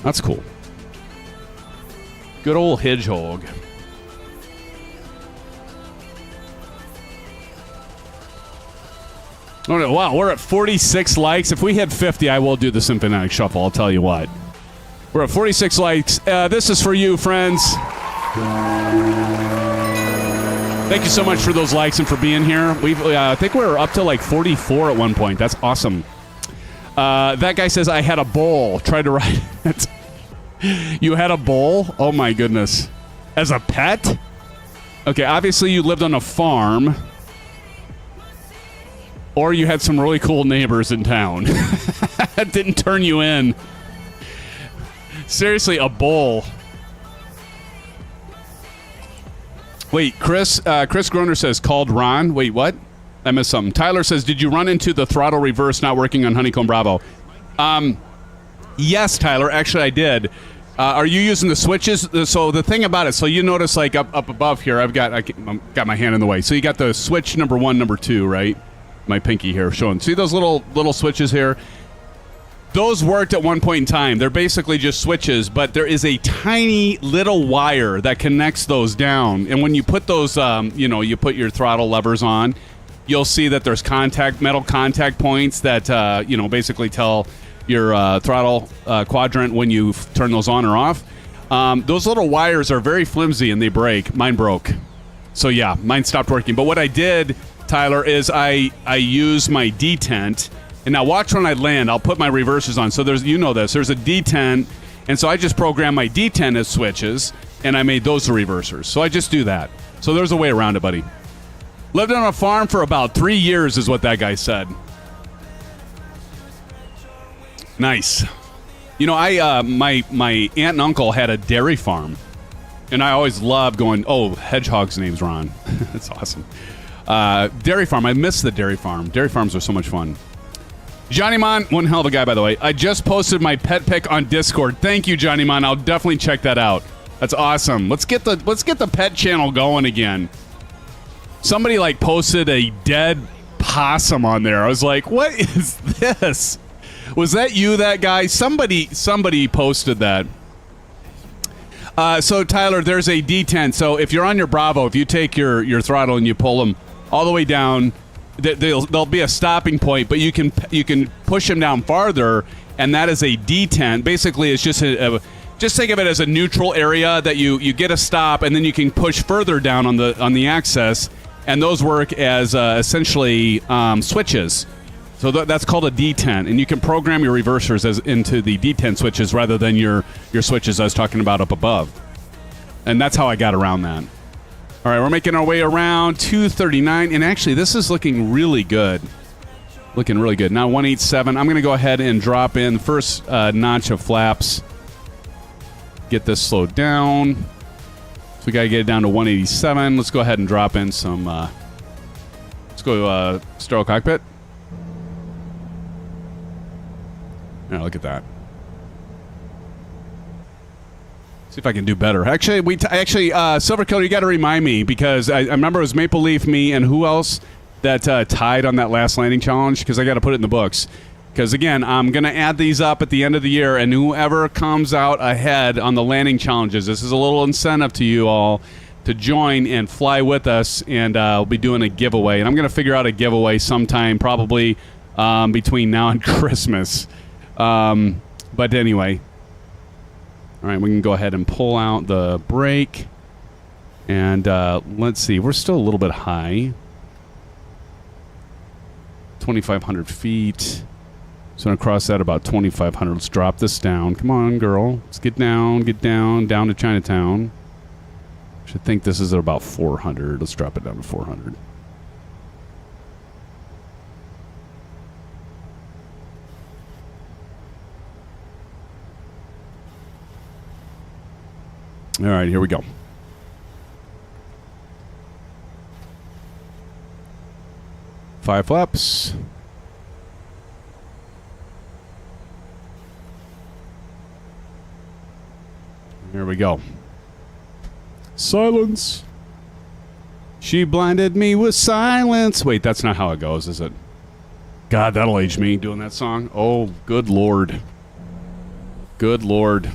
That's cool. Good old hedgehog. Oh, no, wow, we're at 46 likes. If we hit 50, I will do the SimFanatic Shuffle, I'll tell you what. We're at 46 likes. This is for you, friends. Thank you so much for those likes and for being here. I think we were up to like 44 at one point. That's awesome. That guy says, I had a bull. Tried to ride it. You had a bull? Oh my goodness. As a pet? Okay, obviously you lived on a farm. Or you had some really cool neighbors in town. That didn't turn you in. Seriously, a bull. Wait, Chris Groner says, called Ron. Wait, what? I missed something. Tyler says, did you run into the throttle reverse not working on Honeycomb Bravo? Yes, Tyler, actually I did. Are you using the switches? So the thing about it, so you notice like up above here, I've got my hand in the way. So you got the switch number 1, number 2, right? My pinky here showing. See those little switches here? Those worked at one point in time. They're basically just switches, but there is a tiny little wire that connects those down. And when you put those, you put your throttle levers on, you'll see that there's metal contact points that, basically tell your throttle quadrant when you turn those on or off. Those little wires are very flimsy and they break. Mine broke. So yeah, mine stopped working. But what I did, Tyler, is I use my detent. And now watch when I land, I'll put my reversers on. So there's a detent, and so I just programmed my detent as switches, and I made those the reversers. So I just do that. So there's a way around it, buddy. Lived on a farm for about 3 years is what that guy said. Nice. You know, my aunt and uncle had a dairy farm, and I always loved going, oh, hedgehog's name's Ron. That's awesome. Dairy farm, I miss the dairy farm. Dairy farms are so much fun. Johnny Mon, one hell of a guy, by the way. I just posted my pet pic on Discord. Thank you, Johnny Mon. I'll definitely check that out. That's awesome. Let's get the pet channel going again. Somebody like posted a dead possum on there. I was like, what is this? Was that you, that guy? Somebody posted that. So Tyler, there's a detent. So if you're on your Bravo, if you take your throttle and you pull them all the way down, there'll be a stopping point, but you can push them down farther, and that is a detent. Basically, it's just just think of it as a neutral area that you get a stop, and then you can push further down on the axis, and those work as essentially switches. So that's called a detent, and you can program your reversers into the detent switches rather than your switches I was talking about up above. And that's how I got around that. All right, we're making our way around 239, and actually this is looking really good. Looking really good. Now 187. I'm going to go ahead and drop in the first notch of flaps. Get this slowed down. So we got to get it down to 187. Let's go ahead and drop in some... let's go stereo cockpit. Yeah, look at that. See if I can do better. Actually, Silver Killer, you got to remind me because I remember it was Maple Leaf, me, and who else that tied on that last landing challenge? Because I got to put it in the books. Because again, I'm gonna add these up at the end of the year, and whoever comes out ahead on the landing challenges, this is a little incentive to you all to join and fly with us, and we'll be doing a giveaway. And I'm gonna figure out a giveaway sometime, probably between now and Christmas. But anyway. All right, we can go ahead and pull out the brake. And let's see, we're still a little bit high. 2,500 feet. So I'm going to cross that about 2,500. Let's drop this down. Come on, girl. Let's get down to Chinatown. I should think this is at about 400. Let's drop it down to 400. All right, here we go. Five flaps. Here we go. Silence. She blinded me with silence. Wait, that's not how it goes, is it? God, that'll age me doing that song. Oh, good Lord. Good Lord.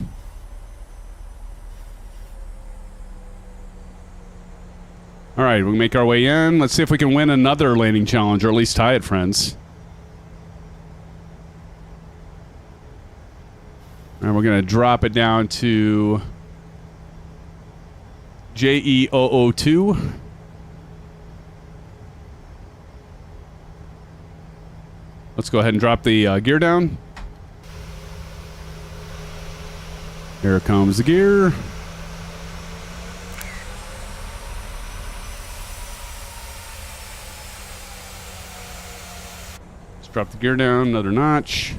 All right, we make our way in. Let's see if we can win another landing challenge, or at least tie it, friends. And we're going to drop it down to JE002. Let's go ahead and drop the gear down. Here comes the gear. Drop the gear down another notch.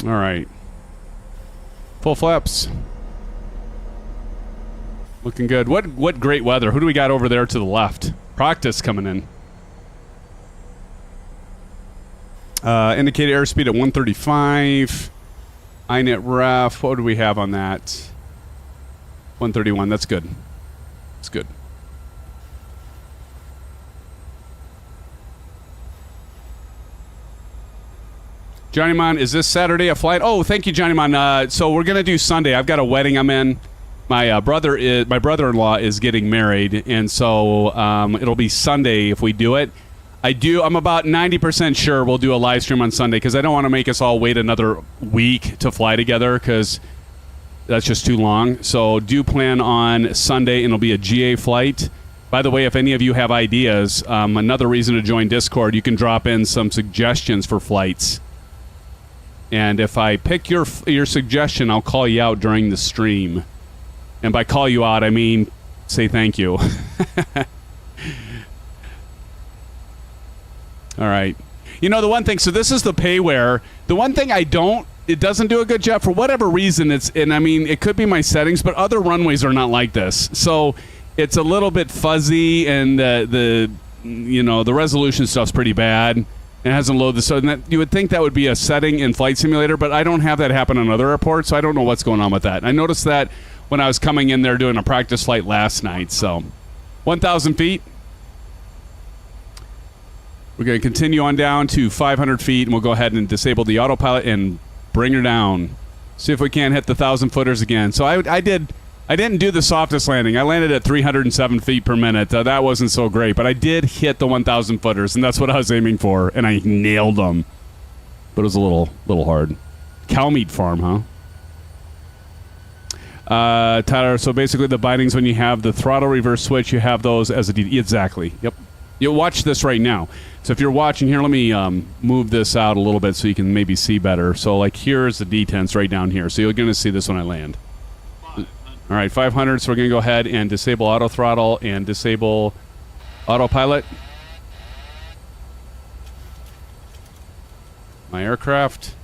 All right. Full flaps. Looking good. What great weather. Who do we got over there to the left? Practice coming in. Indicated airspeed at 135. INET ref, what do we have on that? 131, that's good. That's good. Johnny Mon, is this Saturday a flight? Oh, thank you, Johnny Mon. So we're going to do Sunday. I've got a wedding I'm in. My brother-in-law is getting married, and so it'll be Sunday if we do it. I'm about 90% sure we'll do a live stream on Sunday because I don't want to make us all wait another week to fly together because that's just too long. So do plan on Sunday, and it'll be a GA flight. By the way, if any of you have ideas, another reason to join Discord, you can drop in some suggestions for flights. And if I pick your suggestion, I'll call you out during the stream. And by call you out, I mean say thank you. All right. You know, the one thing, so this is the payware. The one thing it doesn't do a good job for whatever reason. It could be my settings, but other runways are not like this. So it's a little bit fuzzy, and the resolution stuff's pretty bad. It hasn't loaded you would think that would be a setting in Flight Simulator, but I don't have that happen on other airports, so I don't know what's going on with that. I noticed that when I was coming in there doing a practice flight last night. So 1,000 feet. We're going to continue on down to 500 feet, and we'll go ahead and disable the autopilot and bring her down. See if we can't hit the 1,000-footers again. So I didn't do the softest landing. I landed at 307 feet per minute. That wasn't so great, but I did hit the 1,000-footers, and that's what I was aiming for, and I nailed them. But it was a little hard. Cow meat farm, huh? Tyler, so basically the bindings, when you have the throttle reverse switch, you have those as a exactly. Yep. You'll watch this right now. So if you're watching here, let me move this out a little bit so you can maybe see better. So like here's the detents right down here. So you're going to see this when I land. All right, 500. So we're going to go ahead and disable auto throttle and disable autopilot. My aircraft.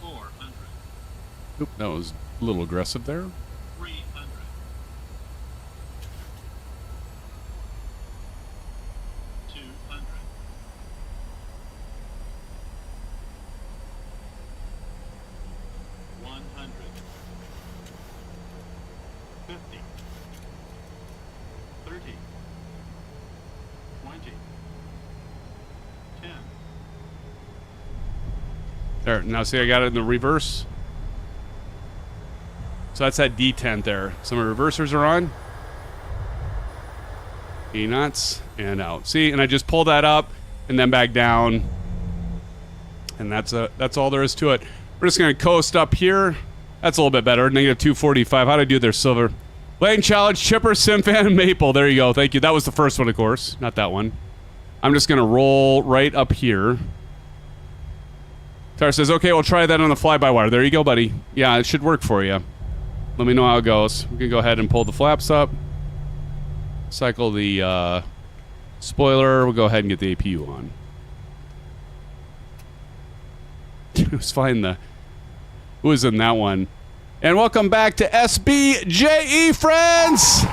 400. Oop, that was a little aggressive there. 300. There, now see I got it in the reverse. So that's that detent there. Some reversers are on. E knots and out. See, and I just pull that up and then back down. And that's all there is to it. We're just gonna coast up here. That's a little bit better. Negative 245. How'd I do there, Silver? Lane challenge, Chipper, SimFan, and Maple. There you go. Thank you. That was the first one, of course. Not that one. I'm just gonna roll right up here. Tar says, okay, we'll try that on the fly-by-wire. There you go, buddy. Yeah, it should work for you. Let me know how it goes. We can go ahead and pull the flaps up. Cycle the spoiler. We'll go ahead and get the APU on. It was flying the... Who was in that one? And welcome back to SBJE, friends!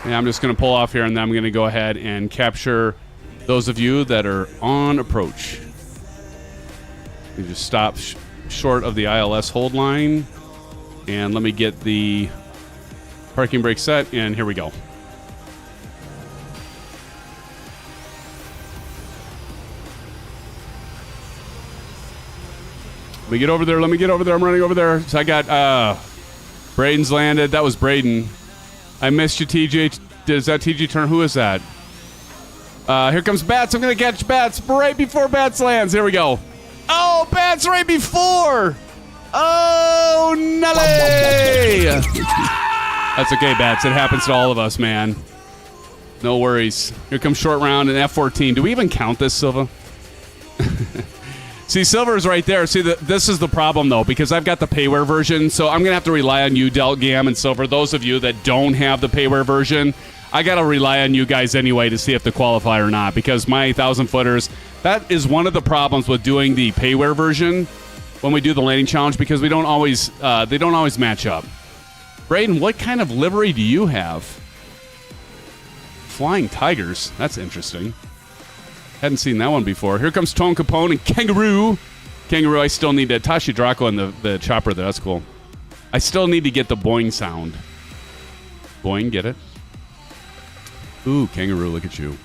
Yeah, I'm just going to pull off here, and then I'm going to go ahead and capture those of you that are on approach. You just stop short of the ILS hold line, and let me get the parking brake set, and here we go. Let me get over there. Let me get over there. I'm running over there. So I got Braden's landed. That was Braden. I missed you, TJ. Is that TJ Turner? Who is that? Here comes Bats. I'm going to catch Bats right before Bats lands. Here we go. Oh, Bats right before. Oh, Nelly. That's okay, Bats. It happens to all of us, man. No worries. Here comes short round and F14. Do we even count this, Silva? See, Silver's right there. See, this is the problem, though, because I've got the payware version, so I'm going to have to rely on you, Delt, Gam, and Silver. Those of you that don't have the payware version, I got to rely on you guys anyway to see if they qualify or not, because my 1,000-footers, that is one of the problems with doing the payware version when we do the landing challenge, because we don't always, they don't always match up. Braden, what kind of livery do you have? Flying Tigers. That's interesting. Hadn't seen that one before. Here comes Tone Capone and Kangaroo. Kangaroo, I still need to... Tashi Draco and the chopper there. That's cool. I still need to get the Boeing sound. Boeing, get it? Ooh, Kangaroo, look at you.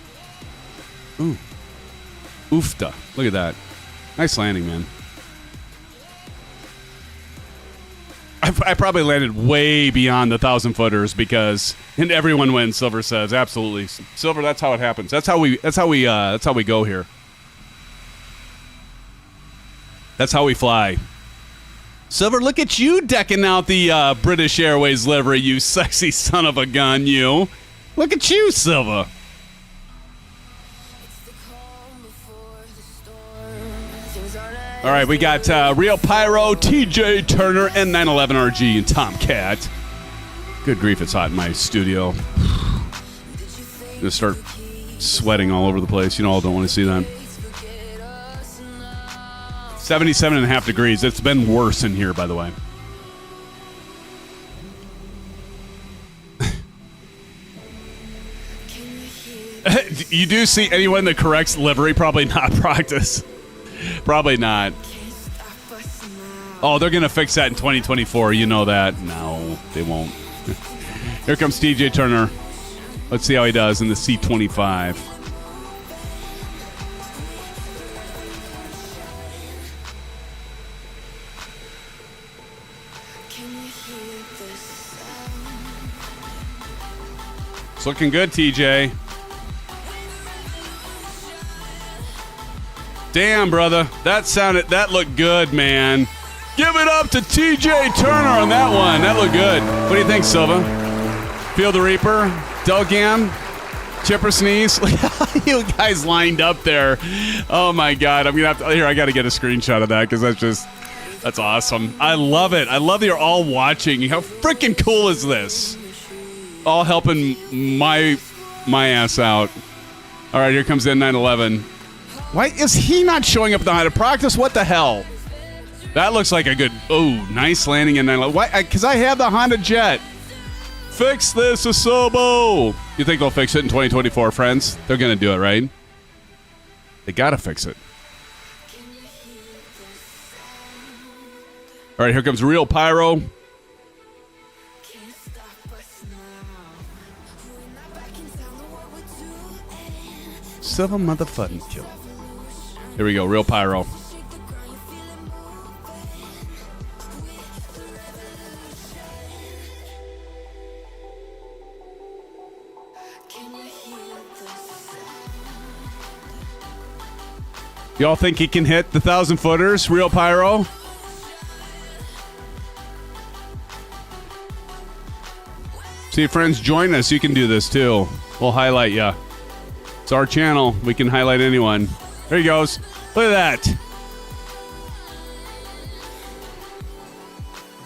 Ooh. Oofta. Look at that. Nice landing, man. I probably landed way beyond the 1,000-footers because... And everyone wins, Silver says. Absolutely. Silver, that's how it happens. That's how we go here. That's how we fly. Silver, look at you decking out the British Airways livery, you sexy son of a gun, you. Look at you, Silver. All right, we got Real Pyro, TJ Turner, and 911RG, and Tomcat. Good grief, it's hot in my studio. I'm gonna start sweating all over the place. You all don't want to see that. 77.5 degrees. It's been worse in here, by the way. You do see anyone that corrects livery? Probably not practice. Probably not. Oh, they're going to fix that in 2024. You know that. No, they won't. Here comes TJ Turner. Let's see how he does in the C-25. It's looking good, TJ. Damn, brother. That looked good, man. Give it up to TJ Turner on that one. That looked good. What do you think, Silva? Feel the Reaper? Delgam? Chipper Sneeze? You guys lined up there. Oh, my God. I'm going to have to... Here, I got to get a screenshot of that because that's awesome. I love it. I love that you're all watching. How freaking cool is this? All helping my ass out. All right, here comes N911. Why is he not showing up at the height of practice? What the hell? That looks like a good... Oh, nice landing in 911. Why? Because I have the Honda Jet. Fix this, ASOVU. You think they'll fix it in 2024, friends? They're going to do it, right? They got to fix it. All right, here comes Real Pyro. Silver motherfucking killer. Here we go, real pyro. Y'all think he can hit the 1,000 footers, real pyro? See, friends, join us. You can do this too. We'll highlight ya. It's our channel. We can highlight anyone. There he goes. Look at that.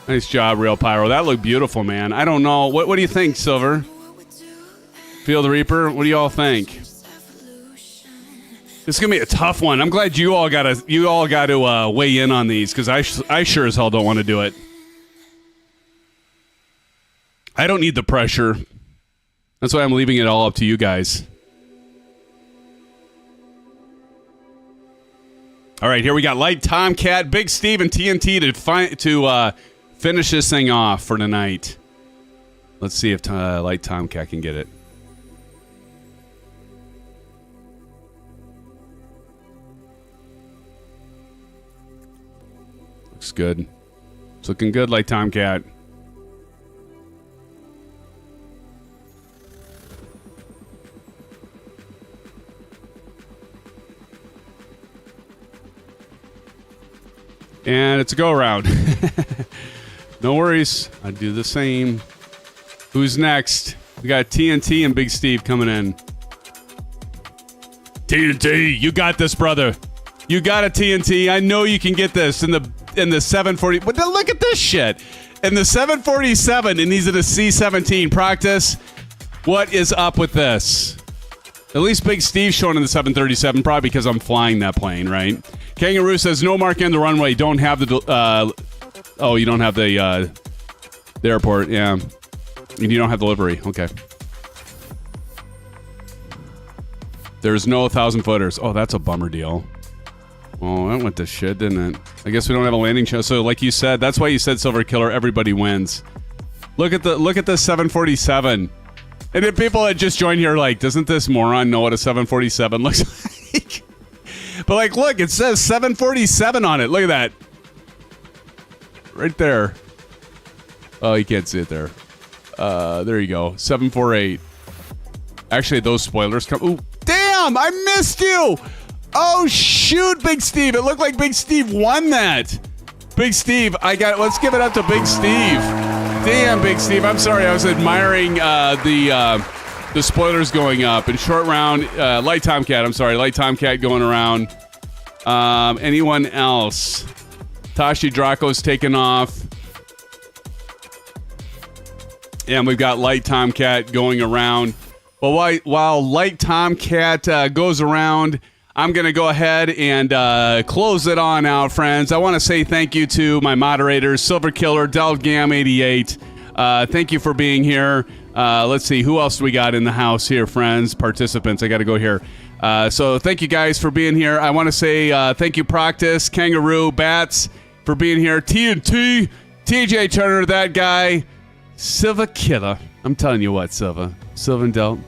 Nice job, real pyro. That looked beautiful, man. I don't know. What do you think, Silver? Feel the Reaper? What do you all think? This is gonna be a tough one. I'm glad you all got to weigh in on these because I sure as hell don't want to do it. I don't need the pressure. That's why I'm leaving it all up to you guys. All right, here we got Light Tomcat, Big Steve, and TNT to finish this thing off for tonight. Let's see if Light Tomcat can get it. Looks good. It's looking good, Light Tomcat. And it's a go-around. No worries. I do the same. Who's next? We got TNT and Big Steve coming in. TNT, you got this, brother. You got it, TNT. I know you can get this in the 740. But look at this shit. In the 747, and he's in a C-17 practice. What is up with this? At least Big Steve's showing in the 737, probably because I'm flying that plane, right? Kangaroo says, no mark on the runway. Don't have the... you don't have the airport, yeah. And you don't have the livery. Okay. There's no 1,000 footers. Oh, that's a bummer deal. Oh, that went to shit, didn't it? I guess we don't have a landing show. So, like you said, that's why you said Silver Killer. Everybody wins. Look at the 747. And then people that just joined here are like, doesn't this moron know what a 747 looks like? But like, look, it says 747 on it. Look at that. Right there. Oh, you can't see it there. There you go. 748. Actually, those spoilers come... Ooh, damn! I missed you! Oh, shoot, Big Steve. It looked like Big Steve won that. Big Steve, let's give it up to Big Steve. Damn, Big Steve. I'm sorry. I was admiring the spoilers going up. In short round, Light Tomcat. I'm sorry. Light Tomcat going around. Anyone else? Tashi Draco's taken off. And we've got Light Tomcat going around. Well, while Light Tomcat goes around, I'm going to go ahead and close it on out, friends. I want to say thank you to my moderators, Silver Killer, DelGam88. Thank you for being here. Let's see, who else do we got in the house here, friends, participants? I got to go here. So thank you guys for being here. I want to say thank you, Proctus, Kangaroo, Bats, for being here. TNT, TJ Turner, that guy, Silver Killer. I'm telling you what, Silver and Del.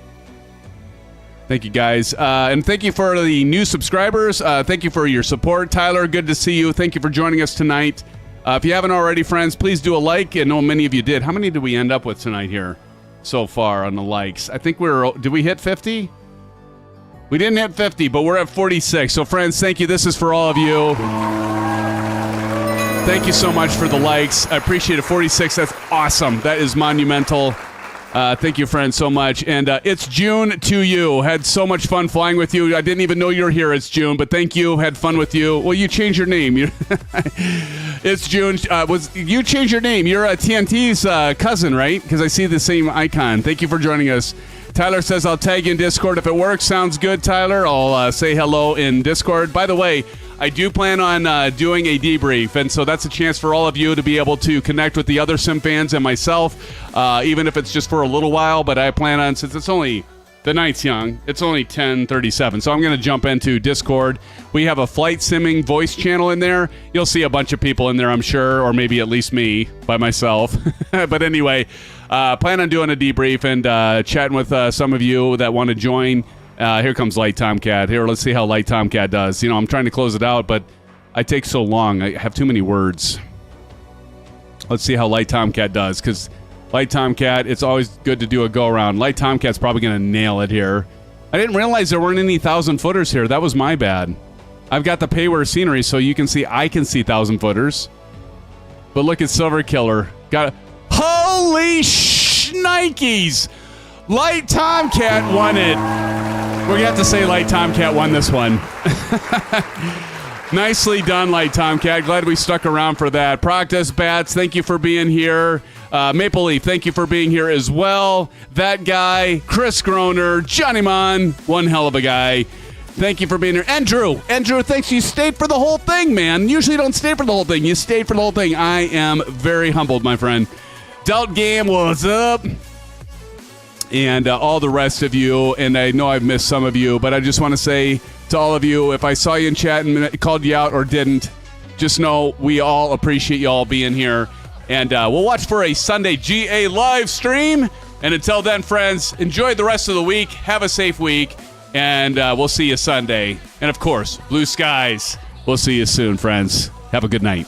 Thank you, guys. And thank you for the new subscribers. Thank you for your support. Tyler, good to see you. Thank you for joining us tonight. If you haven't already, friends, please do a like. I know many of you did. How many did we end up with tonight here so far on the likes? I think did we hit 50? We didn't hit 50, but we're at 46. So, friends, thank you. This is for all of you. Thank you so much for the likes. I appreciate it. 46, that's awesome. That is monumental. Thank you, friends, so much. And it's June to you. Had so much fun flying with you. I didn't even know you were here. It's June, but thank you. Had fun with you. Well, you changed your name. It's June. You changed your name. You're TNT's cousin, right? Because I see the same icon. Thank you for joining us. Tyler says, I'll tag you in Discord if it works. Sounds good, Tyler. I'll say hello in Discord. By the way, I do plan on doing a debrief, and so that's a chance for all of you to be able to connect with the other SimFans and myself, even if it's just for a little while. But I plan on, since it's only, the night's young, it's only 10:37, so I'm going to jump into Discord. We have a flight simming voice channel in there. You'll see a bunch of people in there, I'm sure, or maybe at least me by myself. But anyway, plan on doing a debrief and chatting with some of you that want to join. Here comes Light Tomcat. Here, let's see how Light Tomcat does. You know, I'm trying to close it out, but I take so long. I have too many words. Let's see how Light Tomcat does, because Light Tomcat, it's always good to do a go-around. Light Tomcat's probably going to nail it here. I didn't realize there weren't any 1,000-footers here. That was my bad. I've got the payware scenery, so you can see I can see 1,000-footers. But look at Silver Killer. Got holy shnikes! Light Tomcat won it. We're going to have to say Light Tomcat won this one. Nicely done, Light Tomcat. Glad we stuck around for that. Proctus Bats, thank you for being here. Maple Leaf, thank you for being here as well. That guy, Chris Groner, Johnny Mon, one hell of a guy. Thank you for being here. Andrew, thanks. You stayed for the whole thing, man. Usually you don't stay for the whole thing. You stayed for the whole thing. I am very humbled, my friend. Delt Game, what's up? And all the rest of you. And I know I've missed some of you, but I just want to say to all of you, if I saw you in chat and called you out or didn't, just know we all appreciate you all being here. And we'll watch for a Sunday GA live stream. And until then, friends, enjoy the rest of the week. Have a safe week. And we'll see you Sunday. And, of course, blue skies. We'll see you soon, friends. Have a good night.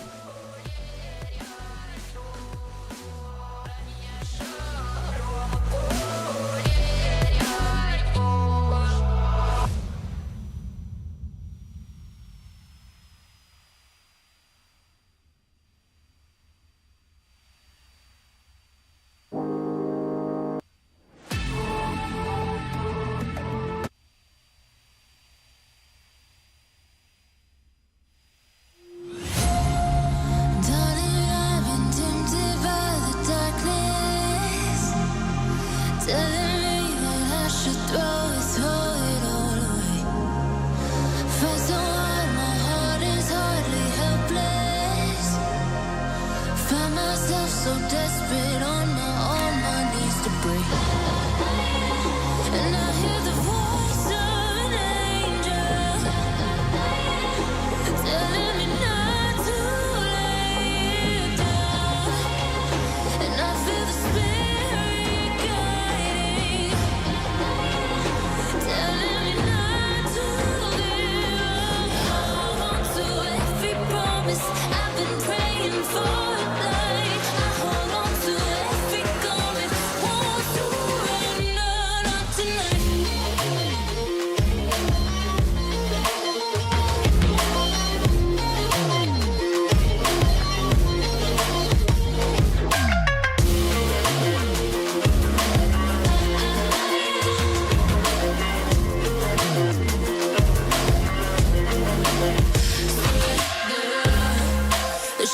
The